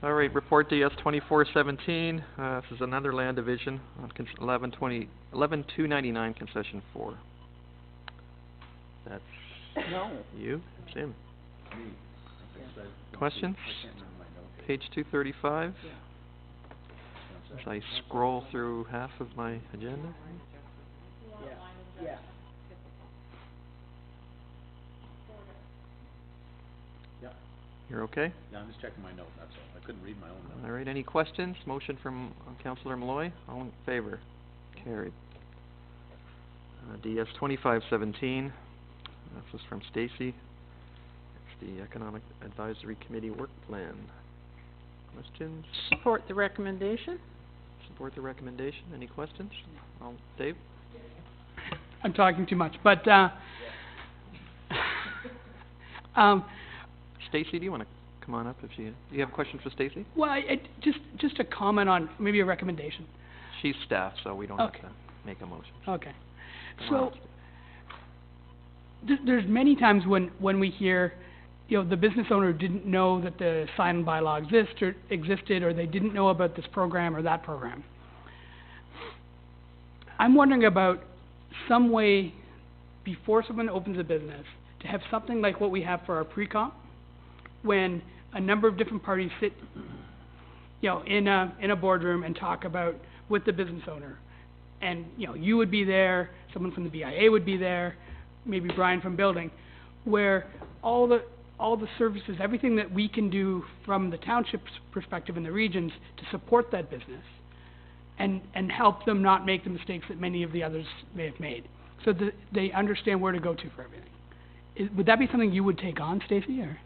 All right, report DS 2417, this is another land division on 11-299 concession 4. That's you, Jim. Questions? Page 235. As I scroll through half of my agenda. Yeah. You're okay? Yeah, I'm just checking my note, that's all. I couldn't read my own note. All right, any questions? Motion from Councillor Malloy, all in favor? Carried. DS 2517, this is from Stacy. the Economic Advisory Committee work plan. Questions? Support the recommendation. Support the recommendation. Any questions? Dave? I'm talking too much, but, Stacy, do you want to come on up if do you have a question for Stacy? well, just a comment on, maybe a recommendation. She's staff, so we don't Okay. have to make a motion. Okay. Come So, on up. there's many times when we hear, you know, the business owner didn't know that the sign bylaw existed, or they didn't know about this program or that program. I'm wondering about some way, before someone opens a business, to have something like what we have for our pre-comp, when a number of different parties sit, you know, in a boardroom and talk about, with the business owner. And, you know, you would be there, someone from the BIA would be there, maybe Brian from building, where all the services, everything that we can do from the township's perspective in the regions to support that business and help them not make the mistakes that many of the others may have made, so that they understand where to go to for everything. Would that be something you would take on, Stacy, or?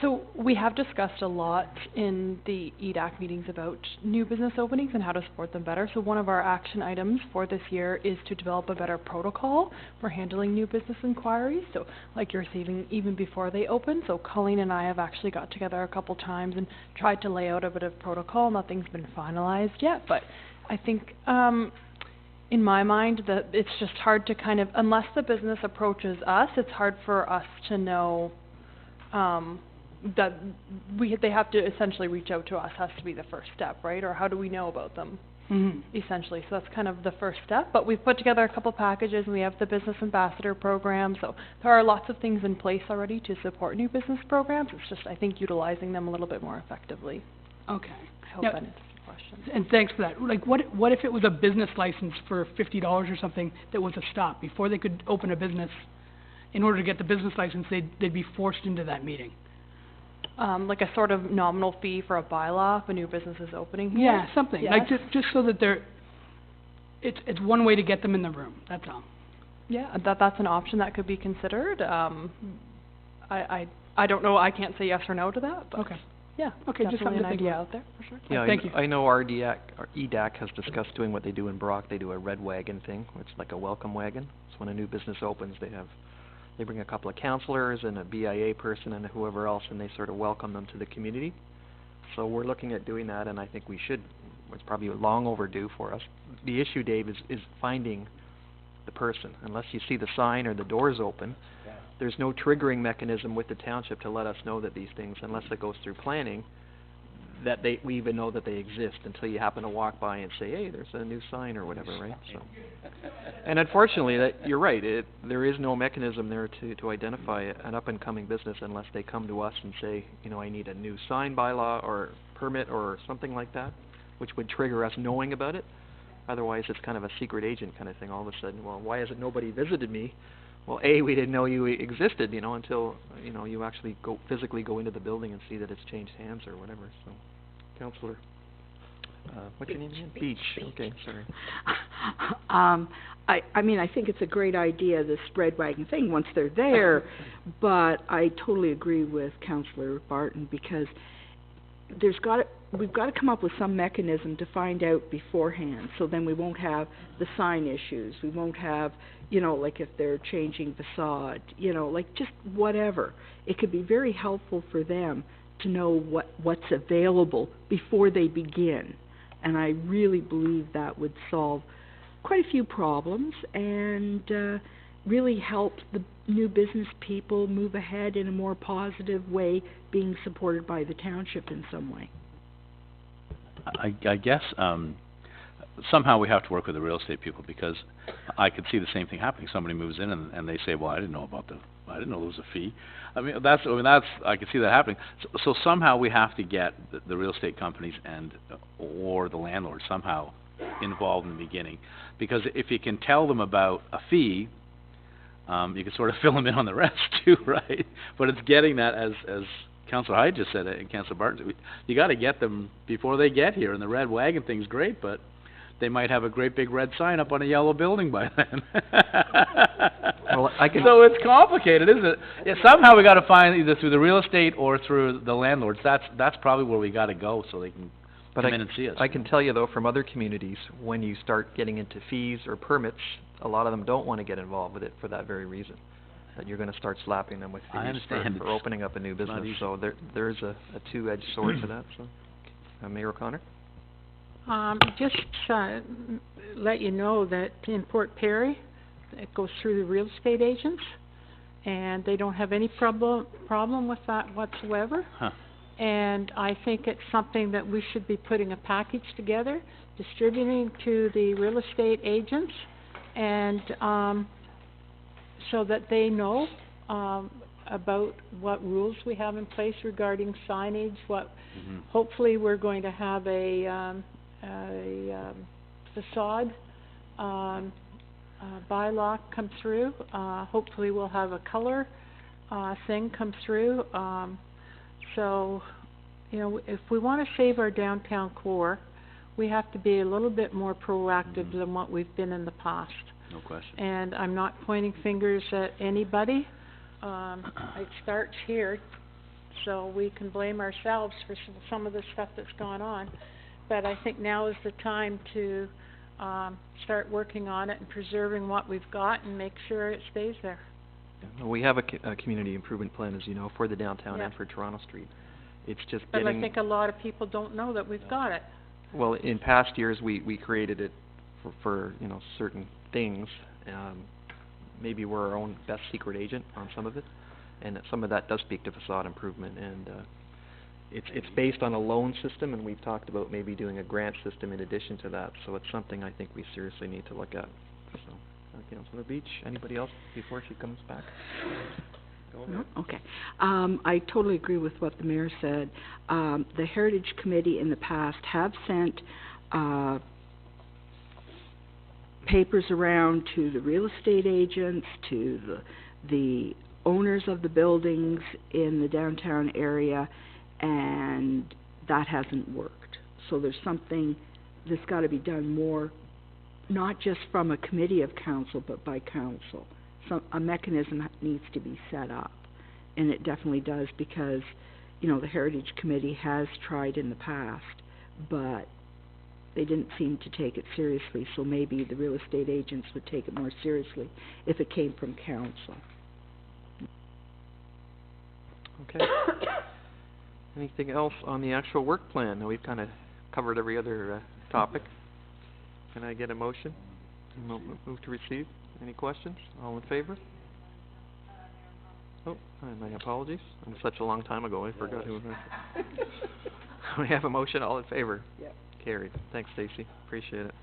So we have discussed a lot in the EDAC meetings about new business openings and how to support them better. So one of our action items for this year is to develop a better protocol for handling new business inquiries. So like you're saying, even before they open. So Colleen and I have actually got together a couple times and tried to lay out a bit of protocol. Nothing's been finalized yet, but I think in my mind that it's just hard to kind of, unless the business approaches us, it's hard for us to know that they have to essentially reach out to us, has to be the first step, right? Or how do we know about them, essentially? So that's kind of the first step. But we've put together a couple packages, and we have the business ambassador program. So there are lots of things in place already to support new business programs. It's just, I think, utilizing them a little bit more effectively. Okay. I hope Now, that answers the question. and thanks for that. Like, what if it was a business license for $50 or something that was a stop? Before they could open a business, in order to get the business license, they'd be forced into that meeting. Like a sort of nominal fee for a bylaw if a new business is opening here? Yeah, something, Yes. like just so that it's one way to get them in the room, that's all. Yeah, that's an option that could be considered. I don't know, I can't say yes or no to that, but. Okay. Yeah, Okay, just definitely something an to think idea about. out there, for sure. Yeah, Thank you. I know our EDAC has discussed doing what they do in Brock. They do a red wagon thing, which is like a welcome wagon. So when a new business opens, they bring a couple of counselors and a BIA person and whoever else, and they sort of welcome them to the community. So we're looking at doing that, and I think we should. It's probably long overdue for us. The issue, Dave, is finding the person. Unless you see the sign or the doors open, there's no triggering mechanism with the township to let us know that these things, unless it goes through planning, that we even know that they exist until you happen to walk by and say, hey, there's a new sign or whatever, right? So, and unfortunately, you're right. There is no mechanism there to identify an up-and-coming business unless they come to us and say, you know, I need a new sign bylaw or permit or something like that, which would trigger us knowing about it. Otherwise, it's kind of a secret agent kind of thing. All of a sudden, well, why hasn't nobody visited me? Well, A, we didn't know you existed, you know, until, you know, you actually physically go into the building and see that it's changed hands or whatever. So, Councillor, what's your name again? Beach. Okay, sorry. I mean, I think it's a great idea, this spread wagon thing, once they're there, but I totally agree with Councillor Barton, because we've got to come up with some mechanism to find out beforehand, so then we won't have the sign issues, we won't have, you know, like if they're changing facade, you know, like just whatever. It could be very helpful for them to know what's available before they begin, and I really believe that would solve quite a few problems and really help the new business people move ahead in a more positive way, being supported by the township in some way. I guess somehow we have to work with the real estate people, because I could see the same thing happening. Somebody moves in and they say, well, I didn't know there was a fee. I could see that happening. So somehow we have to get the real estate companies or the landlord somehow involved in the beginning, because if you can tell them about a fee, you can sort of fill them in on the rest too, right? But it's getting that, as Councillor Hyde just said, and Councillor Barton, you got to get them before they get here. And the red wagon thing's great, but they might have a great big red sign up on a yellow building by then. Well, I can- So it's complicated, isn't it? Yeah, somehow we gotta find either through the real estate or through the landlords. That's probably where we gotta go so they can But come in and see us. I can tell you though, from other communities, when you start getting into fees or permits, a lot of them don't wanna get involved with it for that very reason. That you're gonna start slapping them with I fees understand. for opening up a new not business, easy. so there's a two-edged sword to that, so. Mayor O'Connor? Just, let you know that in Port Perry, it goes through the real estate agents, and they don't have any problem with that whatsoever. Huh. And I think it's something that we should be putting a package together, distributing to the real estate agents, and, so that they know, about what rules we have in place regarding signage, what, hopefully we're going to have a facade, bylaw come through. Hopefully we'll have a color, thing come through. So, you know, if we wanna save our downtown core, we have to be a little bit more proactive than what we've been in the past. No question. And I'm not pointing fingers at anybody. It starts here, so we can blame ourselves for some of the stuff that's gone on. But I think now is the time to, start working on it and preserving what we've got and make sure it stays there. We have a community improvement plan, as you know, for the downtown Yeah. and for Toronto Street. It's just But getting... I think a lot of people don't know that we've got it. Well, in past years, we created it for, you know, certain things. Maybe we're our own best secret agent on some of it, and some of that does speak to facade improvement, and, it's based on a loan system, and we've talked about maybe doing a grant system in addition to that, so it's something I think we seriously need to look at, so. Councilor Beach, anybody else before she comes back? Go ahead. No? Okay. I totally agree with what the mayor said. The Heritage Committee in the past have sent, papers around to the real estate agents, to the owners of the buildings in the downtown area, and that hasn't worked. So there's something that's gotta be done more, not just from a committee of council, but by council. A mechanism needs to be set up, and it definitely does, because, you know, the Heritage Committee has tried in the past, but they didn't seem to take it seriously, so maybe the real estate agents would take it more seriously if it came from council. Okay. Anything else on the actual work plan? Now, we've kinda covered every other, topic. Can I get a motion? Move to receive. Any questions? All in favor? Oh, and my apologies. It was such a long time ago, I forgot who it was. We have a motion, all in favor? Yep. Carried. Thanks, Stacy. Appreciate it.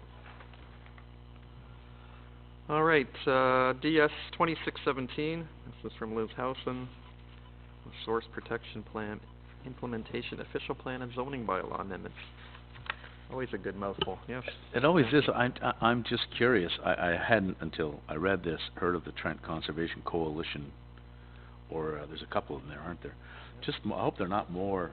All right, DS 2617, this is from Liz Howson. Source Protection Plan, Implementation, Official Plan, and Zoning Bylaw Amendments. Always a good mouthful, yes. It always is. I'm just curious. I hadn't, until I read this, heard of the Trent Conservation Coalition, or there's a couple of them there, aren't there? Just, I hope they're not more,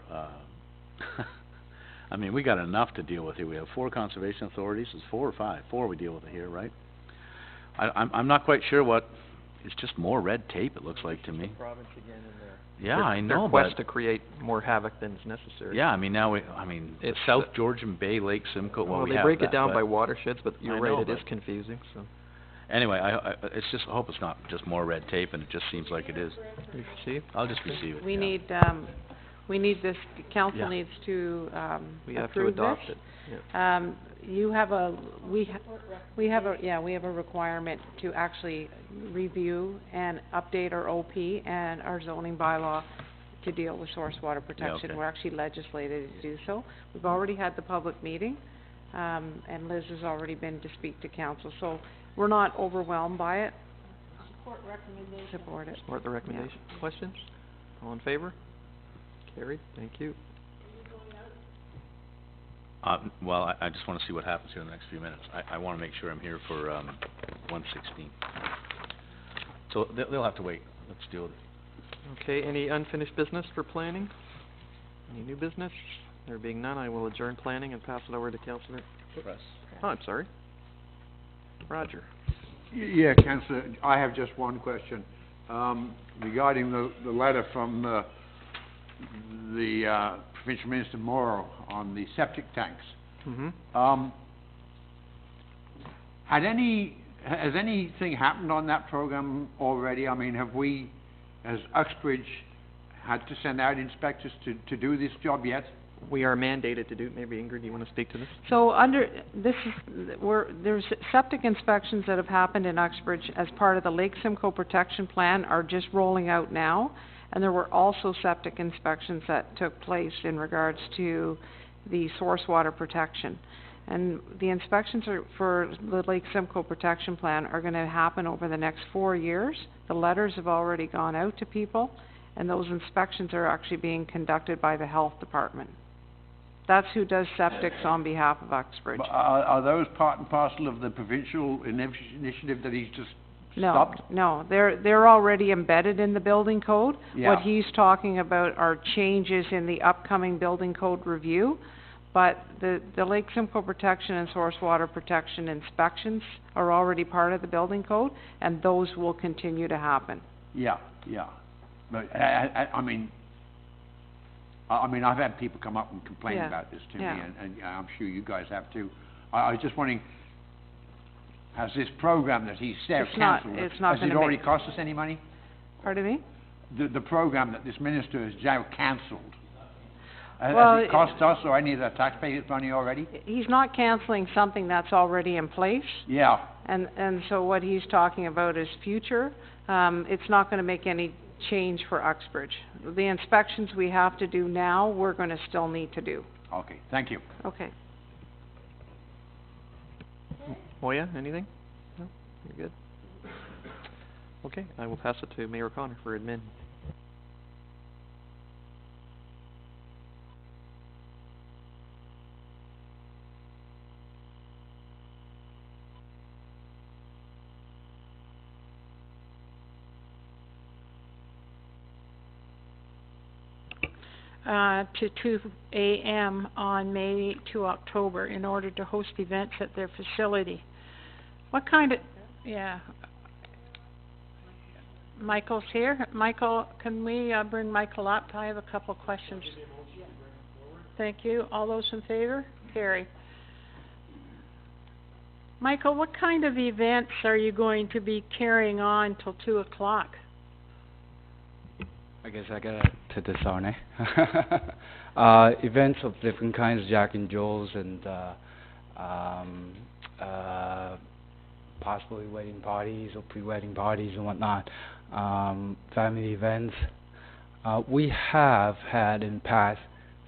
I mean, we got enough to deal with here. We have 4 conservation authorities. It's 4 or 5? 4 we deal with here, right? I'm not quite sure what, it's just more red tape, it looks like to me. Province again in there. Yeah, I know, Their but... quest to create more havoc than is necessary. Yeah, I mean, now it's South Georgian Bay, Lake Simcoe, Well, we they have break it that, down but- by watersheds, but you're I right, know, it is but- confusing, so. Anyway, I it's just, I hope it's not just more red tape, and it just seems like it is. Receive? I'll just receive it. We need, this, council Yeah. needs to, We have to approve adopt this. it, yeah. You have we have a requirement to actually review and update our OP and our zoning bylaw to deal with source water protection. okay. We're actually legislated to do so. We've already had the public meeting, and Liz has already been to speak to council, so we're not overwhelmed by it. Support recommendation. Support it. Support the recommendation. Questions? All in favor? Carried, thank you. Well, I just wanna see what happens here in the next few minutes. I wanna make sure I'm here for, 116. So they'll have to wait. Let's deal with it. Okay, any unfinished business for planning? Any new business? There being none, I will adjourn planning and pass it over to Councilor... Press. Oh, I'm sorry. Roger. Yeah, Councillor, I have just one question, regarding the letter from, the Provincial Minister Morrow on the septic tanks. Mm-hmm. Has anything happened on that program already? I mean, has Uxbridge had to send out inspectors to do this job yet? We are mandated to do, maybe Ingrid, you wanna speak to this? So there's septic inspections that have happened in Uxbridge as part of the Lake Simcoe Protection Plan are just rolling out now. And there were also septic inspections that took place in regards to the source water protection. And the inspections for the Lake Simcoe Protection Plan are gonna happen over the next 4 years. The letters have already gone out to people, and those inspections are actually being conducted by the Health Department. That's who does septics on behalf of Uxbridge. But are those part and parcel of the provincial initiative that he's just stopped? No, they're already embedded in the building code. Yeah. What he's talking about are changes in the upcoming building code review. But the Lake Simcoe Protection and Source Water Protection inspections are already part of the building code, and those will continue to happen. Yeah. But, I mean, I've had people come up and complain Yeah. about this to me, Yeah. and I'm sure you guys have too. I was just wondering, has this program that he's It's not cancelled, has gonna it already make- cost us any money? Pardon me? The program that this minister has now cancelled, Well, has it cost us or any of the taxpayers' money already? He's not canceling something that's already in place. Yeah. And so what he's talking about is future. It's not gonna make any change for Uxbridge. The inspections we have to do now, we're gonna still need to do. Okay, thank you. Okay. Moya, anything? No? You're good? Okay, I will pass it to Mayor O'Connor for admin. To 2 a.m. on May to October in order to host events at their facility. What kind of, yeah. Michael's here. Michael, can we bring Michael up? I have a couple questions. Thank you. All those in favor? Carry. Michael, what kind of events are you going to be carrying on till 2 o'clock? I guess I gotta take this on, eh? Events of different kinds, Jack and Joe's, and possibly wedding parties or pre-wedding parties and whatnot. Family events. We have had in the past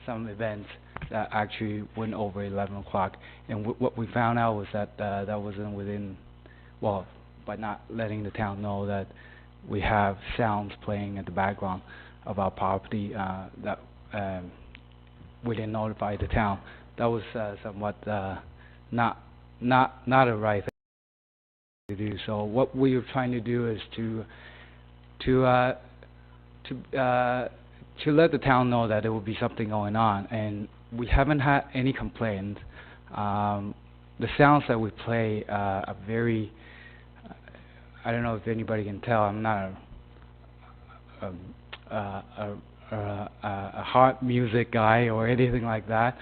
some events that actually went over 11 o'clock, and what we found out was that that wasn't within, well, by not letting the town know that we have sounds playing at the background of our property that we didn't notify the town. That was somewhat not a right thing to do. So what we are trying to do is to let the town know that there will be something going on, and we haven't had any complaints. The sounds that we play are very, I don't know if anybody can tell, I'm not a hard music guy or anything like that.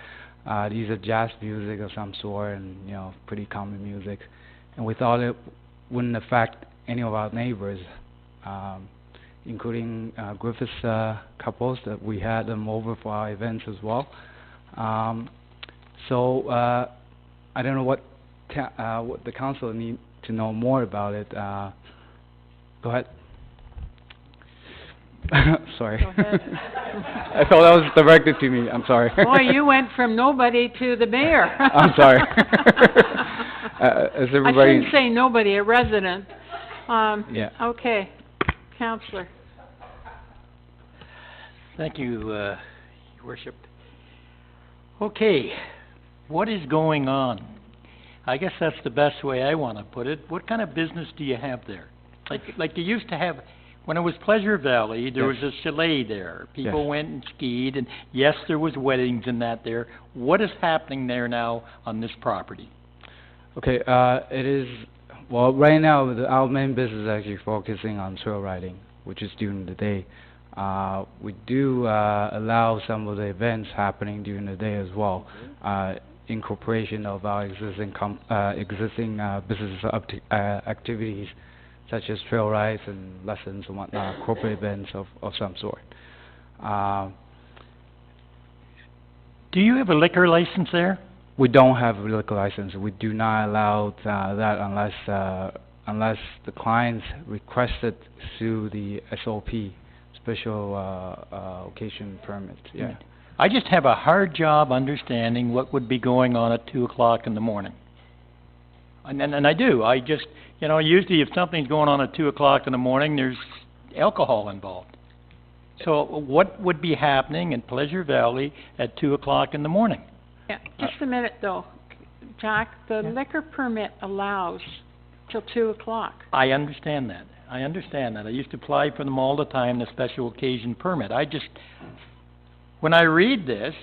These are jazz music of some sort, and pretty common music. And we thought it wouldn't affect any of our neighbors, including Griffiths couples that we had them over for our events as well. So I don't know what the council need to know more about it. Go ahead. Sorry. Go ahead. I thought that was directed to me. I'm sorry. Boy, you went from nobody to the mayor. I'm sorry. As everybody... I shouldn't say nobody, a resident. Yeah. Okay. Councillor. Thank you, Your Worship. Okay, what is going on? I guess that's the best way I want to put it. What kind of business do you have there? Like you used to have, when it was Pleasure Valley, there Yes. was a chalet there. People Yes. went and skied, and yes, there was weddings and that there. What is happening there now on this property? Okay, it is, Well, right now, our main business is actually focusing on trail riding, which is during the day. We do allow some of the events happening during the day as well, incorporation of our existing business activities, such as trail rides and lessons and whatnot, corporate events of some sort. Do you have a liquor license there? We don't have a liquor license. We do not allow that unless the clients request it through the SOP, special occasion permit. Yeah. I just have a hard job understanding what would be going on at 2 o'clock in the morning. And I do. I just, usually if something's going on at 2 o'clock in the morning, there's alcohol involved. So what would be happening in Pleasure Valley at 2 o'clock in the morning? Yeah, just a minute though, Jack. The liquor permit allows till 2 o'clock. I understand that. I used to apply for them all the time, the special occasion permit. When I read this,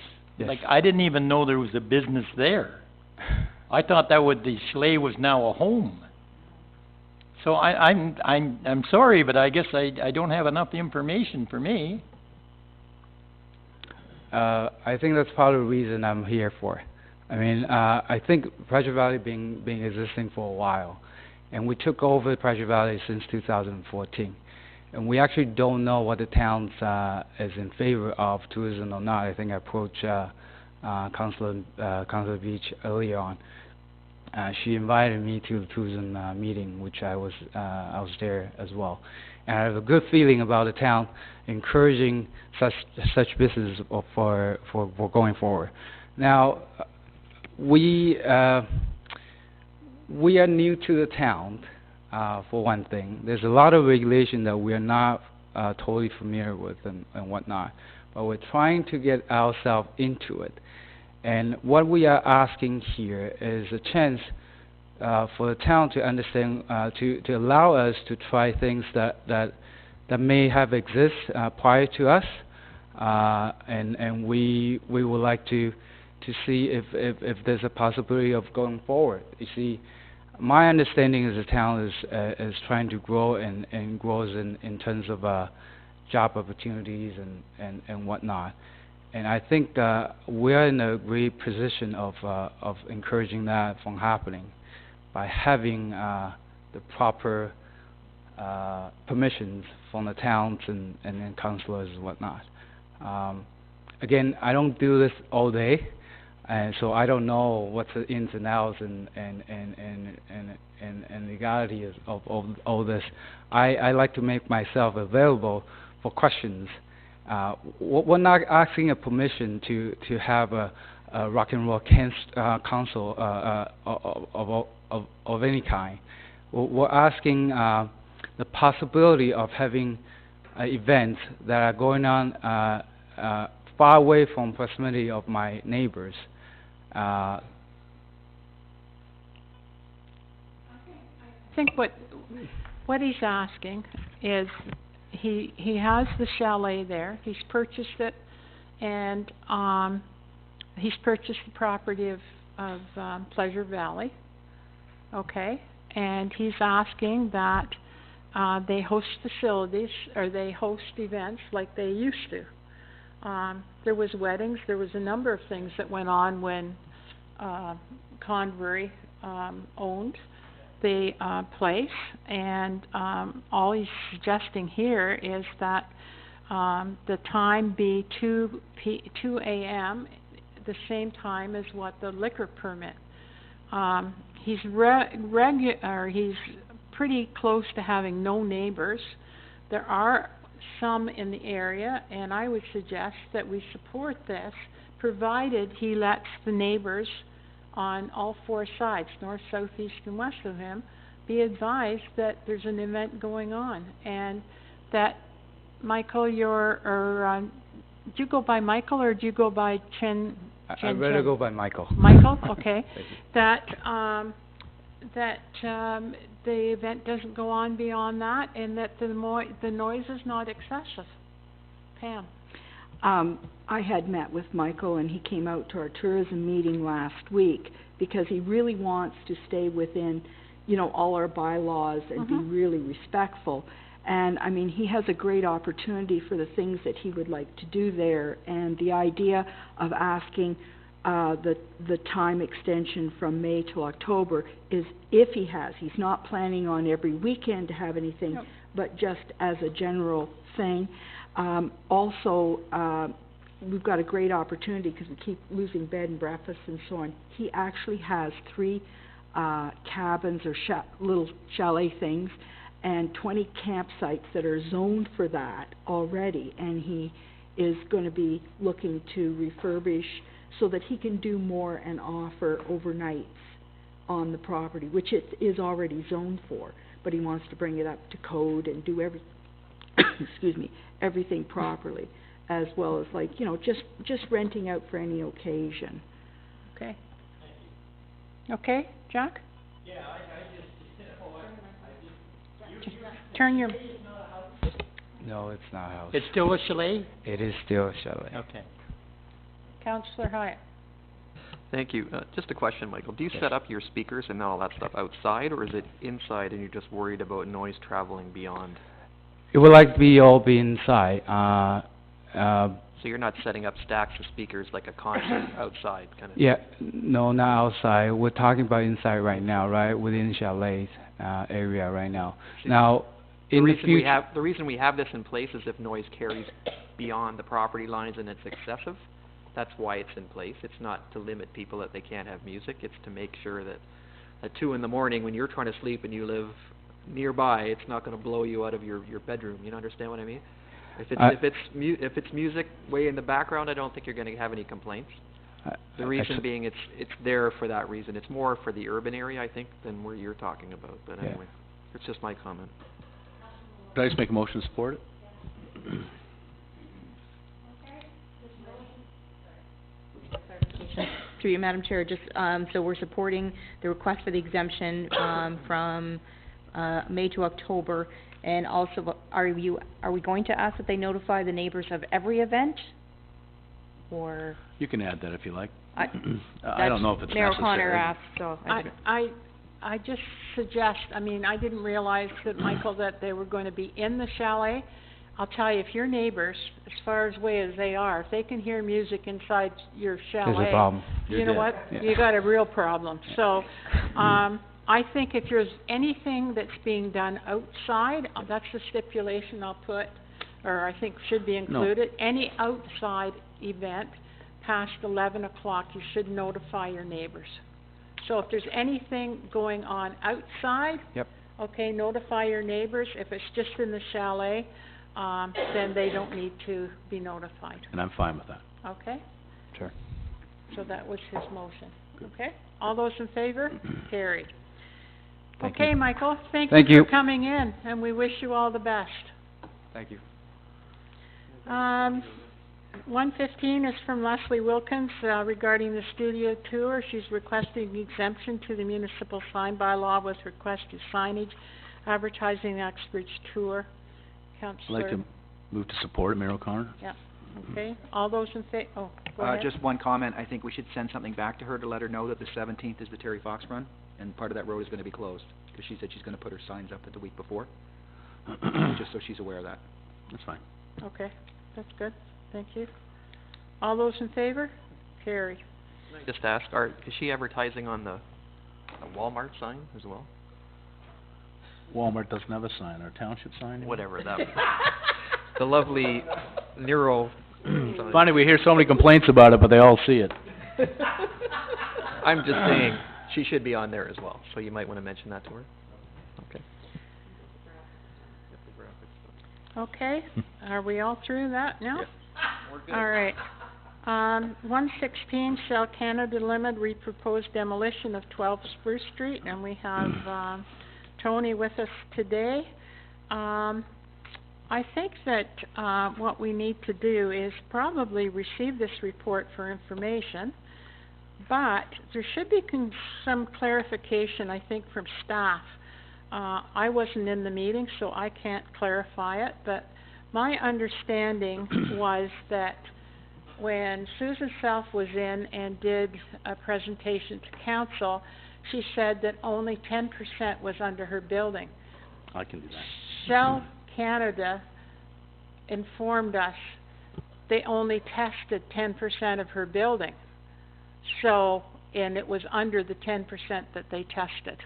I didn't even know there was a business there. I thought the chalet was now a home. So I'm sorry, but I guess I don't have enough information for me. I think that's part of the reason I'm here for. I mean, I think Pleasure Valley been existing for a while, and we took over Pleasure Valley since 2014, and we actually don't know what the town is in favor of tourism or not. I think I approached Councilor Beach earlier on. She invited me to the tourism meeting, which I was there as well. And I have a good feeling about the town encouraging such business for going forward. Now, we are new to the town, for one thing. There's a lot of regulation that we are not totally familiar with and whatnot, but we're trying to get ourselves into it. And what we are asking here is a chance for the town to understand, to allow us to try things that may have exist prior to us, and we would like to see if there's a possibility of going forward. You see, my understanding is the town is trying to grow and grows in terms of job opportunities and whatnot. And I think we're in a great position of encouraging that from happening by having the proper permissions from the towns and councilors and whatnot. Again, I don't do this all day, and so I don't know what's the ins and outs and legalities of all this. I like to make myself available for questions. We're not asking a permission to have a rock and roll council of any kind. We're asking the possibility of having events that are going on far away from proximity of my neighbors. I think what he's asking is he has the chalet there. He's purchased it, and he's purchased the property of Pleasure Valley. Okay, and he's asking that they host facilities, or they host events like they used to. There was weddings, there was a number of things that went on when Convery owned the place, and all he's suggesting here is that the time be 2 a.m., the same time as what the liquor permit. He's he's pretty close to having no neighbors. There are some in the area, and I would suggest that we support this, provided he lets the neighbors on all four sides, north, south, east, and west of him, be advised that there's an event going on, and that Michael, do you go by Michael or do you go by Chen? I'd rather go by Michael. Michael, okay. That the event doesn't go on beyond that, and that the noise is not excessive. Pam? I had met with Michael, and he came out to our tourism meeting last week because he really wants to stay within you know, all our bylaws and be really respectful. And, I mean, he has a great opportunity for the things that he would like to do there, and the idea of asking the time extension from May to October is if he has. He's not planning on every weekend to have anything, but just as a general thing. Also, we've got a great opportunity because we keep losing bed and breakfast and so on. He actually has 3 cabins or little chalet things and 20 campsites that are zoned for that already, and he is going to be looking to refurbish so that he can do more and offer overnights on the property, which it is already zoned for, but he wants to bring it up to code and do everything properly, as well as, like, you know, just renting out for any occasion. Okay. Okay, Jack? Turn your... No, it's not a house. It's still a chalet? It is still a chalet. Okay. Councillor Hyatt. Thank you. Just a question, Michael. Do you set up your speakers and all that stuff outside, or is it inside and you're just worried about noise traveling beyond? It would like to be inside. So you're not setting up stacks of speakers like a concert outside, kind of? Yeah, no, not outside. We're talking about inside right now, right, within chalet area right now. Now, in the future... The reason we have this in place is if noise carries beyond the property lines and it's excessive. That's why it's in place. It's not to limit people that they can't have music. It's to make sure that at 2 in the morning when you're trying to sleep and you live nearby, it's not going to blow you out of your bedroom. You understand what I mean? If it's music way in the background, I don't think you're going to have any complaints. The reason being it's there for that reason. It's more for the urban area, I think, than where you're talking about. But anyway, it's just my comment. Could I just make a motion to support it? Through you, Madam Chair, just, so we're supporting the request for the exemption, from, May to October, and also, are we going to ask that they notify the neighbors of every event? Or? You can add that if you like. I don't know if it's Mayor necessary. O'Connor asked, so. I just suggest, I mean, I didn't realize that, Michael, that they were going to be in the chalet. I'll tell you, if your neighbors, as far away as they are, if they can hear music inside your chalet, there's a problem. you know what? Yeah. You got a real problem. So, I think if there's anything that's being done outside, that's the stipulation I'll put, or I think should be included. No. Any outside event past 11 o'clock, you should notify your neighbors. So if there's anything going on outside, okay, notify your neighbors. If it's just in the chalet, then they don't need to be notified. And I'm fine with that. Okay? Sure. So that was his motion. Okay? All those in favor? Carried. Thank okay, you. Michael, thank you you for coming in, and we wish you all the best. Thank you. 115 is from Leslie Wilkins, regarding the studio tour. She's requesting exemption to the municipal sign bylaw with request to signage, advertising the Uxbridge tour. Councillor. I'd like to move to support it, Mayor O'Connor. Yeah, okay. All those in favor? Oh, go ahead. Just one comment. I think we should send something back to her to let her know that the 17th is the Terry Fox run, and part of that road is going to be closed, because she said she's going to put her signs up the week before, just so she's aware of that. That's fine. Okay, that's good. Thank you. All those in favor? Carried. Can I just ask, is she advertising on the Walmart sign as well? Walmart doesn't have a sign, or township sign? Whatever that was. The lovely Nero sign. Funny, we hear so many complaints about it, but they all see it. I'm just saying, she should be on there as well, so you might want to mention that to her. Okay. Okay, are we all through that now? Yeah. We're good. All right. 116, Shell Canada Limited, we propose demolition of 12 Spruce Street, and we have Tony with us today. I think that what we need to do is probably receive this report for information, but there should be some clarification, I think, from staff. I wasn't in the meeting, so I can't clarify it, but my understanding was that when Susan Self was in and did a presentation to council, she said that only 10% was under her building. I can do that. Shell Canada informed us they only tested 10% of her building. So, and it was under the 10% that they tested.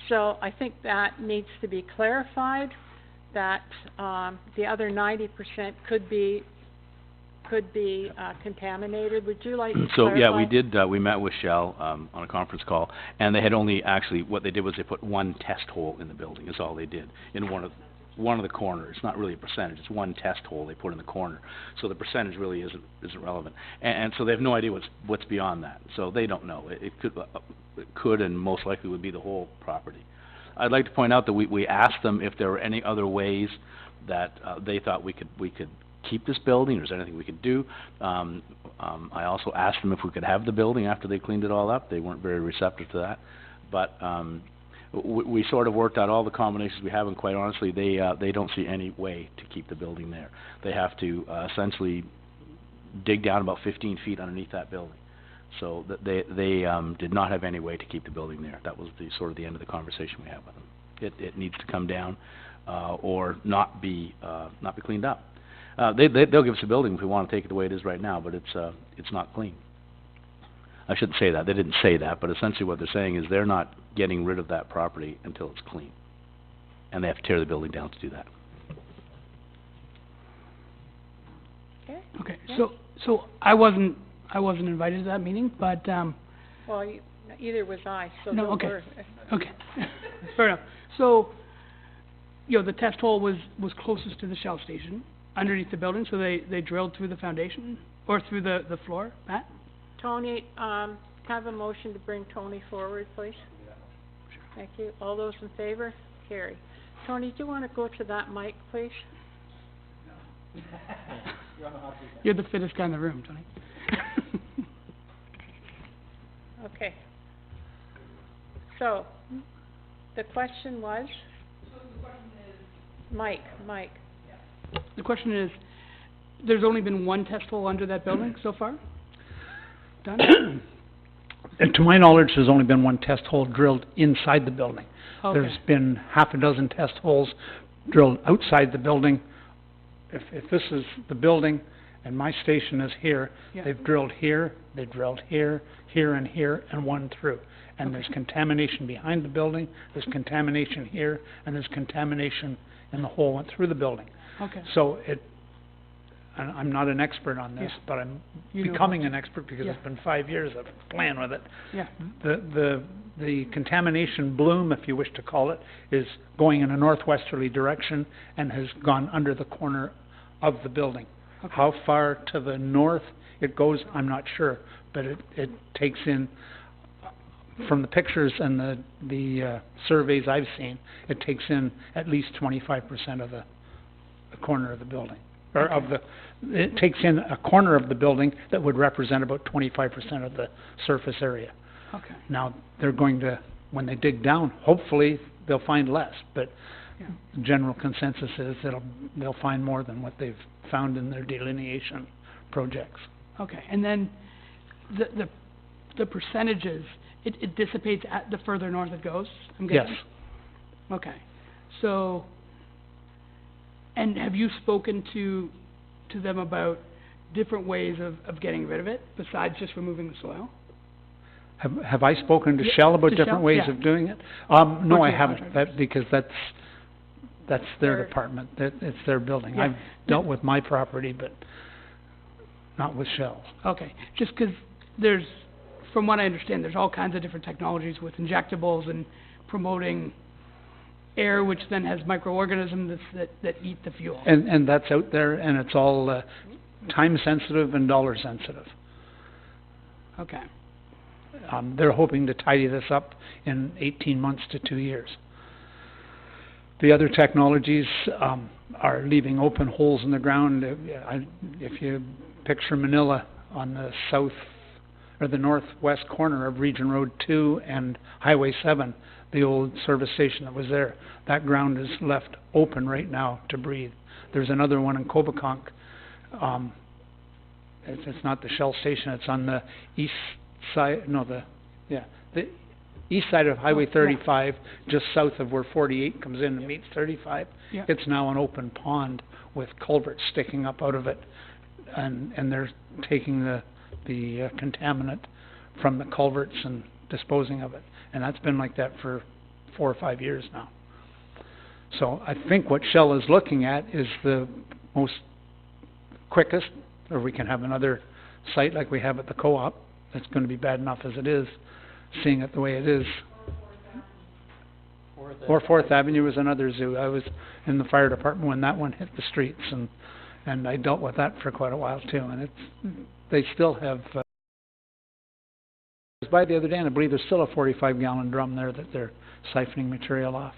So I think that needs to be clarified, that the other 90% could be contaminated. Would you like to So, clarify? yeah, we did, we met with Shell, on a conference call, and they had only actually, what they did was they put one test hole in the building, is all they did, in one of the corners. It's not really a percentage, it's one test hole they put in the corner. So the percentage really isn't relevant. And so they have no idea what's beyond that. So they don't know. It could and most likely would be the whole property. I'd like to point out that we asked them if there were any other ways that they thought we could keep this building, or is there anything we could do. I also asked them if we could have the building after they cleaned it all up. They weren't very receptive to that. But we sort of worked out all the combinations we have, and quite honestly, they don't see any way to keep the building there. They have to essentially dig down about 15 feet underneath that building. So they did not have any way to keep the building there. That was sort of the end of the conversation we had with them. It needs to come down or not be cleaned up. They'll give us a building if we want to take it the way it is right now, but it's not clean. I shouldn't say that. They didn't say that, but essentially what they're saying is they're not getting rid of that property until it's clean, and they have to tear the building down to do that. Okay, so I wasn't invited to that meeting, but Well, either was I, so no, don't okay, worry. okay, fair enough. So, you know, the test hole was closest to the Shell station, underneath the building, so they drilled through the foundation, or through the floor, Matt? Tony, have a motion to bring Tony forward, please. Thank you. All those in favor? Carry. Tony, do you want to go to that mic, please? You're the fittest guy in the room, Tony. Okay. So, the question was? Mike. The question is, there's only been one test hole under that building so far? Done? And to my knowledge, there's only been one test hole drilled inside the building. Okay. There's been half a dozen test holes drilled outside the building. If this is the building and my station is here, Yeah. they've drilled here, they drilled here, and here, and one through. And there's contamination behind the building, there's contamination here, and there's contamination in the hole went through the building. Okay. So and I'm not an expert on this, Yeah. but I'm You know becoming about an expert because Yeah. it's been 5 years of playing with it. Yeah. The contamination bloom, if you wish to call it, is going in a northwesterly direction and has gone under the corner of the building. Okay. How far to the north it goes, I'm not sure, but it takes in, from the pictures and the surveys I've seen, it takes in at least 25% of the corner of the building. Or it takes in a corner of the building that would represent about 25% of the surface area. Okay. Now, they're going to, when they dig down, hopefully they'll find less, but Yeah. the general consensus is they'll find more than what they've found in their delineation projects. Okay, and then the percentages, it dissipates at the further north it goes, I'm guessing? Yes. Okay, so, and have you spoken to them about different ways of getting rid of it, besides just removing the soil? Have I spoken to Yeah, Shell about to different Shell? ways Yeah. of doing it? No, I Working with haven't, contractors. because that's their department, it's their building. Yeah. I've dealt with my property, but not with Shell's. Okay, just 'cause there's, from what I understand, there's all kinds of different technologies with injectables and promoting air, which then has microorganisms that eat the fuel. And that's out there, and it's all time sensitive and dollar sensitive. Okay, They're hoping to tidy this up in 18 months to 2 years. The other technologies are leaving open holes in the ground. If you picture Manila on the south or the northwest corner of Region Road 2 and Highway 7, the old service station that was there, that ground is left open right now to breathe. There's another one in Coboconk. It's not the Shell station, it's on the east side, no, east side of Highway Yeah. 35, just south of where 48 comes in and meets 35. Yeah. It's now an open pond with culverts sticking up out of it, and they're taking the contaminant from the culverts and disposing of it. And that's been like that for 4 or 5 years now. So I think what Shell is looking at is the most quickest, or we can have another site like we have at the co-op. It's going to be bad enough as it is, seeing it the way it is. Or Fourth Avenue was another zoo. I was in the fire department when that one hit the streets, and I dealt with that for quite a while too. And they still have. I was by the other day, and I believe there's still a 45-gallon drum there that they're siphoning material off.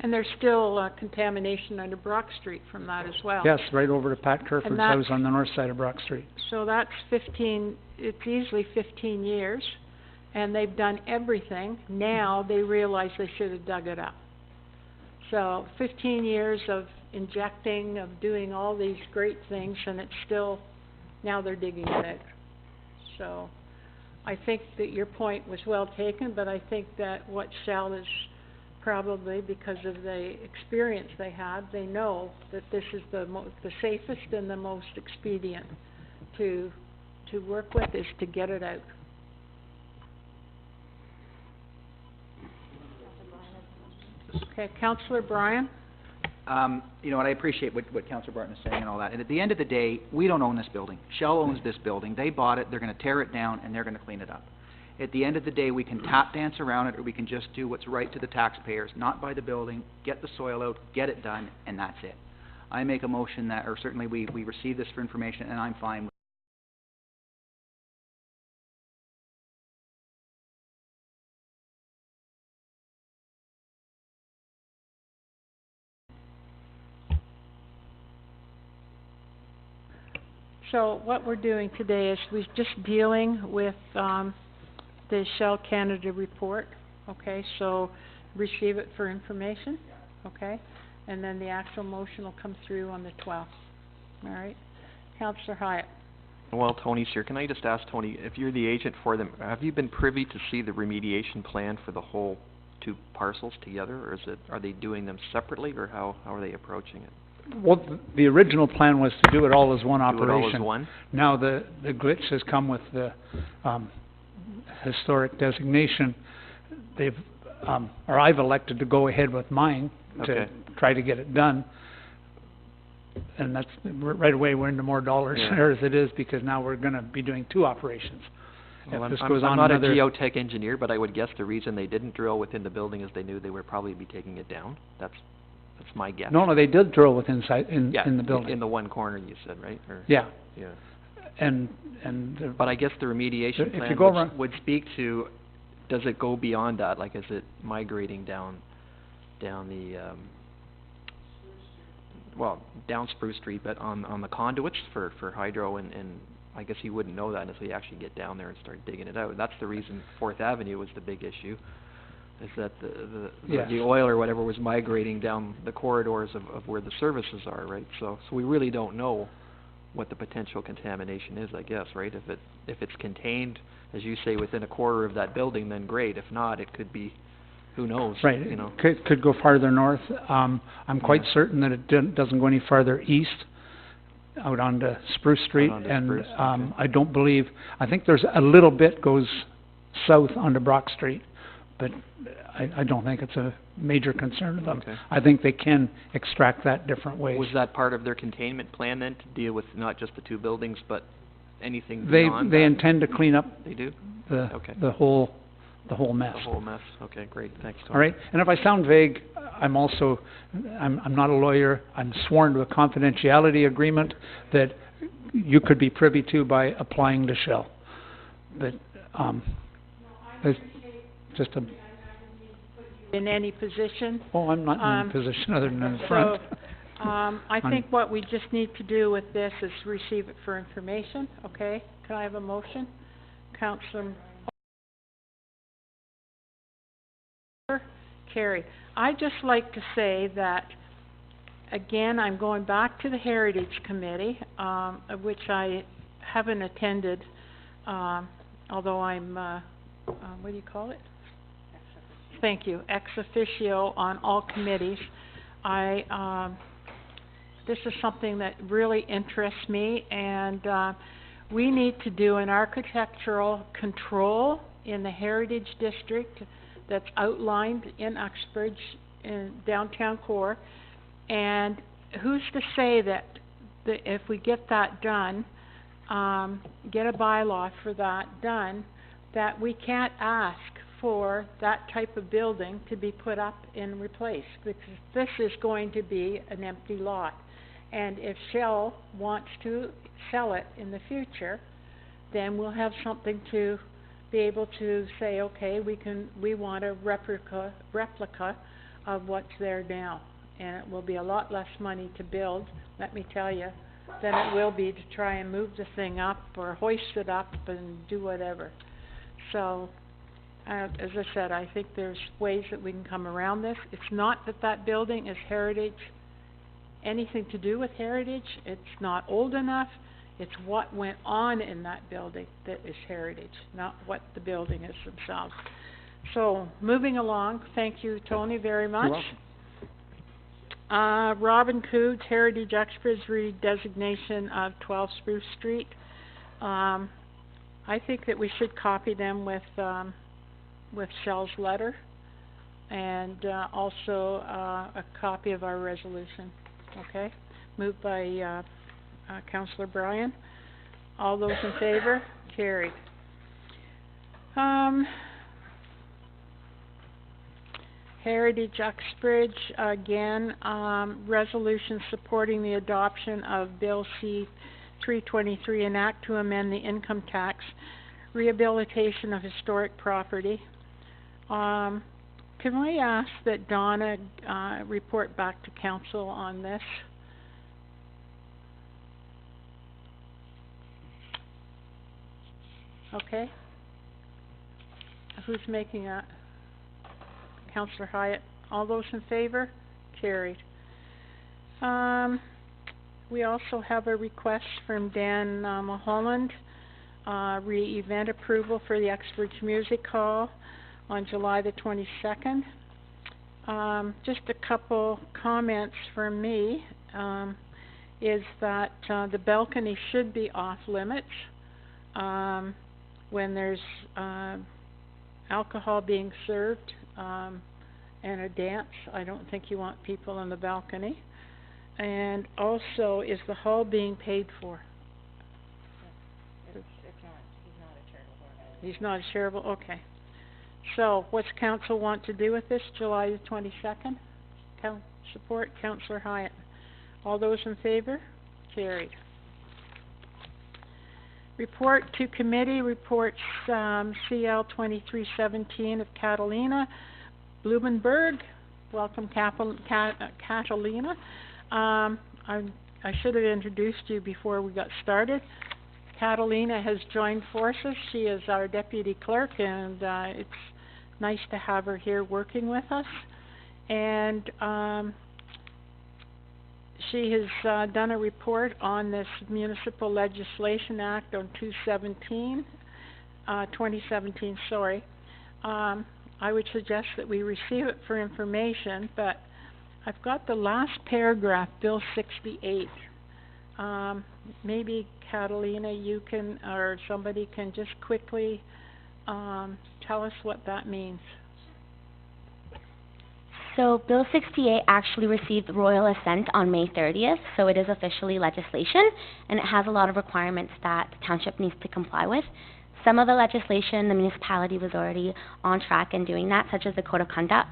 And there's still contamination under Brock Street from that as well. Yes, right over to Pat Kerford's And house on the north side of Brock Street. So that's 15, it's easily 15 years, and they've done everything. Now they realize they should have dug it up. So 15 years of injecting, of doing all these great things, and it's still, now they're digging it out. So I think that your point was well taken, but I think that what Shell is probably, because of the experience they had, they know that this is the safest and the most expedient to work with, is to get it out. Okay, Councillor Bryan? You know, and I appreciate what Councillor Barton is saying and all that. And at the end of the day, we don't own this building. Shell owns this building. They bought it, they're gonna tear it down, and they're gonna clean it up. At the end of the day, we can tap dance around it, or we can just do what's right to the taxpayers, not buy the building, get the soil out, get it done, and that's it. I make a motion that, or certainly we receive this for information, and I'm fine with So what we're doing today is we're just dealing with, the Shell Canada report, okay? So receive it for information, okay? And then the actual motion will come through on the 12th, all right? Councillor Hyatt? Well, Tony's here. Can I just ask Tony, if you're the agent for them, have you been privy to see the remediation plan for the whole 2 parcels together, or are they doing them separately, or how are they approaching it? Well, the original plan was to do it all as one Do it operation. all as one? Now the glitch has come with the historic designation. They've or I've elected to go ahead with mine to Okay. try to get it done. And that's right away we're into more dollars Yeah. there as it is, because now we're going to be doing 2 operations. Well, If this I'm goes on not another a geotech engineer, but I would guess the reason they didn't drill within the building is they knew they would probably be taking it down. That's my guess. No, they did drill with inside in Yeah, the building. in the one corner you said, right? Or, Yeah. Yeah. And But I guess the remediation if you plan go around- would speak to, does it go beyond that? Like, is it migrating down the, down Spruce Street, but on the conduits for hydro, and I guess you wouldn't know that until you actually get down there and start digging it out. That's the reason Fourth Avenue was the big issue, is that Yes. the oil or whatever was migrating down the corridors of where the services are, right? So we really don't know what the potential contamination is, I guess, right? If it's contained, as you say, within a quarter of that building, then great. If not, it could be, who knows, Right, you know? it could go farther north. I'm quite certain that it doesn't go any farther east, out onto Spruce Street. onto And Spruce, okay. I think there's a little bit goes south onto Brock Street, but I don't think it's a major concern to them. Okay. I think they can extract that different ways. Was that part of their containment plan then, to deal with not just the 2 buildings, but anything They beyond they that? intend to clean up They do? the Okay. the whole mess. The whole mess, okay, great, thanks, Tony. All right, and if I sound vague, I'm not a lawyer. I'm sworn to a confidentiality agreement that you could be privy to by applying to Shell. But there's just a. In any position. Oh, I'm not in Um, any position other than in the front. I think what we just need to do with this is receive it for information, okay? Can I have a motion? Councillor Carey. I'd just like to say that, again, I'm going back to the Heritage Committee, of which I haven't attended, although I'm what do you call it? Thank you, ex officio on all committees. This is something that really interests me, and we need to do an architectural control in the Heritage District that's outlined in Uxbridge, in downtown core, and who's to say that if we get that done, get a bylaw for that done, that we can't ask for that type of building to be put up and replaced, because this is going to be an empty lot. And if Shell wants to sell it in the future, then we'll have something to be able to say, okay, we want a replica of what's there now. And it will be a lot less money to build, let me tell you, than it will be to try and move the thing up or hoist it up and do whatever. So, as I said, I think there's ways that we can come around this. It's not that that building is heritage, anything to do with heritage. It's not old enough. It's what went on in that building that is heritage, not what the building is themselves. So, moving along, thank you, Tony, very much. You're welcome. Robin Coods, Heritage Uxbridge redesignation of 12 Spruce Street. I think that we should copy them with Shell's letter, and also a copy of our resolution. Okay, moved by Councillor Bryan. All those in favor? Carried. Heritage Uxbridge, again, resolution supporting the adoption of Bill C-323, an act to amend the income tax rehabilitation of historic property. Can we ask that Donna report back to council on this? Okay. Who's making that? Councillor Hyatt. All those in favor? Carried. We also have a request from Dan Mulholland, re-event approval for the Uxbridge Music Hall on July the 22nd. Just a couple comments from me, is that the balcony should be off limits when there's alcohol being served and a dance. I don't think you want people on the balcony. And also, is the hall being paid for? It's not, he's not a charitable organization. He's not a charitable, okay. So, what's council want to do with this, July the 22nd? Support, Councillor Hyatt. All those in favor? Carried. Report to committee, reports CL 2317 of Catalina Blumenberg. Welcome, Catalina. I should have introduced you before we got started. Catalina has joined forces. She is our deputy clerk, and it's nice to have her here working with us. And she has done a report on this Municipal Legislation Act on 2017, sorry. I would suggest that we receive it for information, but I've got the last paragraph, Bill 68. Maybe Catalina, you can, or somebody can just quickly tell us what that means. So Bill 68 actually received royal assent on May 30th, so it is officially legislation, and it has a lot of requirements that the township needs to comply with. Some of the legislation, the municipality was already on track in doing that, such as the Code of Conduct.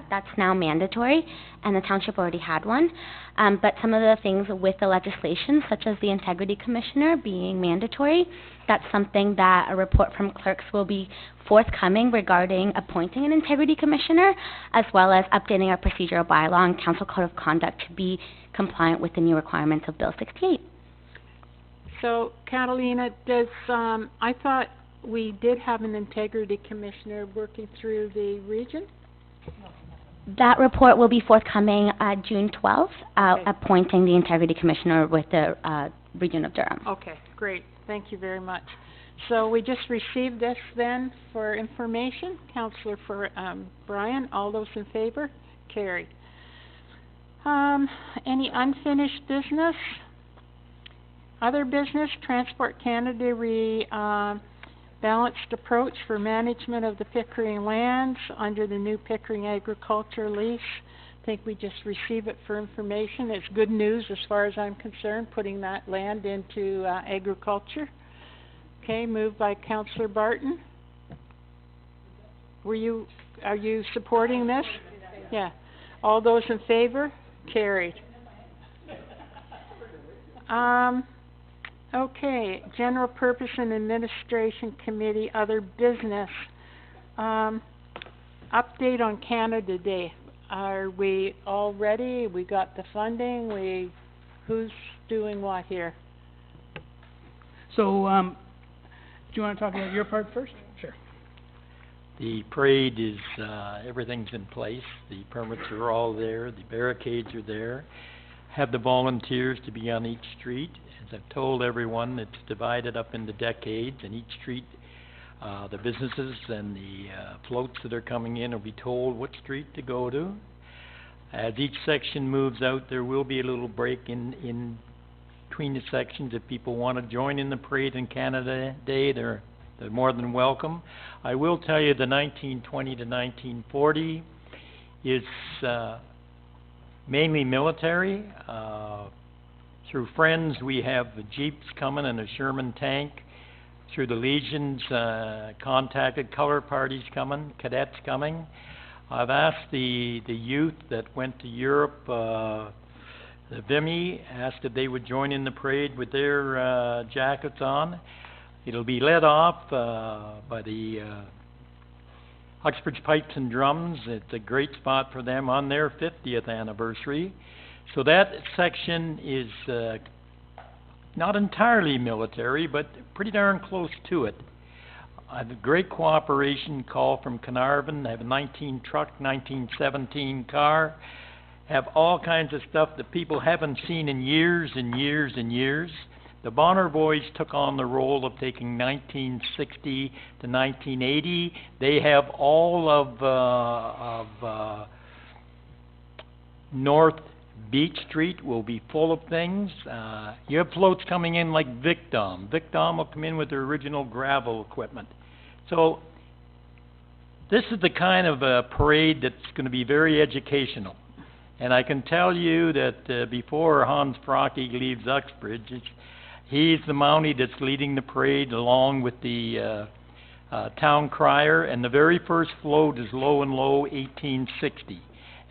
That's now mandatory, and the township already had one. But some of the things with the legislation, such as the Integrity Commissioner being mandatory, that's something that a report from clerks will be forthcoming regarding appointing an Integrity Commissioner, as well as updating our procedural bylaw and Council Code of Conduct to be compliant with the new requirements of Bill 68. So, Catalina, does, I thought we did have an Integrity Commissioner working through the region? That report will be forthcoming June 12th, appointing the Integrity Commissioner with the region of Durham. Okay, great. Thank you very much. So we just received this then for information. Councillor Bryan, all those in favor? Carried. Any unfinished business? Other business, Transport Canada balanced approach for management of the Pickering lands under the new Pickering agriculture lease. I think we just receive it for information. It's good news as far as I'm concerned, putting that land into agriculture. Okay, moved by Councillor Barton. Are you supporting this? Yeah. All those in favor? Carried. Okay, General Purpose and Administration Committee, other business. Update on Canada Day. Are we all ready? We got the funding? Who's doing what here? So, do you want to talk about your part first? Sure. The parade is, everything's in place. The permits are all there. The barricades are there. Have the volunteers to be on each street. As I've told everyone, it's divided up into decades, and each street, the businesses and the floats that are coming in will be told what street to go to. As each section moves out, there will be a little break in between the sections. If people want to join in the parade in Canada Day, they're more than welcome. I will tell you the 1920 to 1940 is mainly military. Through Friends, we have the Jeeps coming and a Sherman tank. Through the Legions, contacted color parties coming, cadets coming. I've asked the youth that went to Europe, the Vimy, asked if they would join in the parade with their jackets on. It'll be led off by the Uxbridge Pipes and Drums. It's a great spot for them on their 50th anniversary. So that section is not entirely military, but pretty darn close to it. I have a great cooperation call from Carnarvon. I have a 19 truck, 1917 car. Have all kinds of stuff that people haven't seen in years and years and years. The Bonner boys took on the role of taking 1960 to 1980. They have all of North Beach Street will be full of things. You have floats coming in like Vicdom. Vicdom will come in with their original gravel equipment. So this is the kind of parade that's going to be very educational. And I can tell you that before Hans Frocke leaves Uxbridge, he's the Mountie that's leading the parade along with the town crier. And the very first float is Low and Low 1860.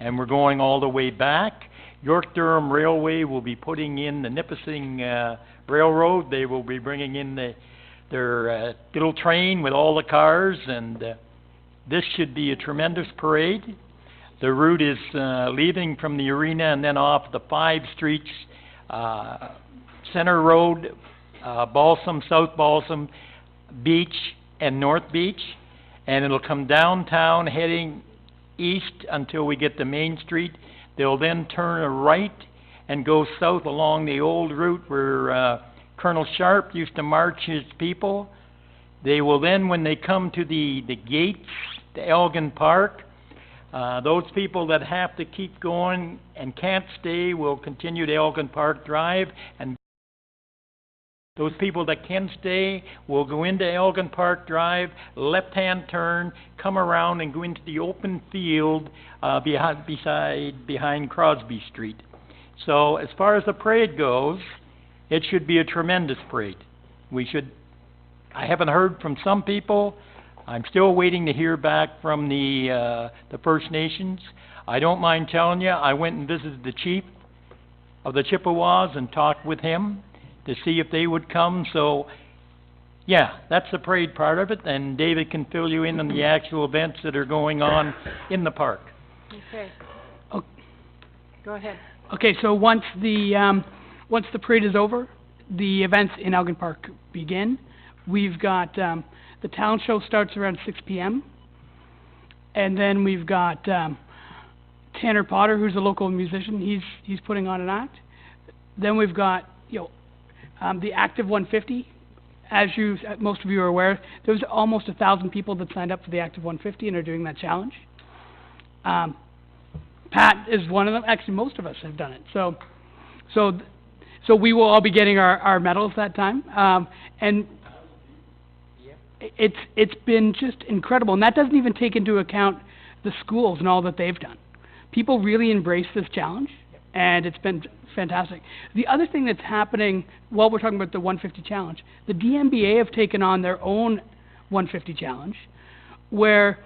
And we're going all the way back. York-Durham Railway will be putting in the Nipissing Railroad. They will be bringing in their little train with all the cars, and this should be a tremendous parade. The route is leaving from the arena and then off the 5 streets, Center Road, Balsam, South Balsam, Beach, and North Beach, and it'll come downtown heading east until we get to Main Street. They'll then turn a right and go south along the old route where Colonel Sharp used to march his people. They will then, when they come to the gates to Elgin Park, those people that have to keep going and can't stay will continue to Elgin Park Drive, and those people that can stay will go into Elgin Park Drive, left-hand turn, come around and go into the open field behind Crosby Street. So as far as the parade goes, it should be a tremendous parade. I haven't heard from some people. I'm still waiting to hear back from the First Nations. I don't mind telling you, I went and visited the chief of the Chippewas and talked with him to see if they would come. So, yeah, that's the parade part of it, and David can fill you in on the actual events that are going on in the park. Okay. Oh. Go ahead. Okay, so once the parade is over, the events in Elgin Park begin. We've got the town show starts around 6 p.m. and then we've got Tanner Potter, who's a local musician. He's putting on an act. Then we've got the Active 150 as most of you are aware, there was almost 1,000 people that signed up for the Active 150 and are doing that challenge. Pat is one of them. Actually, most of us have done it. So we will all be getting our medals that time. And it's been just incredible. And that doesn't even take into account the schools and all that they've done. People really embrace this challenge, and it's been fantastic. The other thing that's happening while we're talking about the 150 challenge, the DMBA have taken on their own 150 challenge, where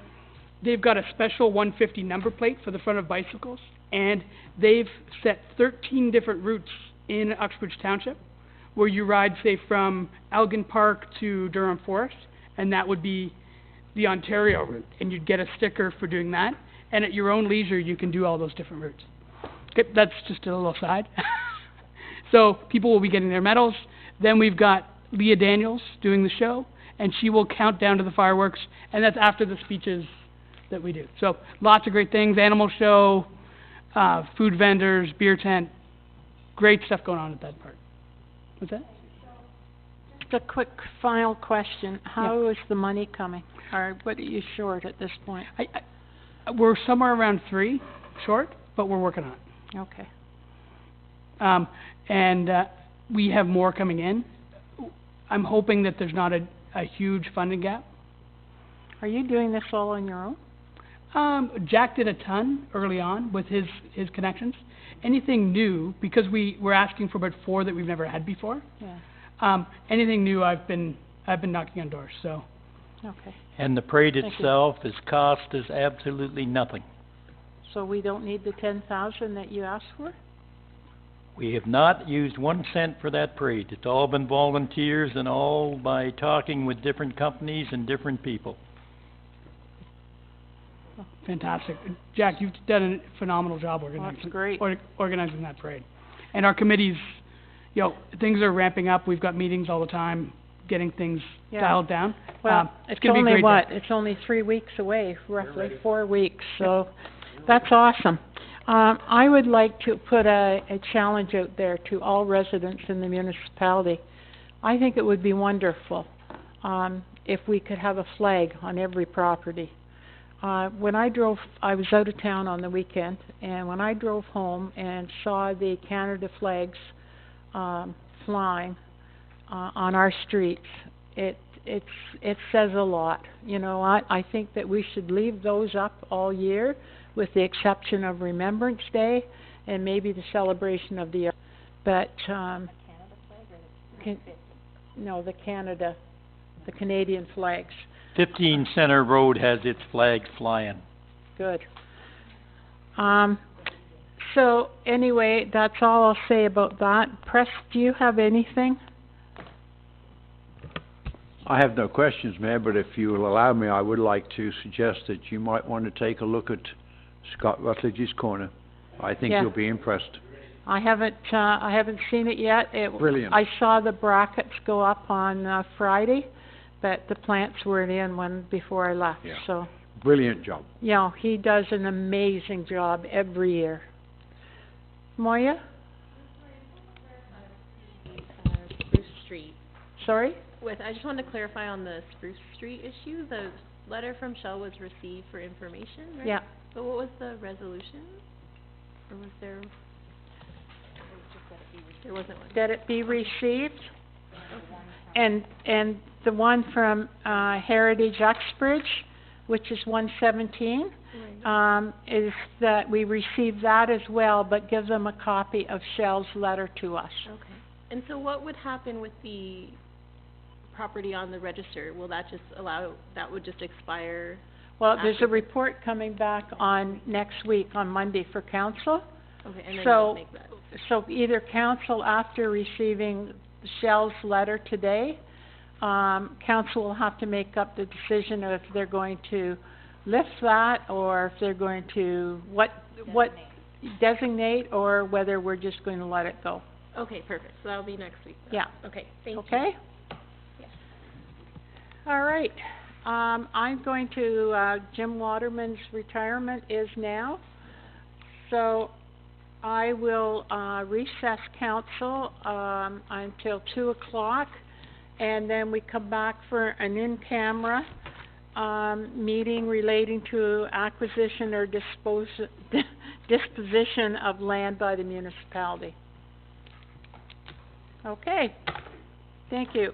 they've got a special 150 number plate for the front of bicycles, and they've set 13 different routes in Uxbridge Township, where you ride, say, from Elgin Park to Durham Forest, and that would be the Ontario route, and you'd get a sticker for doing that, and at your own leisure, you can do all those different routes. Okay, that's just a little aside. So people will be getting their medals. Then we've got Leah Daniels doing the show, and she will count down to the fireworks, and that's after the speeches that we do. So lots of great things, animal show, food vendors, beer tent, great stuff going on at that part. What's that? Just a quick final question. How is the money coming? Or what are you short at this point? We're somewhere around 3 short, but we're working on it. Okay. And we have more coming in. I'm hoping that there's not a huge funding gap. Are you doing this all on your own? Jack did a ton early on with his connections. Anything new, because we're asking for about 4 that we've never had before. Yeah. Anything new, I've been knocking on doors. So. Okay. And the parade Thank you. itself is cost us absolutely nothing. So we don't need the 10,000 that you asked for? We have not used 1 cent for that parade. It's all been volunteers and all by talking with different companies and different people. Fantastic. Jack, you've done a phenomenal job organizing, That's great. Organizing that parade. And our committees, things are ramping up. We've got meetings all the time, getting things dialed down. Well, it's it's gonna be only great what? day. It's only 3 weeks away, roughly 4 weeks, so that's awesome. I would like to put a challenge out there to all residents in the municipality. I think it would be wonderful if we could have a flag on every property. When I was out of town on the weekend, and when I drove home and saw the Canada flags flying on our streets, it says a lot. I think that we should leave those up all year, with the exception of Remembrance Day and maybe the celebration of the. But the Canadian flags. 15 Center Road has its flag flying. Good. So anyway, that's all I'll say about that. Press, do you have anything? I have no questions, Mayor, but if you will allow me, I would like to suggest that you might want to take a look at Scott Rutledge's Corner. I think you'll be impressed. I haven't seen it yet. Brilliant. I saw the brackets go up on Friday, but the plants weren't in before I left, so. Brilliant job. He does an amazing job every year. Moya? Spruce Street. Sorry? I just wanted to clarify on the Spruce Street issue, the letter from Shell was received for information, right? Yeah. But what was the resolution? Or was there? There wasn't one. That it be received? And the one from Heritage Uxbridge, which is 117, is that we receive that as well, but give them a copy of Shell's letter to us. Okay. And so what would happen with the property on the register? Will that that would just expire? Well, there's a report coming back on next week, on Monday, for council. Okay, and then So, you'll make that. so either council, after receiving Shell's letter today, council will have to make up the decision of if they're going to lift that, or if they're going to, designate, or whether we're just going to let it go. Okay, perfect. So that'll be next week. Yeah. Okay, thank you. Okay? All right. I'm going to, Jim Waterman's retirement is now. So I will recess council until 2 o'clock, and then we come back for an in-camera, meeting relating to acquisition or disposition of land by the municipality. Okay, thank you.